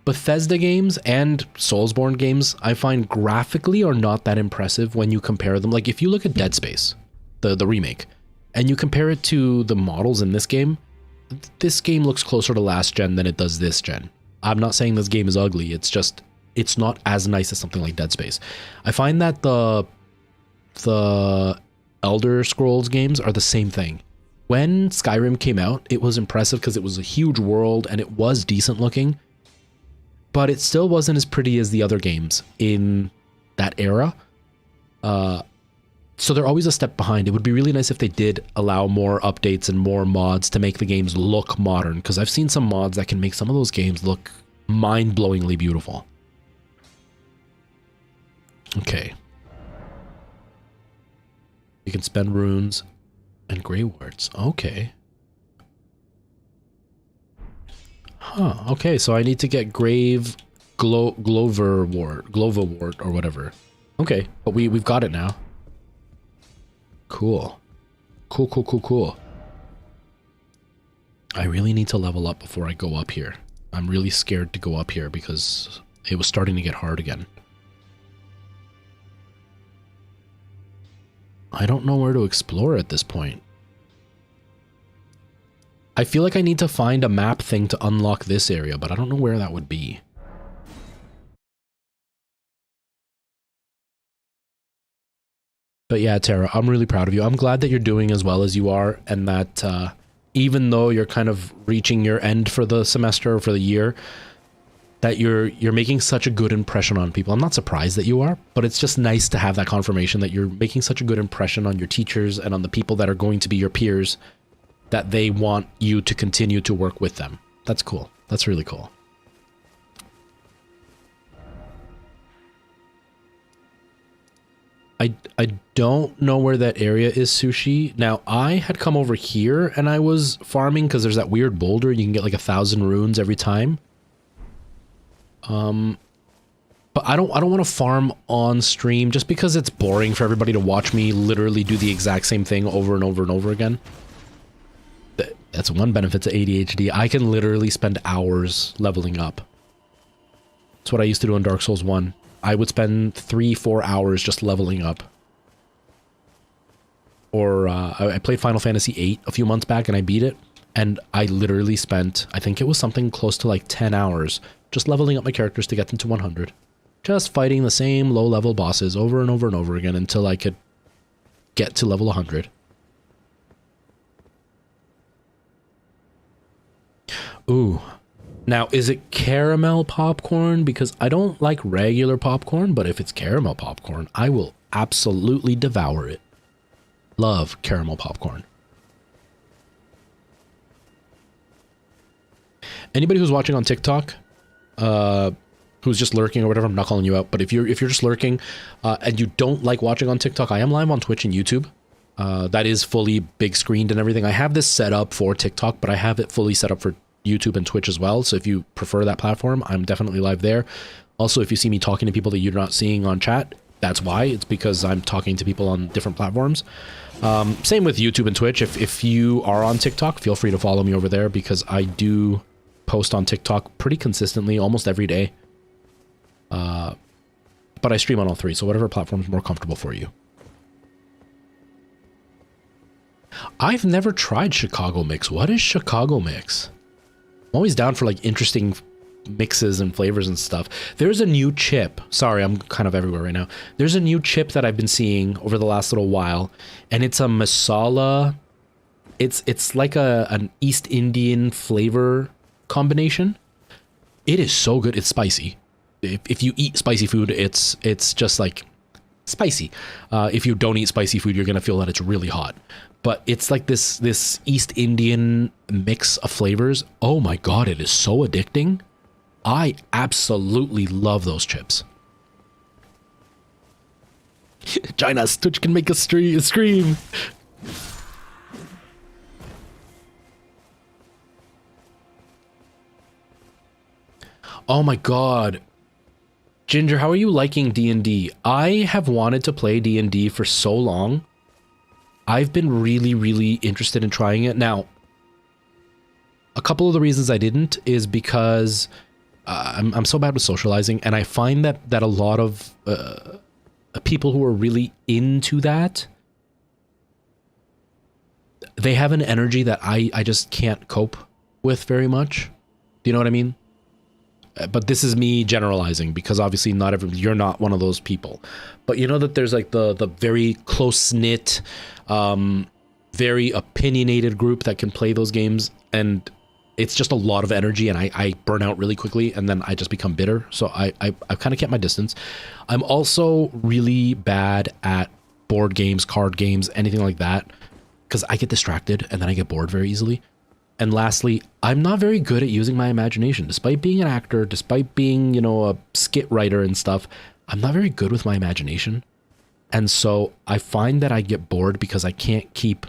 Bethesda games and Soulsborne games, I find graphically are not that impressive when you compare them. Like if you look at Dead Space, the remake, and you compare it to the models in this game looks closer to last gen than it does this gen. I'm not saying this game is ugly, it's just, it's not as nice as something like Dead Space. I find that the Elder Scrolls games are the same thing. When Skyrim came out, it was impressive because it was a huge world and it was decent looking, but it still wasn't as pretty as the other games in that era. So they're always a step behind. It would be really nice if they did allow more updates and more mods to make the games look modern, because I've seen some mods that can make some of those games look mind-blowingly beautiful. Okay. You can spend runes and gray warts. Okay. Huh. Okay, so I need to get grave Glover wart or whatever. Okay, but we've got it now. Cool. Cool. I really need to level up before I go up here. I'm really scared to go up here because it was starting to get hard again. I don't know where to explore at this point. I feel like I need to find a map thing to unlock this area, but I don't know where that would be. But yeah, Tara, I'm really proud of you. I'm glad that you're doing as well as you are, and that even though you're kind of reaching your end for the semester or for the year, that you're making such a good impression on people. I'm not surprised that you are, but it's just nice to have that confirmation that you're making such a good impression on your teachers and on the people that are going to be your peers, that they want you to continue to work with them. That's cool. That's really cool. I don't know where that area is, Sushi. Now, I had come over here and I was farming because there's that weird boulder. You can get like 1,000 runes every time. But I don't want to farm on stream just because it's boring for everybody to watch me literally do the exact same thing over and over and over again. That's one benefit to ADHD. I can literally spend hours leveling up. That's what I used to do in Dark Souls 1. I would spend 3-4 hours just leveling up. Or I played Final Fantasy VIII a few months back and I beat it. And I literally spent, I think it was something close to like 10 hours just leveling up my characters to get them to 100. Just fighting the same low-level bosses over and over and over again until I could get to level 100. Ooh. Now, is it caramel popcorn? Because I don't like regular popcorn, but if it's caramel popcorn, I will absolutely devour it. Love caramel popcorn. Anybody who's watching on TikTok, who's just lurking or whatever, I'm not calling you out, but if you're just lurking and you don't like watching on TikTok, I am live on Twitch and YouTube. That is fully big screened and everything. I have this set up for TikTok, but I have it fully set up for YouTube and Twitch as well. So if you prefer that platform, I'm definitely live there. Also, if you see me talking to people that you're not seeing on chat, that's why. It's because I'm talking to people on different platforms. Same with YouTube and Twitch. If you are on TikTok, feel free to follow me over there because I do post on TikTok pretty consistently, almost every day. But I stream on all three, so whatever platform is more comfortable for you. I've never tried Chicago Mix. What is Chicago Mix? I'm always down for like interesting mixes and flavors and stuff. There's a new chip. Sorry, I'm kind of everywhere right now. There's a new chip that I've been seeing over the last little while, and it's a masala. It's like an East Indian flavor combination. It is so good. It's spicy. If you eat spicy food, it's just like spicy. If you don't eat spicy food, you're gonna feel that it's really hot. But it's like this East Indian mix of flavors. Oh my god, it is so addicting. I absolutely love those chips. China, Stitch can make a scream. Oh my god. Ginger, how are you liking D&D? I have wanted to play D&D for so long. I've been really, really interested in trying it. Now, a couple of the reasons I didn't is because I'm so bad with socializing, and I find that a lot of people who are really into that, they have an energy that I just can't cope with very much. Do you know what I mean? But this is me generalizing, because obviously you're not one of those people. But you know that there's like the very close-knit, very opinionated group that can play those games, and it's just a lot of energy, and I burn out really quickly, and then I just become bitter. So I kind of kept my distance. I'm also really bad at board games, card games, anything like that, because I get distracted and then I get bored very easily. And lastly, I'm not very good at using my imagination. Despite being an actor, despite being, you know, a skit writer and stuff, I'm not very good with my imagination. And so I find that I get bored because I can't keep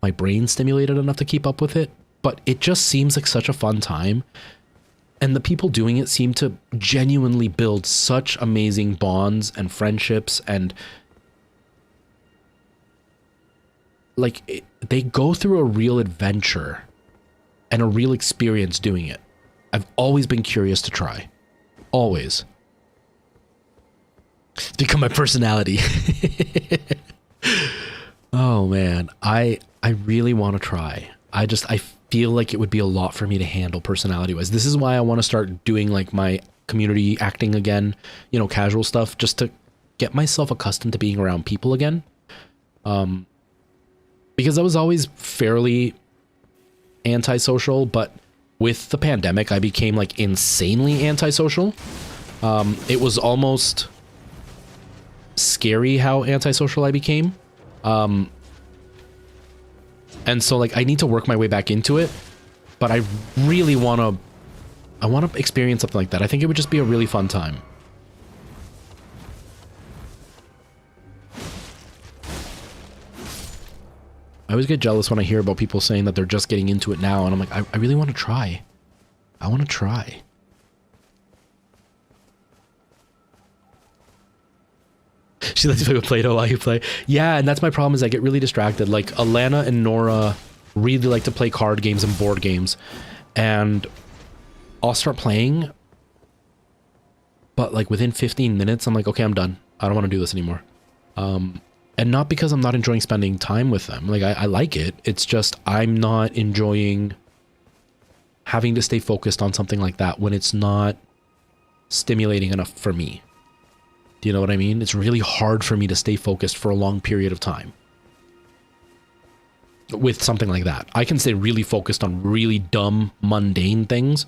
my brain stimulated enough to keep up with it. But it just seems like such a fun time. And the people doing it seem to genuinely build such amazing bonds and friendships, and like they go through a real adventure and a real experience doing it. I've always been curious to try. Always. It's become my personality. Oh man, I really want to try. I feel like it would be a lot for me to handle personality-wise. This is why I want to start doing like my community acting again, you know, casual stuff, just to get myself accustomed to being around people again. Because I was always fairly antisocial, but with the pandemic, I became like insanely antisocial. It was almost scary how antisocial I became. And so like I need to work my way back into it, but I really want to experience something like that. I think it would just be a really fun time. I always get jealous when I hear about people saying that they're just getting into it now, and I'm like, I really want to try. I want to try. She lets you play with Play-Doh while you play. Yeah, and that's my problem, is I get really distracted. Like, Alana and Nora really like to play card games and board games, and I'll start playing, but like within 15 minutes, I'm like, okay, I'm done. I don't want to do this anymore. And not because I'm not enjoying spending time with them. Like, I like it. It's just I'm not enjoying having to stay focused on something like that when it's not stimulating enough for me. Do you know what I mean? It's really hard for me to stay focused for a long period of time with something like that. I can stay really focused on really dumb, mundane things,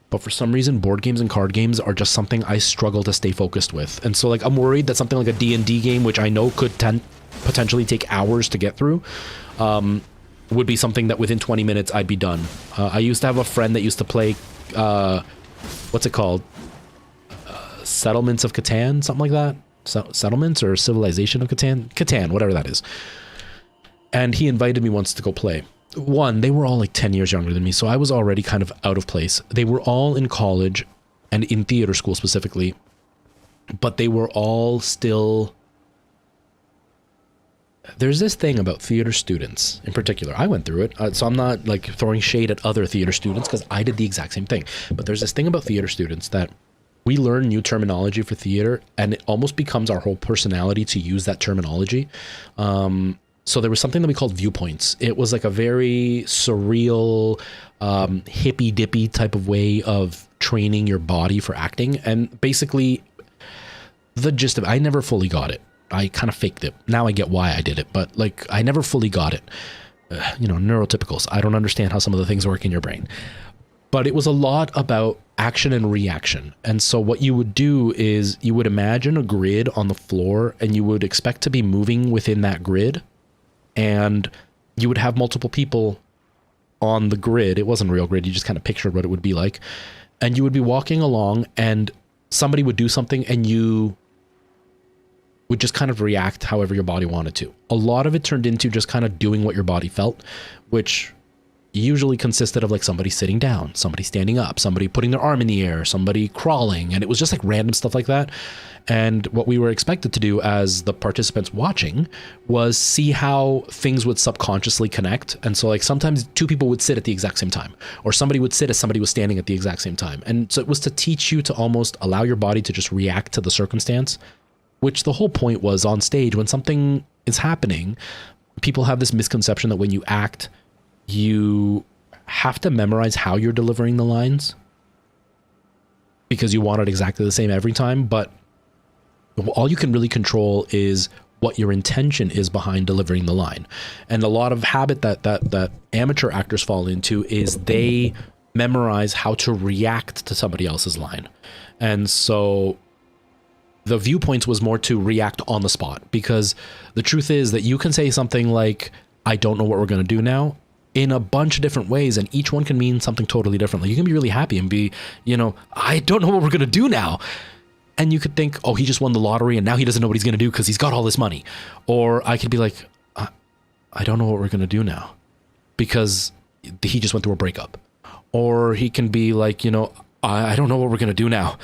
but for some reason, board games and card games are just something I struggle to stay focused with. And so, like, I'm worried that something like a D&D game, which I know could potentially take hours to get through, would be something that within 20 minutes I'd be done. I used to have a friend that used to play, what's it called? Settlements of Catan, something like that. Settlements or Civilization of Catan? Catan, whatever that is. And he invited me once to go play. One, they were all like 10 years younger than me, so I was already kind of out of place. They were all in college and in theater school specifically, but they were all still... There's this thing about theater students in particular. I went through it, so I'm not like throwing shade at other theater students because I did the exact same thing. But there's this thing about theater students that we learn new terminology for theater, and it almost becomes our whole personality to use that terminology. So there was something that we called viewpoints. It was like a very surreal, hippy-dippy type of way of training your body for acting. And basically, the gist of it, I never fully got it. I kind of faked it. Now I get why I did it, but like I never fully got it. You know, neurotypicals. I don't understand how some of the things work in your brain. But it was a lot about action and reaction. And so what you would do is you would imagine a grid on the floor, and you would expect to be moving within that grid. And you would have multiple people on the grid. It wasn't a real grid. You just kind of pictured what it would be like. And you would be walking along, and somebody would do something, and you would just kind of react however your body wanted to. A lot of it turned into just kind of doing what your body felt, which usually consisted of like somebody sitting down, somebody standing up, somebody putting their arm in the air, somebody crawling, and it was just like random stuff like that. And what we were expected to do as the participants watching was see how things would subconsciously connect. And so like sometimes two people would sit at the exact same time, or somebody would sit as somebody was standing at the exact same time. And so it was to teach you to almost allow your body to just react to the circumstance, which the whole point was on stage when something is happening, people have this misconception that when you act, you have to memorize how you're delivering the lines because you want it exactly the same every time. But all you can really control is what your intention is behind delivering the line. And a lot of habit that amateur actors fall into is they memorize how to react to somebody else's line. And so the viewpoints was more to react on the spot, because the truth is that you can say something like, I don't know what we're going to do now, in a bunch of different ways, and each one can mean something totally different. Like you can be really happy and be, I don't know what we're going to do now. And you could think, oh, he just won the lottery and now he doesn't know what he's going to do because he's got all this money. Or I could be like, I don't know what we're going to do now because he just went through a breakup. Or he can be like, I don't know what we're going to do now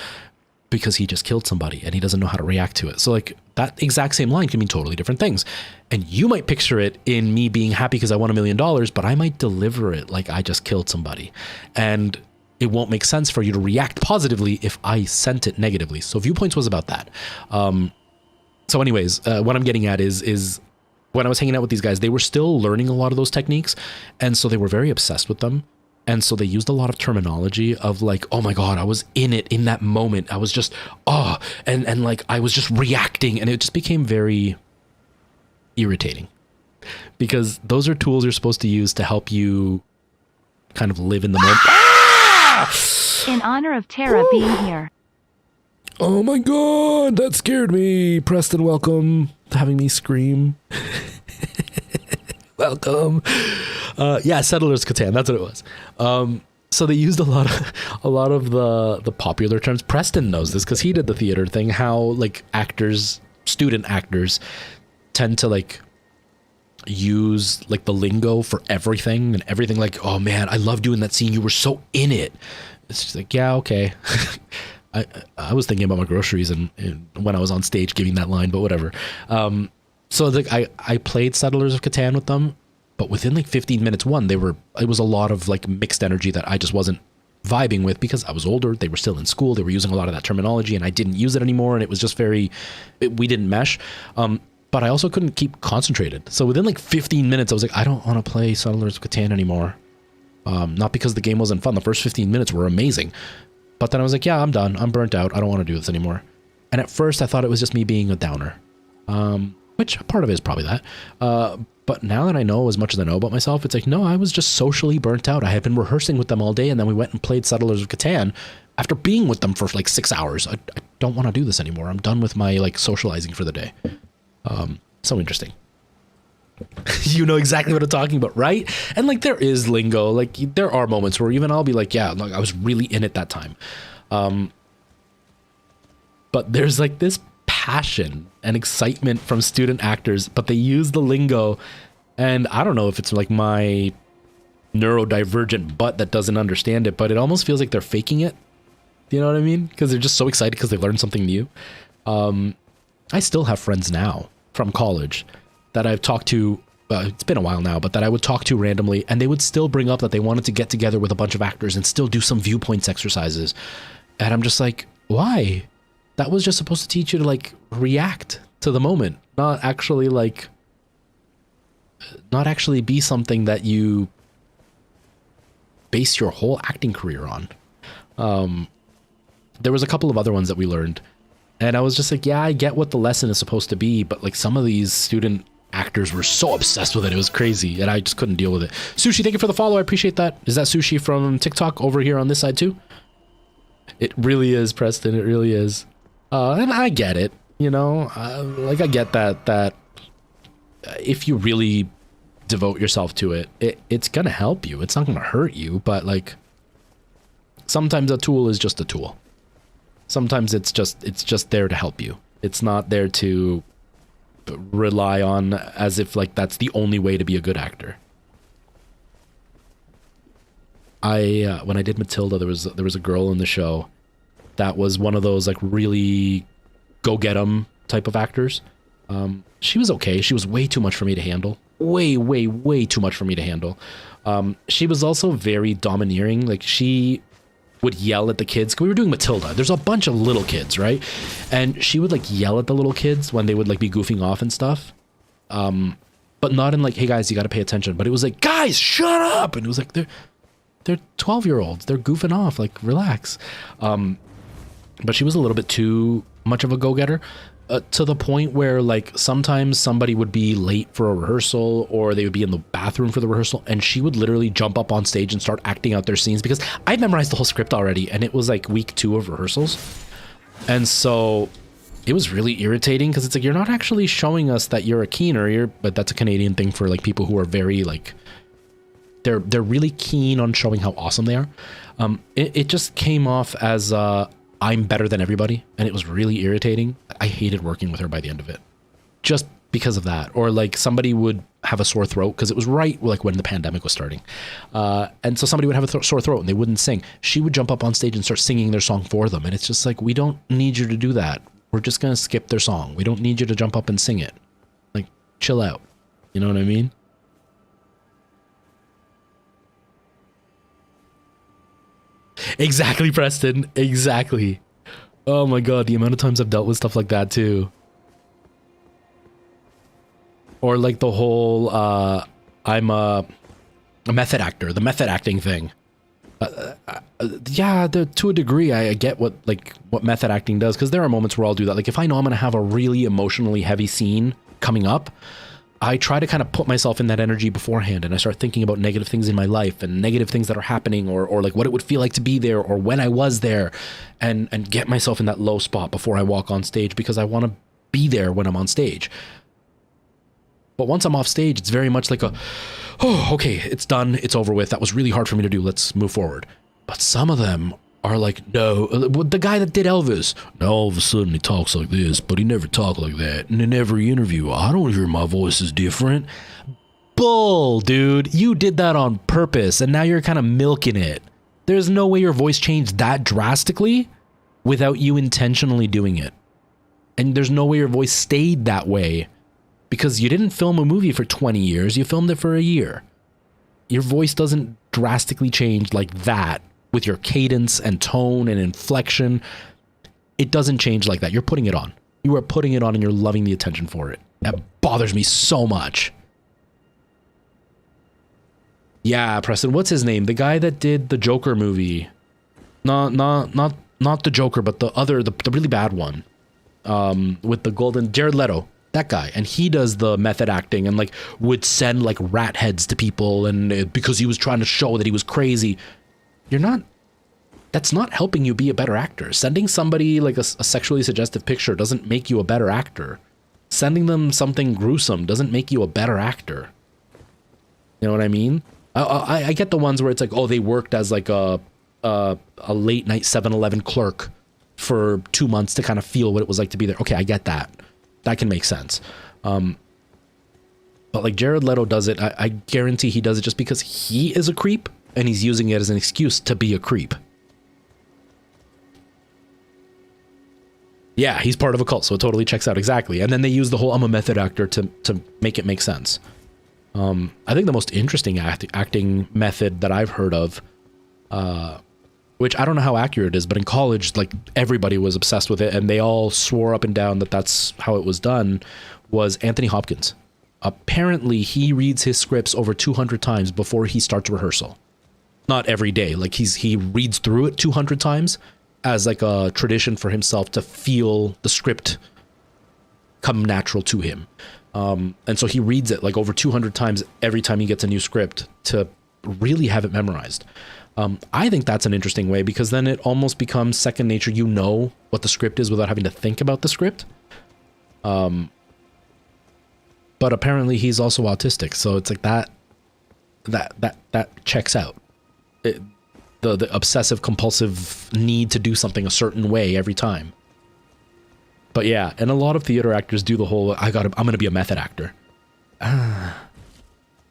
because he just killed somebody and he doesn't know how to react to it. So like that exact same line can mean totally different things. And you might picture it in me being happy because I won $1 million, but I might deliver it like I just killed somebody. And it won't make sense for you to react positively if I sent it negatively. So viewpoints was about that. So anyways, what I'm getting at is when I was hanging out with these guys, they were still learning a lot of those techniques. And so they were very obsessed with them. And so they used a lot of terminology of like, oh my God, I was in it in that moment. I was just, and like I was just reacting, and it just became very irritating because those are tools you're supposed to use to help you kind of live in the moment. In honor of Tara being here. Oh my God, that scared me. Preston, welcome to having me scream. Welcome. Yeah, Settlers Catan, that's what it was. So they used a lot of the popular terms. Preston knows this because he did the theater thing, how like student actors tend to like use like the lingo for everything and everything, like, oh man, I love doing that scene, you were so in it. It's just like, yeah, okay. I was thinking about my groceries and when I was on stage giving that line, but whatever. So like I played Settlers of Catan with them, but within like 15 minutes, it was a lot of like mixed energy that I just wasn't vibing with because I was older. They were still in school. They were using a lot of that terminology and I didn't use it anymore. And it was just we didn't mesh. But I also couldn't keep concentrated. So within like 15 minutes, I was like, I don't want to play Settlers of Catan anymore. Not because the game wasn't fun. The first 15 minutes were amazing. But then I was like, yeah, I'm done. I'm burnt out. I don't want to do this anymore. And at first I thought it was just me being a downer. Which part of it is probably that. But now that I know as much as I know about myself, it's like, no, I was just socially burnt out. I had been rehearsing with them all day and then we went and played Settlers of Catan after being with them for like 6 hours. I don't want to do this anymore. I'm done with my like socializing for the day. So interesting. You know exactly what I'm talking about, right? And like there is lingo, like there are moments where even I'll be like, yeah, like I was really in it that time. But there's like this passion and excitement from student actors, but they use the lingo, and I don't know if it's like my neurodivergent butt that doesn't understand it, but it almost feels like they're faking it. You know what I mean? Because they're just so excited because they learned something new. I still have friends now from college that I've talked to, it's been a while now, but that I would talk to randomly, and they would still bring up that they wanted to get together with a bunch of actors and still do some viewpoints exercises. And I'm just like, why? That was just supposed to teach you to like react to the moment, not actually be something that you base your whole acting career on. There was a couple of other ones that we learned, and I was just like, yeah, I get what the lesson is supposed to be, but like some of these student actors were so obsessed with it. It was crazy, and I just couldn't deal with it. Sushi, thank you for the follow. I appreciate that. Is that Sushi from TikTok over here on this side too? It really is, Preston. It really is. And I get it, like I get that if you really devote yourself to it, it's going to help you. It's not going to hurt you, but like sometimes a tool is just a tool. Sometimes it's just there to help you. It's not there to rely on as if like that's the only way to be a good actor. when I did Matilda, there was a girl in the show that was one of those like really go get 'em type of actors. She was okay. She was way too much for me to handle. Way too much for me to handle. She was also very domineering. Like she would yell at the kids. We were doing Matilda. There's a bunch of little kids, right? And she would like yell at the little kids when they would like be goofing off and stuff. But not in like, hey guys, you got to pay attention. But it was like, guys, shut up. And it was like, they're 12-year-olds. They're goofing off. Like, relax. But she was a little bit too much of a go-getter. To the point where like sometimes somebody would be late for a rehearsal or they would be in the bathroom for the rehearsal and she would literally jump up on stage and start acting out their scenes because I memorized the whole script already and it was like week 2 of rehearsals. And so it was really irritating because it's like, you're not actually showing us that you're a keener, but that's a Canadian thing for like people who are very like, they're really keen on showing how awesome they are. It just came off as I'm better than everybody, and it was really irritating. I hated working with her by the end of it, just because of that. Or like somebody would have a sore throat because it was right like when the pandemic was starting, and so somebody would have a sore throat and they wouldn't sing. She would jump up on stage and start singing their song for them, and it's just like, we don't need you to do that. We're just gonna skip their song. We don't need you to jump up and sing it. Like, chill out. You know what I mean? Exactly, Preston. Exactly. Oh my god, the amount of times I've dealt with stuff like that too. Or like the whole I'm a method actor, the method acting thing. Yeah, to a degree I get what method acting does, because there are moments where I'll do that. Like if I know I'm going to have a really emotionally heavy scene coming up, I try to kind of put myself in that energy beforehand, and I start thinking about negative things in my life and negative things that are happening, or like what it would feel like to be there or when I was there, and get myself in that low spot before I walk on stage, because I want to be there when I'm on stage. But once I'm off stage, it's very much like oh, okay, it's done, it's over with. That was really hard for me to do. Let's move forward. But some of them are like, no, the guy that did Elvis, now all of a sudden he talks like this, but he never talked like that. And in every interview, I don't hear my voice is different. Bull, dude. You did that on purpose, and now you're kind of milking it. There's no way your voice changed that drastically without you intentionally doing it. And there's no way your voice stayed that way because you didn't film a movie for 20 years. You filmed it for a year. Your voice doesn't drastically change like that with your cadence and tone and inflection. It doesn't change like that. You're putting it on. You are putting it on and you're loving the attention for it. That bothers me so much. Yeah, Preston, what's his name? The guy that did the Joker movie. Not the Joker, but the other, the really bad one. With the golden, Jared Leto. That guy. And he does the method acting and like would send like rat heads to people, and because he was trying to show that he was crazy. That's not helping you be a better actor. Sending somebody like a sexually suggestive picture doesn't make you a better actor. Sending them something gruesome doesn't make you a better actor. You know what I mean? I get the ones where it's like, oh, they worked as like a late night 7-Eleven clerk for 2 months to kind of feel what it was like to be there. Okay, I get that. That can make sense. But like Jared Leto does it, I guarantee he does it just because he is a creep and he's using it as an excuse to be a creep. Yeah, he's part of a cult, so it totally checks out. Exactly. And then they use the whole I'm a method actor to make it make sense. I think the most interesting acting method that I've heard of, which I don't know how accurate it is, but in college, like everybody was obsessed with it and they all swore up and down that that's how it was done, was Anthony Hopkins. Apparently, he reads his scripts over 200 times before he starts rehearsal. Not every day. Like he reads through it 200 times as like a tradition for himself to feel the script come natural to him. And so he reads it like over 200 times every time he gets a new script to really have it memorized. I think that's an interesting way because then it almost becomes second nature. You know what the script is without having to think about the script. But apparently he's also autistic, so it's like that checks out. The obsessive compulsive need to do something a certain way every time. But yeah, and a lot of theater actors do the whole I'm gonna be a method actor.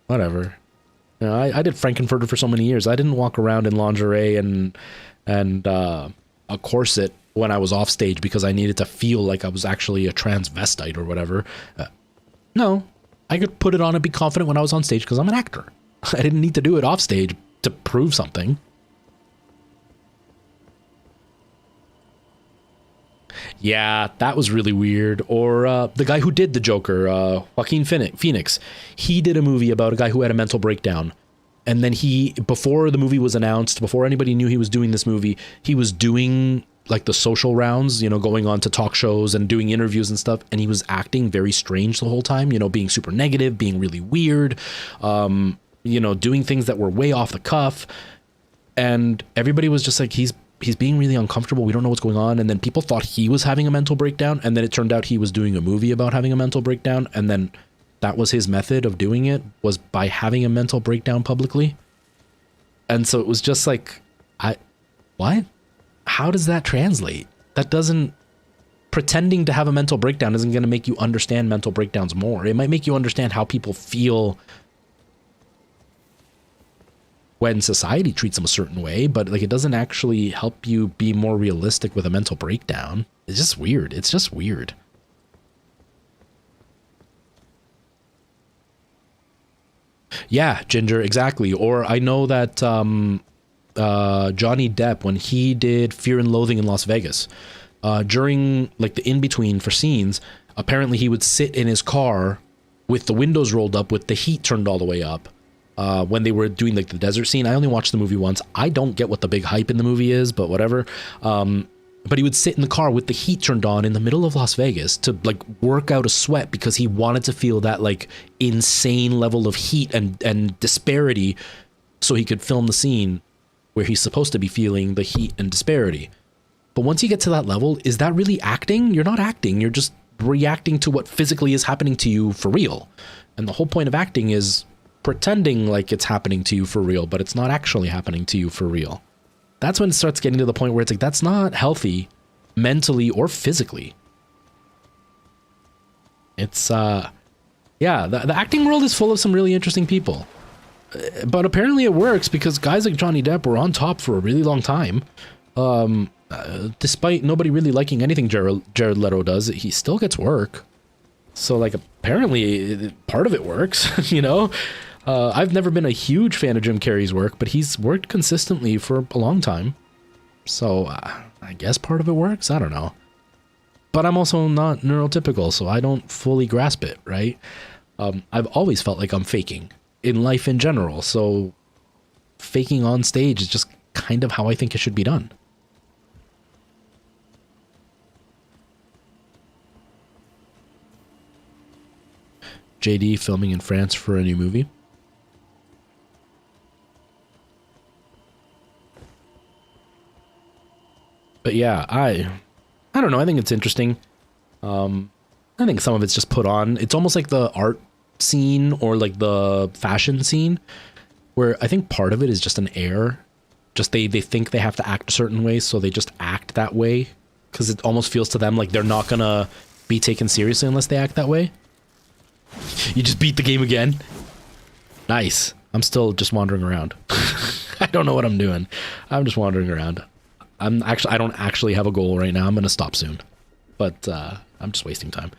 Whatever. You know, I did Frankenfurter for so many years. I didn't walk around in lingerie and a corset when I was off stage because I needed to feel like I was actually a transvestite or whatever. No, I could put it on and be confident when I was on stage because I'm an actor. I didn't need to do it off stage to prove something. Yeah, that was really weird. Or the guy who did the Joker, Joaquin Phoenix, he did a movie about a guy who had a mental breakdown. And then before the movie was announced, before anybody knew he was doing this movie, he was doing like the social rounds, you know, going on to talk shows and doing interviews and stuff. And he was acting very strange the whole time, you know, being super negative, being really weird, you know, doing things that were way off the cuff. And everybody was just like, he's being really uncomfortable. We don't know what's going on. And then people thought he was having a mental breakdown. And then it turned out he was doing a movie about having a mental breakdown. And then that was his method of doing it, was by having a mental breakdown publicly. And so it was just like, what? How does that translate? That doesn't, pretending to have a mental breakdown isn't going to make you understand mental breakdowns more. It might make you understand how people feel when society treats them a certain way, but like it doesn't actually help you be more realistic with a mental breakdown. It's just weird. It's just weird. Yeah, Ginger, exactly. Or I know that Johnny Depp, when he did Fear and Loathing in Las Vegas, during like the in-between for scenes, apparently he would sit in his car with the windows rolled up with the heat turned all the way up. When they were doing like the desert scene. I only watched the movie once. I don't get what the big hype in the movie is, but whatever. But he would sit in the car with the heat turned on in the middle of Las Vegas to like work out a sweat because he wanted to feel that like insane level of heat and disparity so he could film the scene where he's supposed to be feeling the heat and disparity. But once you get to that level, is that really acting? You're not acting. You're just reacting to what physically is happening to you for real. And the whole point of acting is pretending like it's happening to you for real, but it's not actually happening to you for real. That's when it starts getting to the point where it's like, that's not healthy mentally or physically. It's, yeah, the acting world is full of some really interesting people. But apparently it works because guys like Johnny Depp were on top for a really long time. Despite nobody really liking anything Jared Leto does, he still gets work. So like apparently part of it works, you know? I've never been a huge fan of Jim Carrey's work, but he's worked consistently for a long time. So I guess part of it works. I don't know. But I'm also not neurotypical, so I don't fully grasp it, right? I've always felt like I'm faking in life in general. So faking on stage is just kind of how I think it should be done. JD filming in France for a new movie. But yeah, I don't know. I think it's interesting. I think some of it's just put on. It's almost like the art scene or like the fashion scene, where I think part of it is just an air. Just they think they have to act a certain way, so they just act that way because it almost feels to them like they're not gonna be taken seriously unless they act that way. You just beat the game again. Nice. I'm still just wandering around. I don't know what I'm doing. I'm just wandering around. I don't actually have a goal right now. I'm going to stop soon, but I'm just wasting time.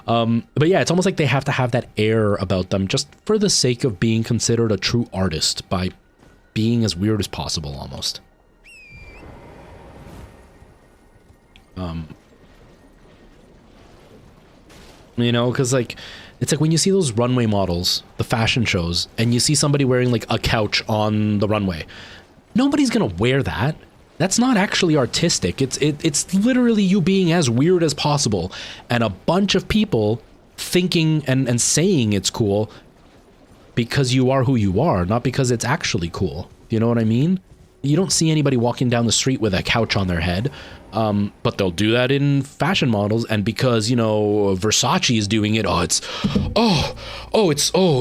But yeah, it's almost like they have to have that air about them just for the sake of being considered a true artist by being as weird as possible almost. You know, because like, it's like when you see those runway models, the fashion shows, and you see somebody wearing like a couch on the runway. Nobody's going to wear that. That's not actually artistic. It's literally you being as weird as possible and a bunch of people thinking and saying it's cool because you are who you are, not because it's actually cool. You know what I mean? You don't see anybody walking down the street with a couch on their head, but they'll do that in fashion models. And because, you know, Versace is doing it,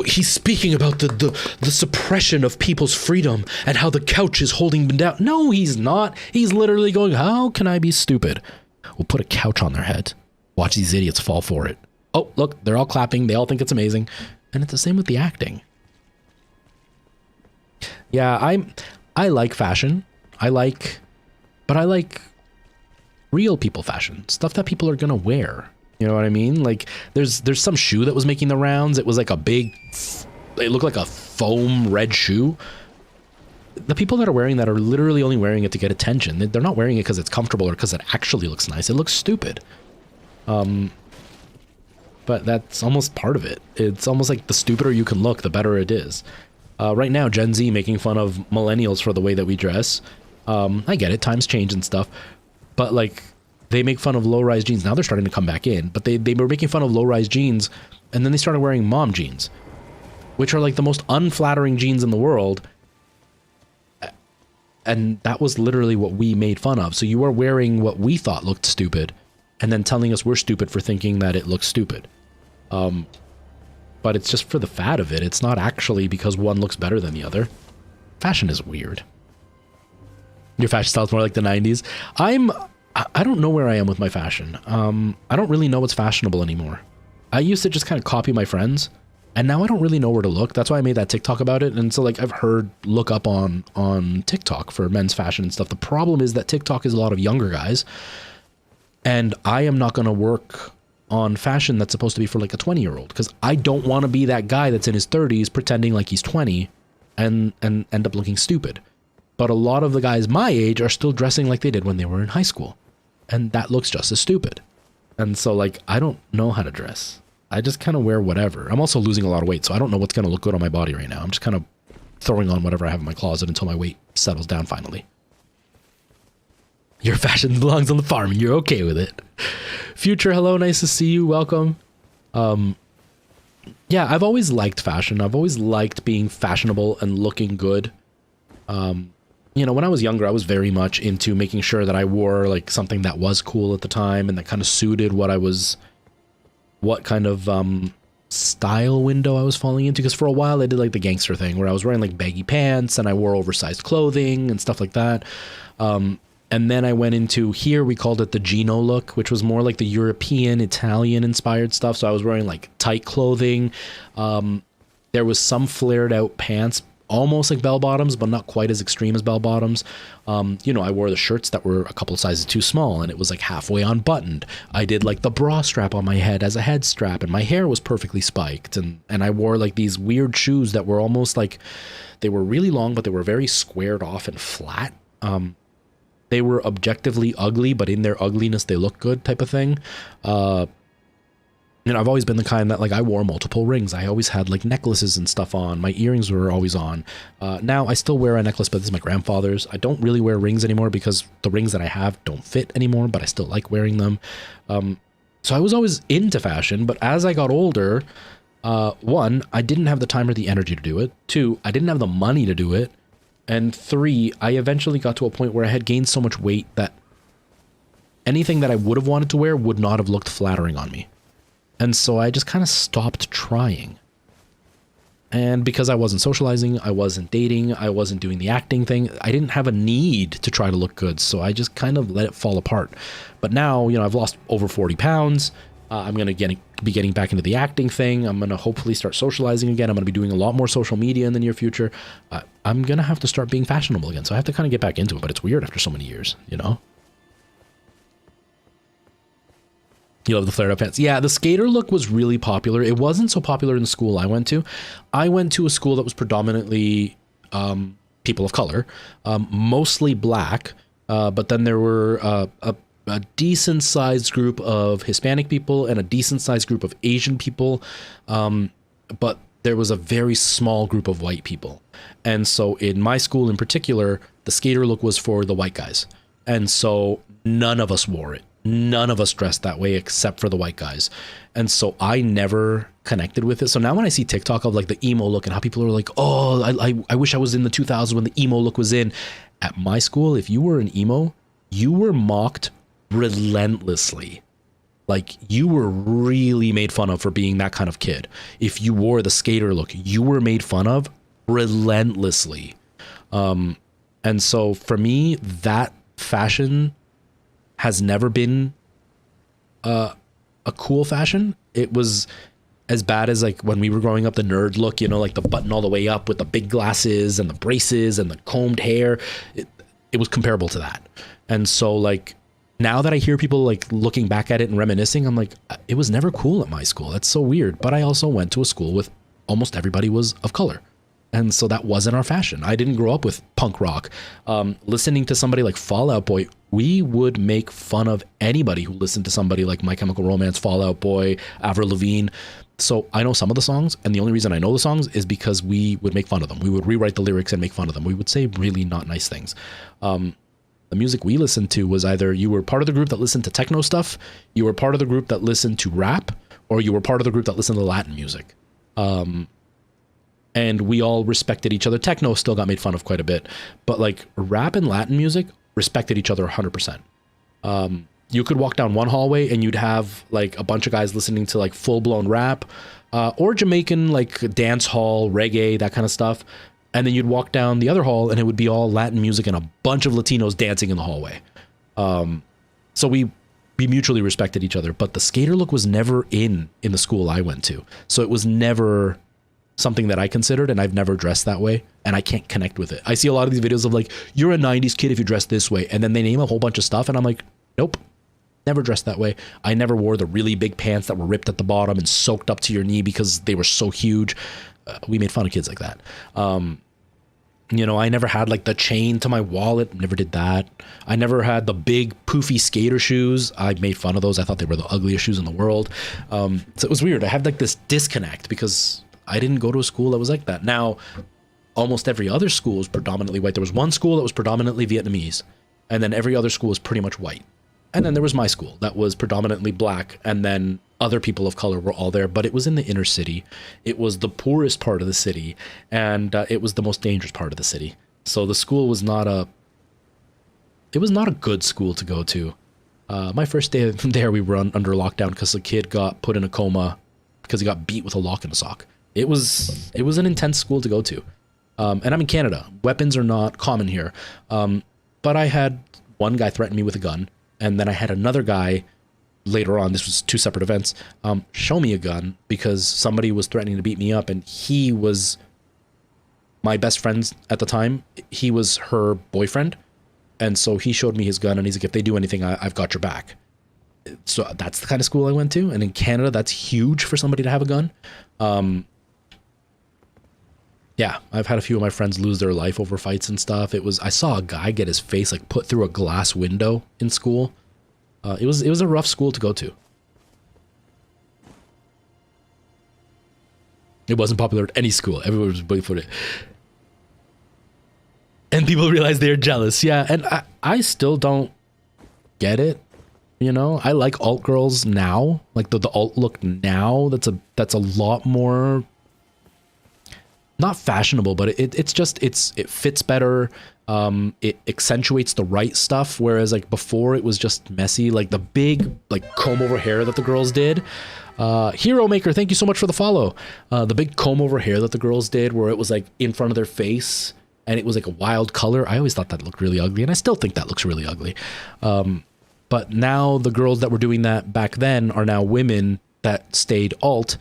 he's speaking about the suppression of people's freedom and how the couch is holding them down. No, he's not. He's literally going, how can I be stupid? We'll put a couch on their head. Watch these idiots fall for it. Oh, look, they're all clapping. They all think it's amazing. And it's the same with the acting. Yeah, I like fashion. I like real people fashion, stuff that people are gonna wear. You know what I mean? Like there's some shoe that was making the rounds. It was like it looked like a foam red shoe. The people that are wearing that are literally only wearing it to get attention. They're not wearing it because it's comfortable or because it actually looks nice. It looks stupid. But that's almost part of it. It's almost like the stupider you can look, the better it is. Right now, Gen Z making fun of millennials for the way that we dress. I get it, times change and stuff. But like, they make fun of low-rise jeans. Now they're starting to come back in. But they were making fun of low-rise jeans, and then they started wearing mom jeans, which are like the most unflattering jeans in the world. And that was literally what we made fun of. So you are wearing what we thought looked stupid, and then telling us we're stupid for thinking that it looks stupid. But it's just for the fad of it. It's not actually because one looks better than the other. Fashion is weird. Your fashion style is more like the 90s. I don't know where I am with my fashion. I don't really know what's fashionable anymore. I used to just kind of copy my friends, and now I don't really know where to look. That's why I made that TikTok about it. And so like I've heard look up on TikTok for men's fashion and stuff. The problem is that TikTok is a lot of younger guys, and I am not going to work on fashion that's supposed to be for like a 20-year-old, because I don't want to be that guy that's in his 30s pretending like he's 20 and end up looking stupid. But a lot of the guys my age are still dressing like they did when they were in high school, and that looks just as stupid. And so like I don't know how to dress. I just kind of wear whatever. I'm also losing a lot of weight, so I don't know what's going to look good on my body right now. I'm just kind of throwing on whatever I have in my closet until my weight settles down finally. Your fashion belongs on the farm and you're okay with it. Future, hello, nice to see you, welcome. Yeah, I've always liked fashion. I've always liked being fashionable and looking good. You know, when I was younger, I was very much into making sure that I wore like something that was cool at the time and that kind of suited what kind of style window I was falling into. Because for a while I did like the gangster thing where I was wearing like baggy pants and I wore oversized clothing and stuff like that. And then I went into, here we called it the Gino look, which was more like the European, Italian inspired stuff. So I was wearing like tight clothing. There was some flared out pants, almost like bell bottoms, but not quite as extreme as bell bottoms. You know, I wore the shirts that were a couple sizes too small and it was like halfway unbuttoned. I did like the bra strap on my head as a head strap, and my hair was perfectly spiked. And I wore like these weird shoes that were almost like, they were really long, but they were very squared off and flat. They were objectively ugly, but in their ugliness, they look good type of thing. You know, I've always been the kind that like I wore multiple rings. I always had like necklaces and stuff on. My earrings were always on. Now I still wear a necklace, but this is my grandfather's. I don't really wear rings anymore because the rings that I have don't fit anymore, but I still like wearing them. So I was always into fashion, but as I got older, one, I didn't have the time or the energy to do it. Two, I didn't have the money to do it. And three, I eventually got to a point where I had gained so much weight that anything that I would have wanted to wear would not have looked flattering on me. And so I just kind of stopped trying. And because I wasn't socializing, I wasn't dating, I wasn't doing the acting thing, I didn't have a need to try to look good. So I just kind of let it fall apart. But now, you know, I've lost over 40 pounds. I'm going to be getting back into the acting thing. I'm going to hopefully start socializing again. I'm going to be doing a lot more social media in the near future. I'm going to have to start being fashionable again. So I have to kind of get back into it, but it's weird after so many years, you know? You love the flared up pants. Yeah, the skater look was really popular. It wasn't so popular in the school I went to. I went to a school that was predominantly people of color, mostly black, but then there were a decent sized group of Hispanic people and a decent sized group of Asian people. But there was a very small group of white people. And so in my school in particular, the skater look was for the white guys. And so none of us wore it. None of us dressed that way except for the white guys. And so I never connected with it. So now when I see TikTok of like the emo look and how people are like, oh, I wish I was in the 2000s when the emo look was in. At my school, if you were an emo, you were mocked relentlessly. Like you were really made fun of for being that kind of kid. If you wore the skater look, you were made fun of relentlessly. And so for me, that fashion has never been a cool fashion. It was as bad as like when we were growing up, the nerd look, you know, like the button all the way up with the big glasses and the braces and the combed hair. It was comparable to that. And so like now that I hear people like looking back at it and reminiscing, I'm like, it was never cool at my school. That's so weird. But I also went to a school with almost everybody was of color. And so that wasn't our fashion. I didn't grow up with punk rock. Listening to somebody like Fall Out Boy, we would make fun of anybody who listened to somebody like My Chemical Romance, Fall Out Boy, Avril Lavigne. So I know some of the songs, and the only reason I know the songs is because we would make fun of them. We would rewrite the lyrics and make fun of them. We would say really not nice things. The music we listened to was either you were part of the group that listened to techno stuff, you were part of the group that listened to rap, or you were part of the group that listened to Latin music. And we all respected each other. Techno still got made fun of quite a bit, but like rap and Latin music respected each other 100%. You could walk down one hallway and you'd have like a bunch of guys listening to like full blown rap, or Jamaican, like dance hall, reggae, that kind of stuff. And then you'd walk down the other hall and it would be all Latin music and a bunch of Latinos dancing in the hallway. So we mutually respected each other, but the skater look was never in the school I went to. So it was never something that I considered, and I've never dressed that way, and I can't connect with it. I see a lot of these videos of like, you're a 90s kid if you dress this way, and then they name a whole bunch of stuff, and I'm like, nope, never dressed that way. I never wore the really big pants that were ripped at the bottom and soaked up to your knee because they were so huge. We made fun of kids like that. You know, I never had like the chain to my wallet, never did that. I never had the big poofy skater shoes. I made fun of those. I thought they were the ugliest shoes in the world. So it was weird. I had like this disconnect because I didn't go to a school that was like that. Now, almost every other school is predominantly white. There was one school that was predominantly Vietnamese, and then every other school was pretty much white. And then there was my school that was predominantly black, and then other people of color were all there, but it was in the inner city. It was the poorest part of the city, and it was the most dangerous part of the city. So the school was not a good school to go to. My first day there, we were under lockdown because a kid got put in a coma because he got beat with a lock in a sock. It was an intense school to go to. And I'm in Canada. Weapons are not common here. But I had one guy threaten me with a gun, and then I had another guy later on, this was two separate events, show me a gun because somebody was threatening to beat me up, and he was my best friend at the time. He was her boyfriend, and so he showed me his gun, and he's like, if they do anything, I've got your back. So that's the kind of school I went to, and in Canada, that's huge for somebody to have a gun. Yeah, I've had a few of my friends lose their life over fights and stuff. I saw a guy get his face like put through a glass window in school. It was a rough school to go to. It wasn't popular at any school. Everyone was waiting for it. And people realized they're jealous. Yeah, and I still don't get it. You know, I like alt girls now, like the alt look now. That's a lot more, not fashionable, but it fits better. It accentuates the right stuff, whereas like before it was just messy. Like the big like comb over hair that the girls did. Hero Maker, thank you so much for the follow. The big comb over hair that the girls did, where it was like in front of their face and it was like a wild color. I always thought that looked really ugly, and I still think that looks really ugly. But now the girls that were doing that back then are now women that stayed alt,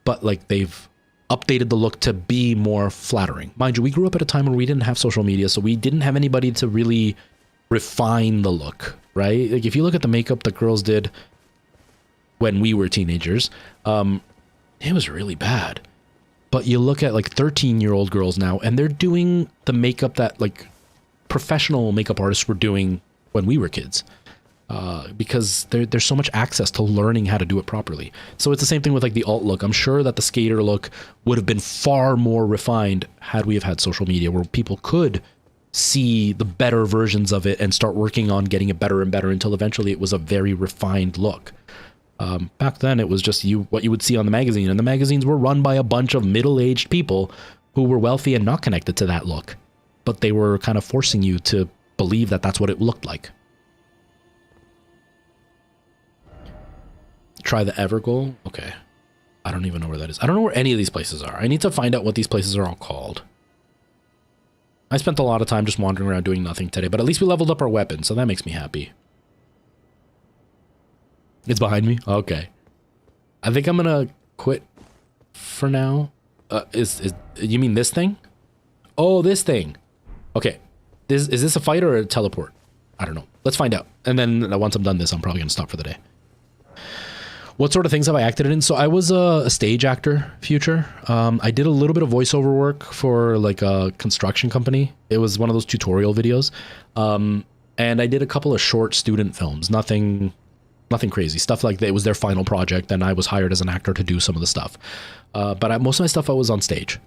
but like they've updated the look to be more flattering. Mind you, we grew up at a time where we didn't have social media, so we didn't have anybody to really refine the look, right? Like if you look at the makeup that girls did when we were teenagers, it was really bad. But you look at like 13-year-old girls now, and they're doing the makeup that like professional makeup artists were doing when we were kids, because there's so much access to learning how to do it properly. So it's the same thing with like the alt look. I'm sure that the skater look would have been far more refined had we have had social media, where people could see the better versions of it and start working on getting it better and better until eventually it was a very refined look. Back then it was just what you would see on the magazine, and the magazines were run by a bunch of middle-aged people who were wealthy and not connected to that look, but they were kind of forcing you to believe that that's what it looked like. Try the Evergoal. Okay. I don't even know where that is. I don't know where any of these places are. I need to find out what these places are all called. I spent a lot of time just wandering around doing nothing today, but at least we leveled up our weapon, so that makes me happy. It's behind me? Okay. I think I'm gonna quit for now. Is you mean this thing? Oh, this thing. Okay. Is this a fight or a teleport? I don't know. Let's find out. And then once I'm done this, I'm probably gonna stop for the day. What sort of things have I acted in? So I was a stage actor, Future. I did a little bit of voiceover work for like a construction company. It was one of those tutorial videos. And I did a couple of short student films. Nothing crazy. Stuff like that. It was their final project, and I was hired as an actor to do some of the stuff. But most of my stuff I was on stage.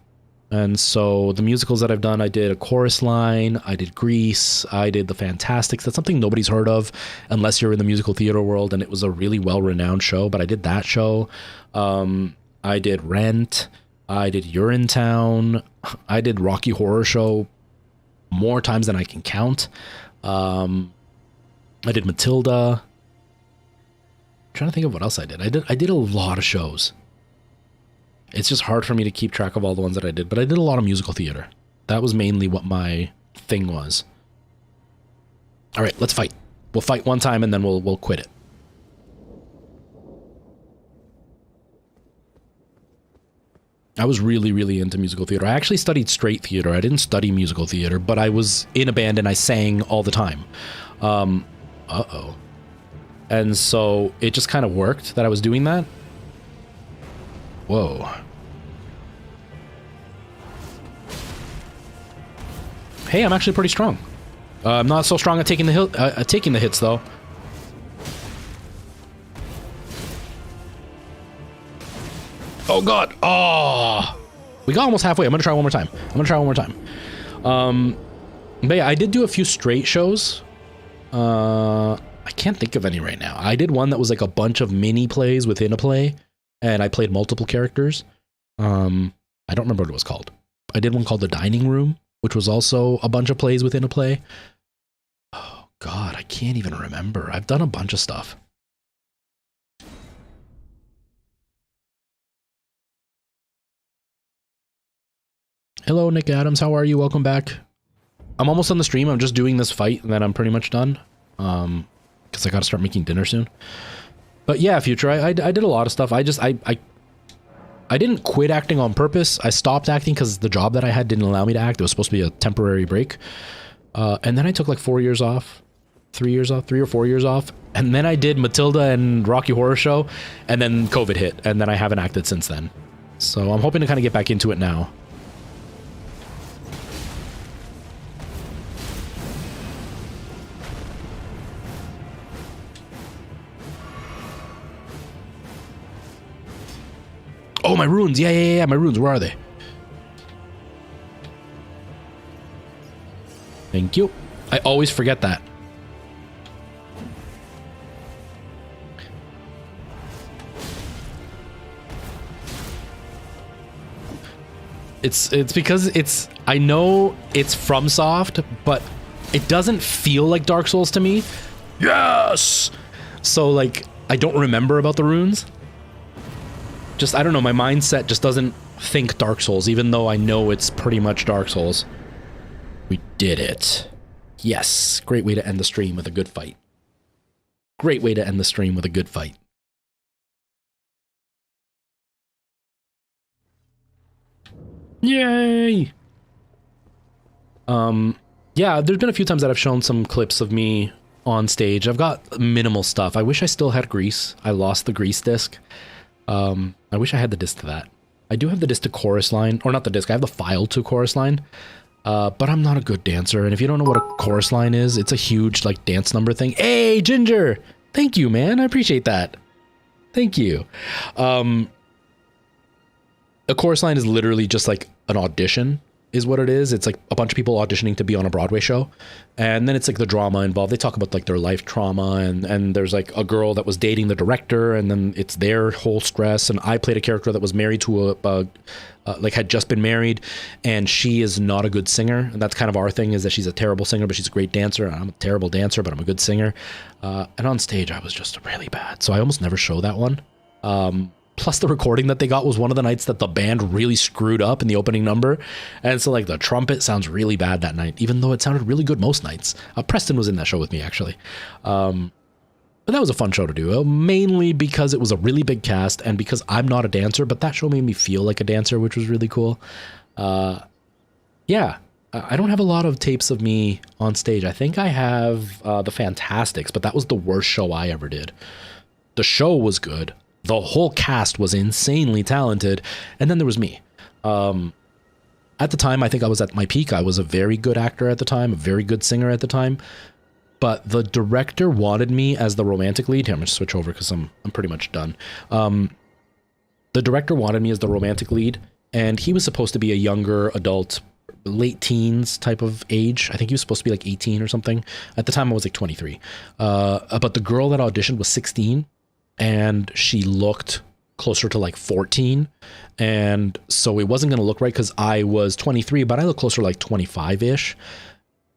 And so the musicals that I've done, I did A Chorus Line, I did Grease, I did The Fantastics. That's something nobody's heard of unless you're in the musical theater world, and it was a really well-renowned show, but I did that show. I did Rent, I did Urinetown, I did Rocky Horror Show more times than I can count. I did Matilda. I'm trying to think of what else I did. I did a lot of shows. It's just hard for me to keep track of all the ones that I did, but I did a lot of musical theater. That was mainly what my thing was. All right, let's fight. We'll fight one time and then we'll quit it. I was really, really into musical theater. I actually studied straight theater. I didn't study musical theater, but I was in a band and I sang all the time. Uh-oh. And so it just kind of worked that I was doing that. Whoa. Hey, I'm actually pretty strong. I'm not so strong at taking the hits though. Oh god. Oh. We got almost halfway. I'm gonna try one more time. But yeah, I did do a few straight shows. I can't think of any right now. I did one that was like a bunch of mini plays within a play. And I played multiple characters. I don't remember what it was called. I did one called The Dining Room, which was also a bunch of plays within a play. Oh, God, I can't even remember. I've done a bunch of stuff. Hello, Nick Adams. How are you? Welcome back. I'm almost on the stream. I'm just doing this fight, and then I'm pretty much done. Because I got to start making dinner soon. But yeah, Future, I did a lot of stuff. I didn't quit acting on purpose. I stopped acting because the job that I had didn't allow me to act. It was supposed to be a temporary break. And then I took like 4 years off, 3 years off, 3 or 4 years off. And then I did Matilda and Rocky Horror Show. And then COVID hit. And then I haven't acted since then. So I'm hoping to kind of get back into it now. Oh, my runes. Yeah, my runes. Where are they? Thank you. I always forget that. It's because I know it's FromSoft, but it doesn't feel like Dark Souls to me. Yes! So, like, I don't remember about the runes. Just, I don't know, my mindset just doesn't think Dark Souls, even though I know it's pretty much Dark Souls. We did it. Yes. Great way to end the stream with a good fight. Great way to end the stream with a good fight. Yay! Yeah, there's been a few times that I've shown some clips of me on stage. I've got minimal stuff. I wish I still had Grease. I lost the Grease disc. I wish I had the disc to that. I do have the disc to Chorus Line, or not the disc, I have the file to Chorus Line, but I'm not a good dancer, and if you don't know what a Chorus Line is, it's a huge, like, dance number thing. Hey, Ginger! Thank you, man, I appreciate that. Thank you. A Chorus Line is literally just, like, an audition, is what it is. It's like a bunch of people auditioning to be on a Broadway show. And then it's like the drama involved. They talk about like their life trauma, and there's like a girl that was dating the director, and then it's their whole stress. And I played a character that was married to like had just been married, and she is not a good singer. And that's kind of our thing, is that she's a terrible singer, but she's a great dancer. And I'm a terrible dancer, but I'm a good singer. And on stage, I was just really bad. So I almost never show that one. Plus the recording that they got was one of the nights that the band really screwed up in the opening number. And so like the trumpet sounds really bad that night, even though it sounded really good most nights. Preston was in that show with me, actually. But But that was a fun show to do, mainly because it was a really big cast and because I'm not a dancer, but that show made me feel like a dancer, which was really cool. Yeah, I don't have a lot of tapes of me on stage. I think I have the Fantastics, but that was the worst show I ever did. The show was good. The whole cast was insanely talented. And then there was me. At the time, I think I was at my peak. I was a very good actor at the time, a very good singer at the time. But the director wanted me as the romantic lead. Here, I'm going to switch over because I'm pretty much done. The director wanted me as the romantic lead, and he was supposed to be a younger adult, late teens type of age. I think he was supposed to be like 18 or something. At the time, I was like 23. But the girl that auditioned was 16, and she looked closer to like 14. And so it wasn't going to look right because I was 23, but I look closer to like 25-ish.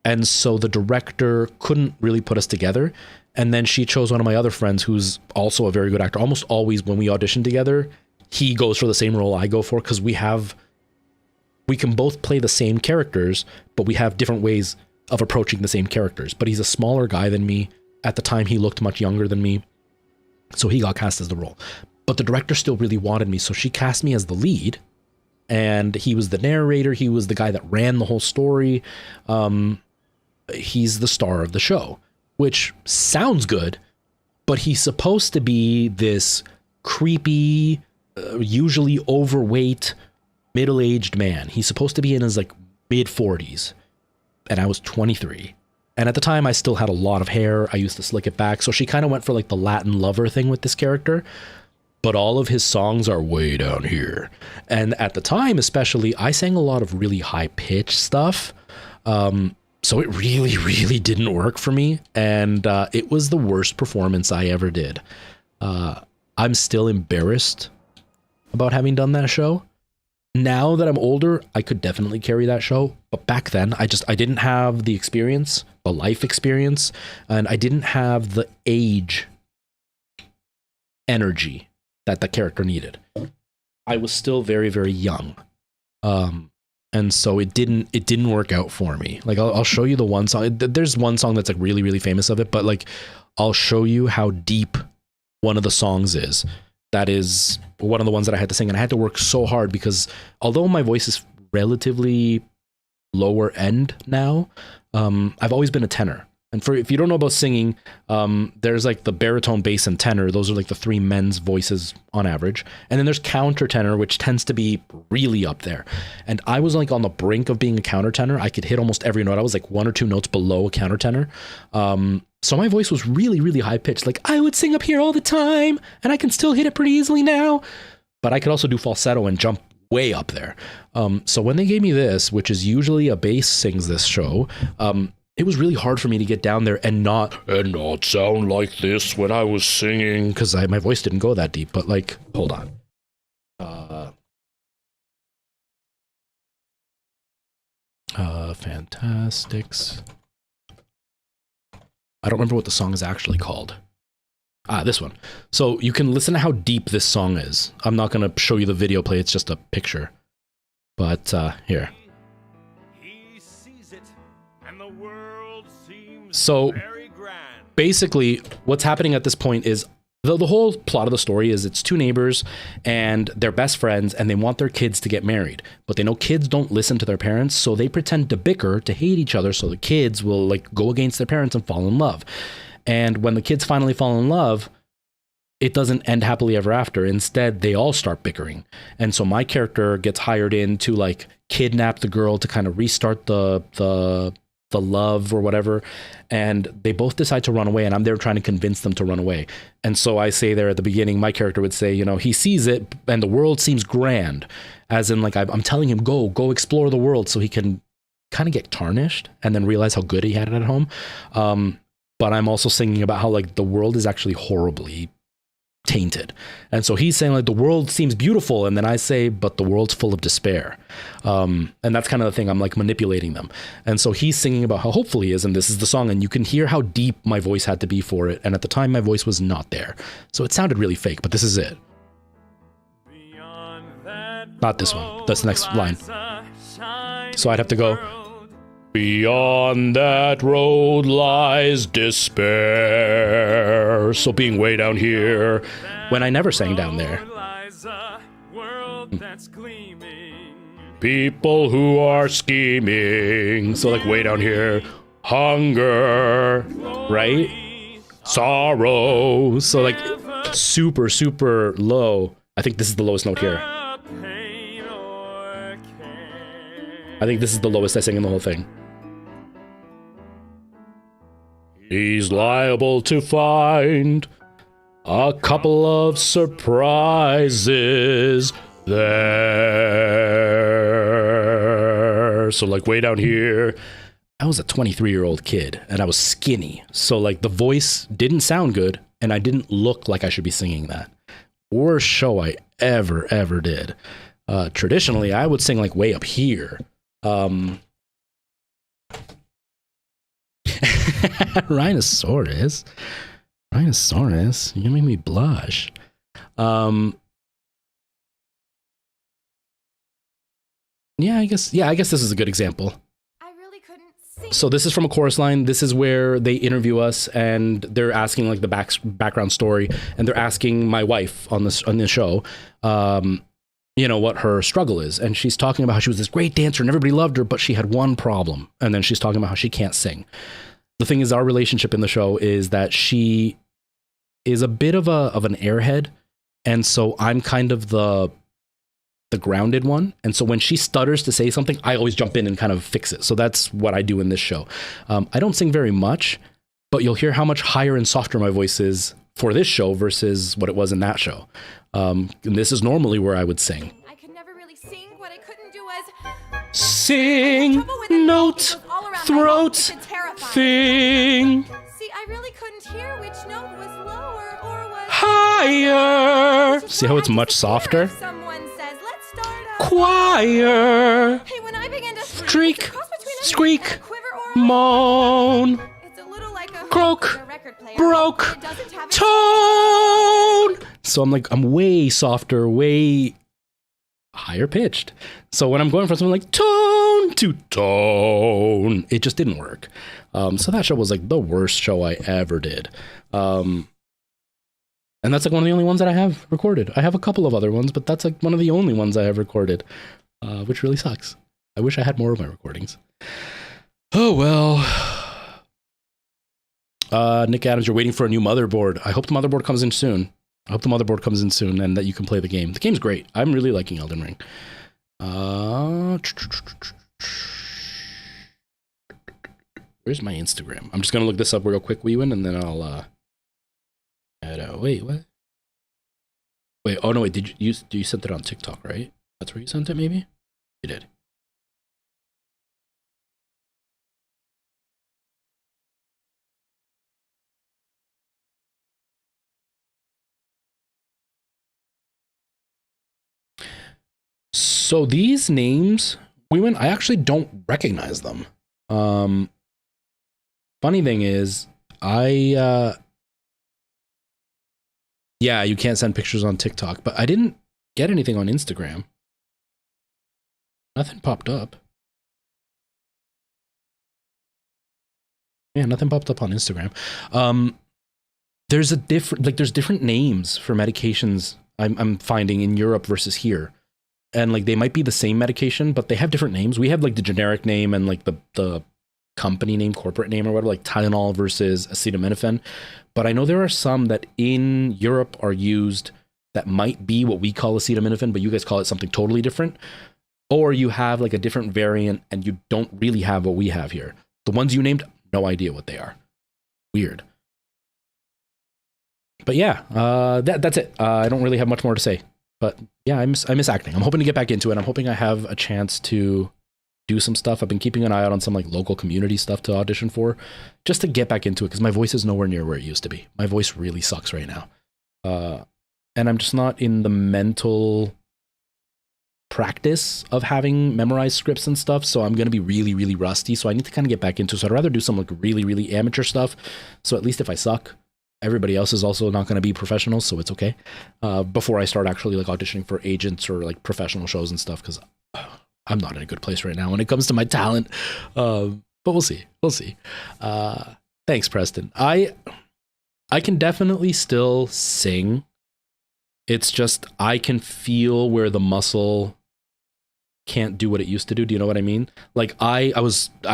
And so the director couldn't really put us together. And then she chose one of my other friends who's also a very good actor. Almost always when we audition together, he goes for the same role I go for because we can both play the same characters, but we have different ways of approaching the same characters. But he's a smaller guy than me. At the time, he looked much younger than me. So he got cast as the role. But the director still really wanted me. So she cast me as the lead. And he was the narrator. He was the guy that ran the whole story. He's the star of the show, which sounds good, but he's supposed to be this creepy, usually overweight, middle-aged man. He's supposed to be in his like mid-40s, and I was 23. And at the time, I still had a lot of hair. I used to slick it back. So she kind of went for like the Latin lover thing with this character, but all of his songs are way down here. And at the time, especially, I sang a lot of really high-pitched stuff. So it really, really didn't work for me. And it was the worst performance I ever did. I'm still embarrassed about having done that show. Now that I'm older, I could definitely carry that show. But back then, I didn't have the experience, the life experience, and I didn't have the age energy that the character needed. I was still very, very young. And so it didn't work out for me. Like I'll show you the one song. There's one song that's like really, really famous of it, but like I'll show you how deep one of the songs is. That is one of the ones that I had to sing, and I had to work so hard because although my voice is relatively lower end now, I've always been a tenor. And if you don't know about singing, there's like the baritone, bass, and tenor. Those are like the three men's voices on average. And then there's countertenor, which tends to be really up there. And I was like on the brink of being a countertenor. I could hit almost every note. I was like 1 or 2 notes below a countertenor. So my voice was really, really high pitched. Like I would sing up here all the time, and I can still hit it pretty easily now. But I could also do falsetto and jump way up there. So when they gave me this, which is usually a bass sings this show, it was really hard for me to get down there and not sound like this when I was singing, because my voice didn't go that deep. But like, hold on. Fantastics. I don't remember what the song is actually called. This one. So you can listen to how deep this song is. I'm not going to show you the video play. It's just a picture. But here. So basically what's happening at this point is the whole plot of the story is it's 2 neighbors and they're best friends and they want their kids to get married, but they know kids don't listen to their parents. So they pretend to bicker, to hate each other. So the kids will like go against their parents and fall in love. And when the kids finally fall in love, it doesn't end happily ever after. Instead, they all start bickering. And so my character gets hired in to like kidnap the girl to kind of restart the love or whatever, and they both decide to run away, and I'm there trying to convince them to run away. And so I say there at the beginning, my character would say, you know, he sees it and the world seems grand, as in like I'm telling him go explore the world, so he can kind of get tarnished and then realize how good he had it at home. But I'm also singing about how like the world is actually horribly tainted. And so he's saying like the world seems beautiful, and then I say but the world's full of despair. And that's kind of the thing, I'm like manipulating them. And so he's singing about how hopeful he is, and this is the song, and you can hear how deep my voice had to be for it, and at the time my voice was not there, so it sounded really fake, but this is it. Not this one, that's the next line. So I'd have to go Beyond that road lies despair. So being way down here, when I never sang down there. People who are scheming. So like way down here, hunger, right? Sorrow. So like super, super low. I think this is the lowest note here. I think this is the lowest I sing in the whole thing. He's liable to find a couple of surprises there. So like way down here, I was a 23-year-old kid and I was skinny. So like the voice didn't sound good and I didn't look like I should be singing that. Worst show I ever did. Traditionally, I would sing like way up here. Rhinosaurus, you make me blush. Yeah, I guess this is a good example. I really couldn't sing. So this is from a chorus line. This is where they interview us and they're asking like the background story, and they're asking my wife on this show, you know, what her struggle is. And she's talking about how she was this great dancer and everybody loved her, but she had one problem. And then she's talking about how she can't sing. The thing is, our relationship in the show is that she is a bit of an airhead. And so I'm kind of the grounded one. And so when she stutters to say something, I always jump in and kind of fix it. So that's what I do in this show. I don't sing very much, but you'll hear how much higher and softer my voice is for this show versus what it was in that show. And this is normally where I would sing. I could never really sing. What I couldn't do was Sing, note, throat, thing. See, I really couldn't hear which note was lower or was Higher. See how it's much softer? Someone says, let's start out. Choir. Hey, when I begin to Streak, it's a cross between a squeak, quiver or a moan, It's a little like a croak, a record player, broke, but it doesn't have a tone. So I'm way softer, way higher pitched. So when I'm going from something like tone to tone, it just didn't work. So that show was like the worst show I ever did. And that's like one of the only ones that I have recorded. I have a couple of other ones, but that's like one of the only ones I have recorded, which really sucks. I wish I had more of my recordings. Oh, well. Nick Adams, you're waiting for a new motherboard. I hope the motherboard comes in soon. And that you can play the game. The game's great. I'm really liking Elden Ring. Where's my Instagram? I'm just going to look this up real quick, Weewin, and then I'll... wait, what? Wait, oh no, wait, did you sent it on TikTok, right? That's where you sent it, maybe? You did. So these names, I actually don't recognize them. Funny thing is, yeah, you can't send pictures on TikTok, but I didn't get anything on Instagram. Nothing popped up. Yeah, nothing popped up on Instagram. There's different names for medications I'm finding in Europe versus here. And like they might be the same medication, but they have different names. We have like the generic name and like the company name, corporate name or whatever, like Tylenol versus acetaminophen. But I know there are some that in Europe are used that might be what we call acetaminophen, but you guys call it something totally different. Or you have like a different variant and you don't really have what we have here. The ones you named, no idea what they are. Weird. But yeah, that's it. I don't really have much more to say. But yeah, I miss acting. I'm hoping to get back into it. I'm hoping I have a chance to do some stuff. I've been keeping an eye out on some like local community stuff to audition for, just to get back into it, because my voice is nowhere near where it used to be. My voice really sucks right now. And I'm just not in the mental practice of having memorized scripts and stuff, so I'm going to be really, really rusty. So I need to kind of get back into it. So I'd rather do some like really, really amateur stuff. So at least if I suck, everybody else is also not going to be professionals, so it's okay. Before I start actually like auditioning for agents or like professional shows and stuff, because I'm not in a good place right now when it comes to my talent. But we'll see. We'll see. Thanks, Preston. I can definitely still sing. It's just I can feel where the muscle can't do what it used to do. Do you know what I mean? Like I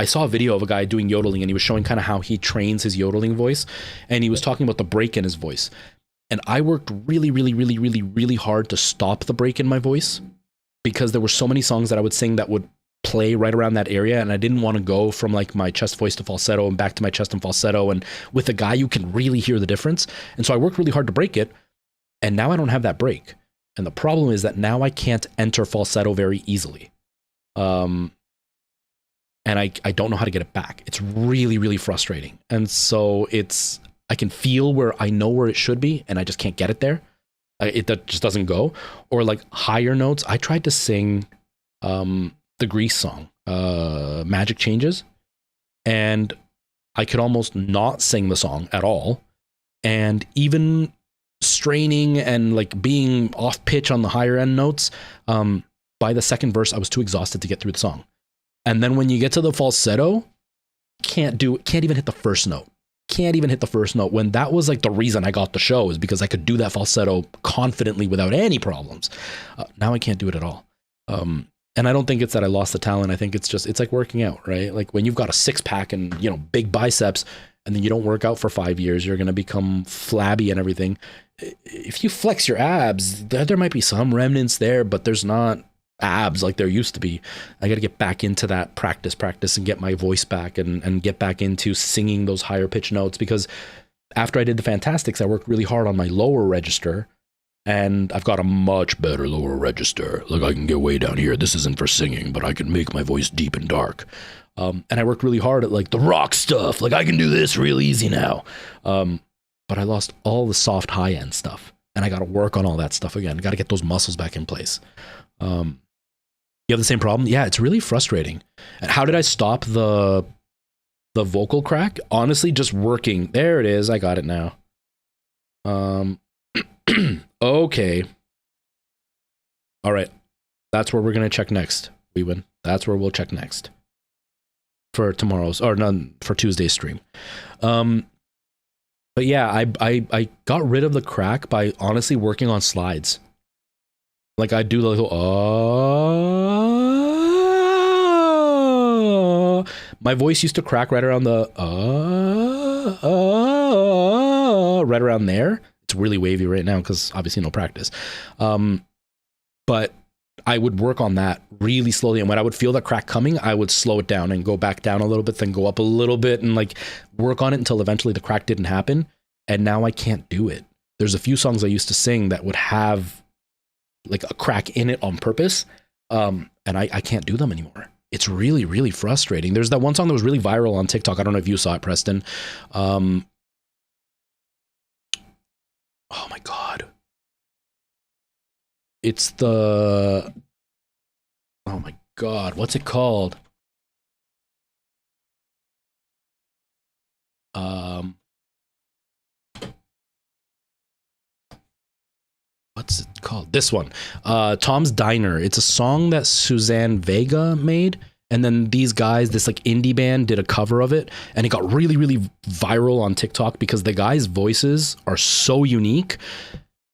saw a video of a guy doing yodeling, and he was showing kind of how he trains his yodeling voice, and he was talking about the break in his voice. And I worked really, really, really, really, really hard to stop the break in my voice, because there were so many songs that I would sing that would play right around that area, and I didn't want to go from like my chest voice to falsetto and back to my chest and falsetto, and with a guy you can really hear the difference. And so I worked really hard to break it, and now I don't have that break. And the problem is that now I can't enter falsetto very easily. And I don't know how to get it back. It's really, really frustrating. And so I can feel where I know where it should be, and I just can't get it there. That just doesn't go. Or like higher notes. I tried to sing the Grease song, Magic Changes, and I could almost not sing the song at all. And even straining and like being off pitch on the higher end notes, by the second verse, I was too exhausted to get through the song. And then when you get to the falsetto, can't even hit the first note. Can't even hit the first note, when that was like the reason I got the show, is because I could do that falsetto confidently without any problems. Now I can't do it at all. And I don't think it's that I lost the talent. I think it's like working out, right? Like when you've got a six pack and, you know, big biceps, and then you don't work out for 5 years, you're going to become flabby and everything. If you flex your abs, there might be some remnants there, but there's not abs like there used to be. I got to get back into that practice and get my voice back and get back into singing those higher pitch notes, because after I did the Fantastics, I worked really hard on my lower register, and I've got a much better lower register. Like I can get way down here. This isn't for singing, but I can make my voice deep and dark. And I worked really hard at like the rock stuff. Like I can do this real easy now. But I lost all the soft high end stuff, and I got to work on all that stuff again. Got to get those muscles back in place. You have the same problem? Yeah, it's really frustrating. And how did I stop the vocal crack? Honestly, just working. There it is. I got it now. Okay. All right. That's where we're going to check next. We win. That's where we'll check next. For tomorrow's, or none, for Tuesday's stream. But yeah, I got rid of the crack by honestly working on slides. Like I do the little, my voice used to crack right around the, right around there. It's really wavy right now because obviously no practice. But I would work on that really slowly. And when I would feel that crack coming, I would slow it down and go back down a little bit, then go up a little bit and like work on it until eventually the crack didn't happen. And now I can't do it. There's a few songs I used to sing that would have like a crack in it on purpose. And I can't do them anymore. It's really, really frustrating. There's that one song that was really viral on TikTok. I don't know if you saw it, Preston. Oh my God. It's the, oh my God, what's it called? What's it called? This one, Tom's Diner. It's a song that Suzanne Vega made. And then these guys, this like indie band did a cover of it, and it got really, really viral on TikTok because the guys' voices are so unique.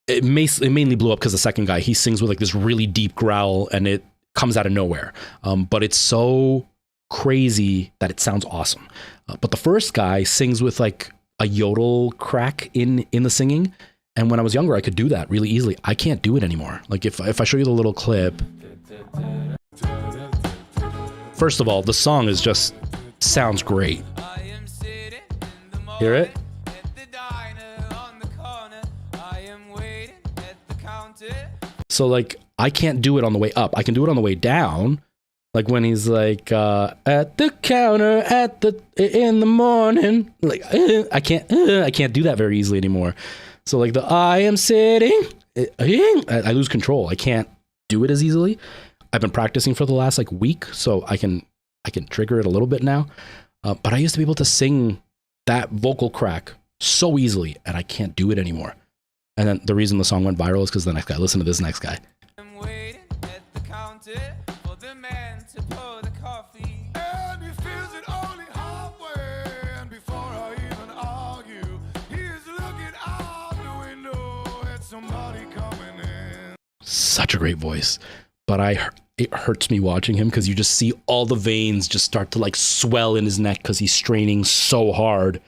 It mainly blew up because the second guy, he sings with like this really deep growl and it comes out of nowhere. But it's so crazy that it sounds awesome. But the first guy sings with like a yodel crack in the singing. And when I was younger, I could do that really easily. I can't do it anymore. Like if I show you the little clip. First of all, the song is just sounds great. Hear it? So like I can't do it on the way up. I can do it on the way down. Like when he's like at the counter in the morning. Like I can't do that very easily anymore. So like the I am sitting, I lose control. I can't do it as easily. I've been practicing for the last like week, so I can trigger it a little bit now. But I used to be able to sing that vocal crack so easily, and I can't do it anymore. And then the reason the song went viral is because the next guy. Listen to this next guy. I'm waiting at the counter for the man such a great voice, but it hurts me watching him because you just see all the veins just start to like swell in his neck because he's straining so hard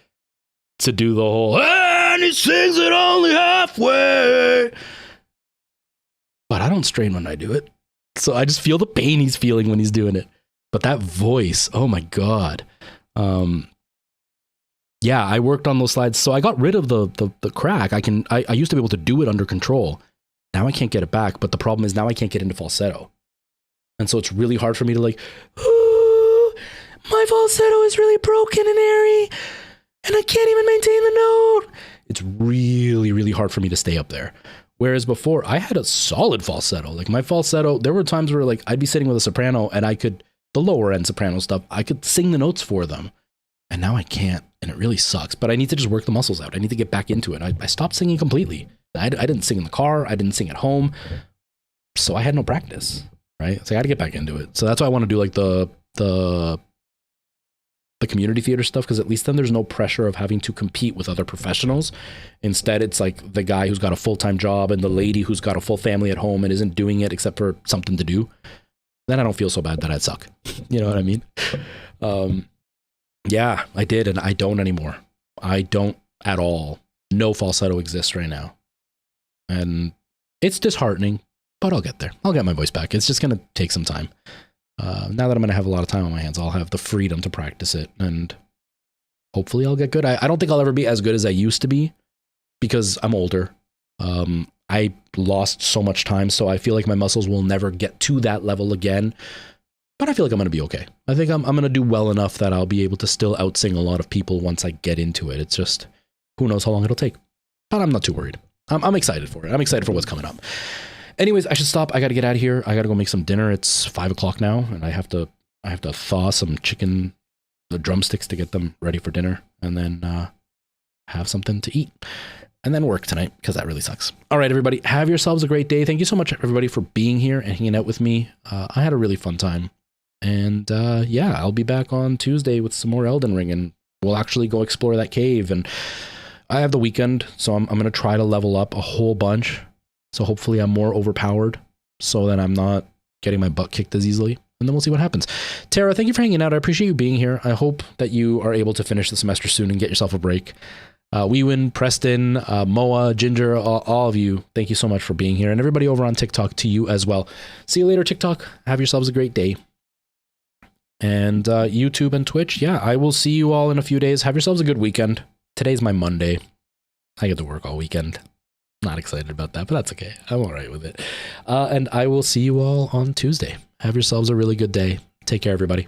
to do the whole, and he sings it only halfway. But I don't strain when I do it. So I just feel the pain he's feeling when he's doing it. But that voice, oh my God. Yeah, I worked on those slides. So I got rid of the crack. I used to be able to do it under control. Now I can't get it back. But the problem is now I can't get into falsetto. And so it's really hard for me to like, oh, my falsetto is really broken and airy, and I can't even maintain the note. It's really, really hard for me to stay up there. Whereas before, I had a solid falsetto. Like my falsetto, there were times where like I'd be sitting with a soprano and I could, the lower end soprano stuff, I could sing the notes for them. And now I can't, and it really sucks. But I need to just work the muscles out. I need to get back into it. I stopped singing completely. I didn't sing in the car. I didn't sing at home. So I had no practice, right? So I got to get back into it. So that's why I want to do like the community theater stuff, because at least then there's no pressure of having to compete with other professionals. Instead, it's like the guy who's got a full-time job and the lady who's got a full family at home and isn't doing it except for something to do. Then I don't feel so bad that I'd suck. You know what I mean? Yeah, I did, and I don't anymore. I don't at all. No falsetto exists right now. And it's disheartening, but I'll get there. I'll get my voice back. It's just going to take some time. Now that I'm going to have a lot of time on my hands, I'll have the freedom to practice it, and hopefully I'll get good. I don't think I'll ever be as good as I used to be because I'm older. I lost so much time, so I feel like my muscles will never get to that level again. But I feel like I'm going to be okay. I think I'm going to do well enough that I'll be able to still outsing a lot of people once I get into it. It's just, who knows how long it'll take. But I'm not too worried. I'm excited for it. I'm excited for what's coming up. Anyways, I should stop. I got to get out of here. I got to go make some dinner. It's 5 o'clock now, and I have to thaw some chicken, the drumsticks, to get them ready for dinner, and then have something to eat, and then work tonight, because that really sucks. All right, everybody, have yourselves a great day. Thank you so much, everybody, for being here and hanging out with me. I had a really fun time. And yeah, I'll be back on Tuesday with some more Elden Ring, and we'll actually go explore that cave. And I have the weekend, so I'm going to try to level up a whole bunch. So hopefully I'm more overpowered so that I'm not getting my butt kicked as easily. And then we'll see what happens. Tara, thank you for hanging out. I appreciate you being here. I hope that you are able to finish the semester soon and get yourself a break. Wewin, Preston, Moa, Ginger, all of you, thank you so much for being here. And everybody over on TikTok, to you as well. See you later, TikTok. Have yourselves a great day. And YouTube and Twitch, yeah, I will see you all in a few days. Have yourselves a good weekend. Today's my Monday. I get to work all weekend. Not excited about that, but that's okay. I'm all right with it. And I will see you all on Tuesday. Have yourselves a really good day. Take care, everybody.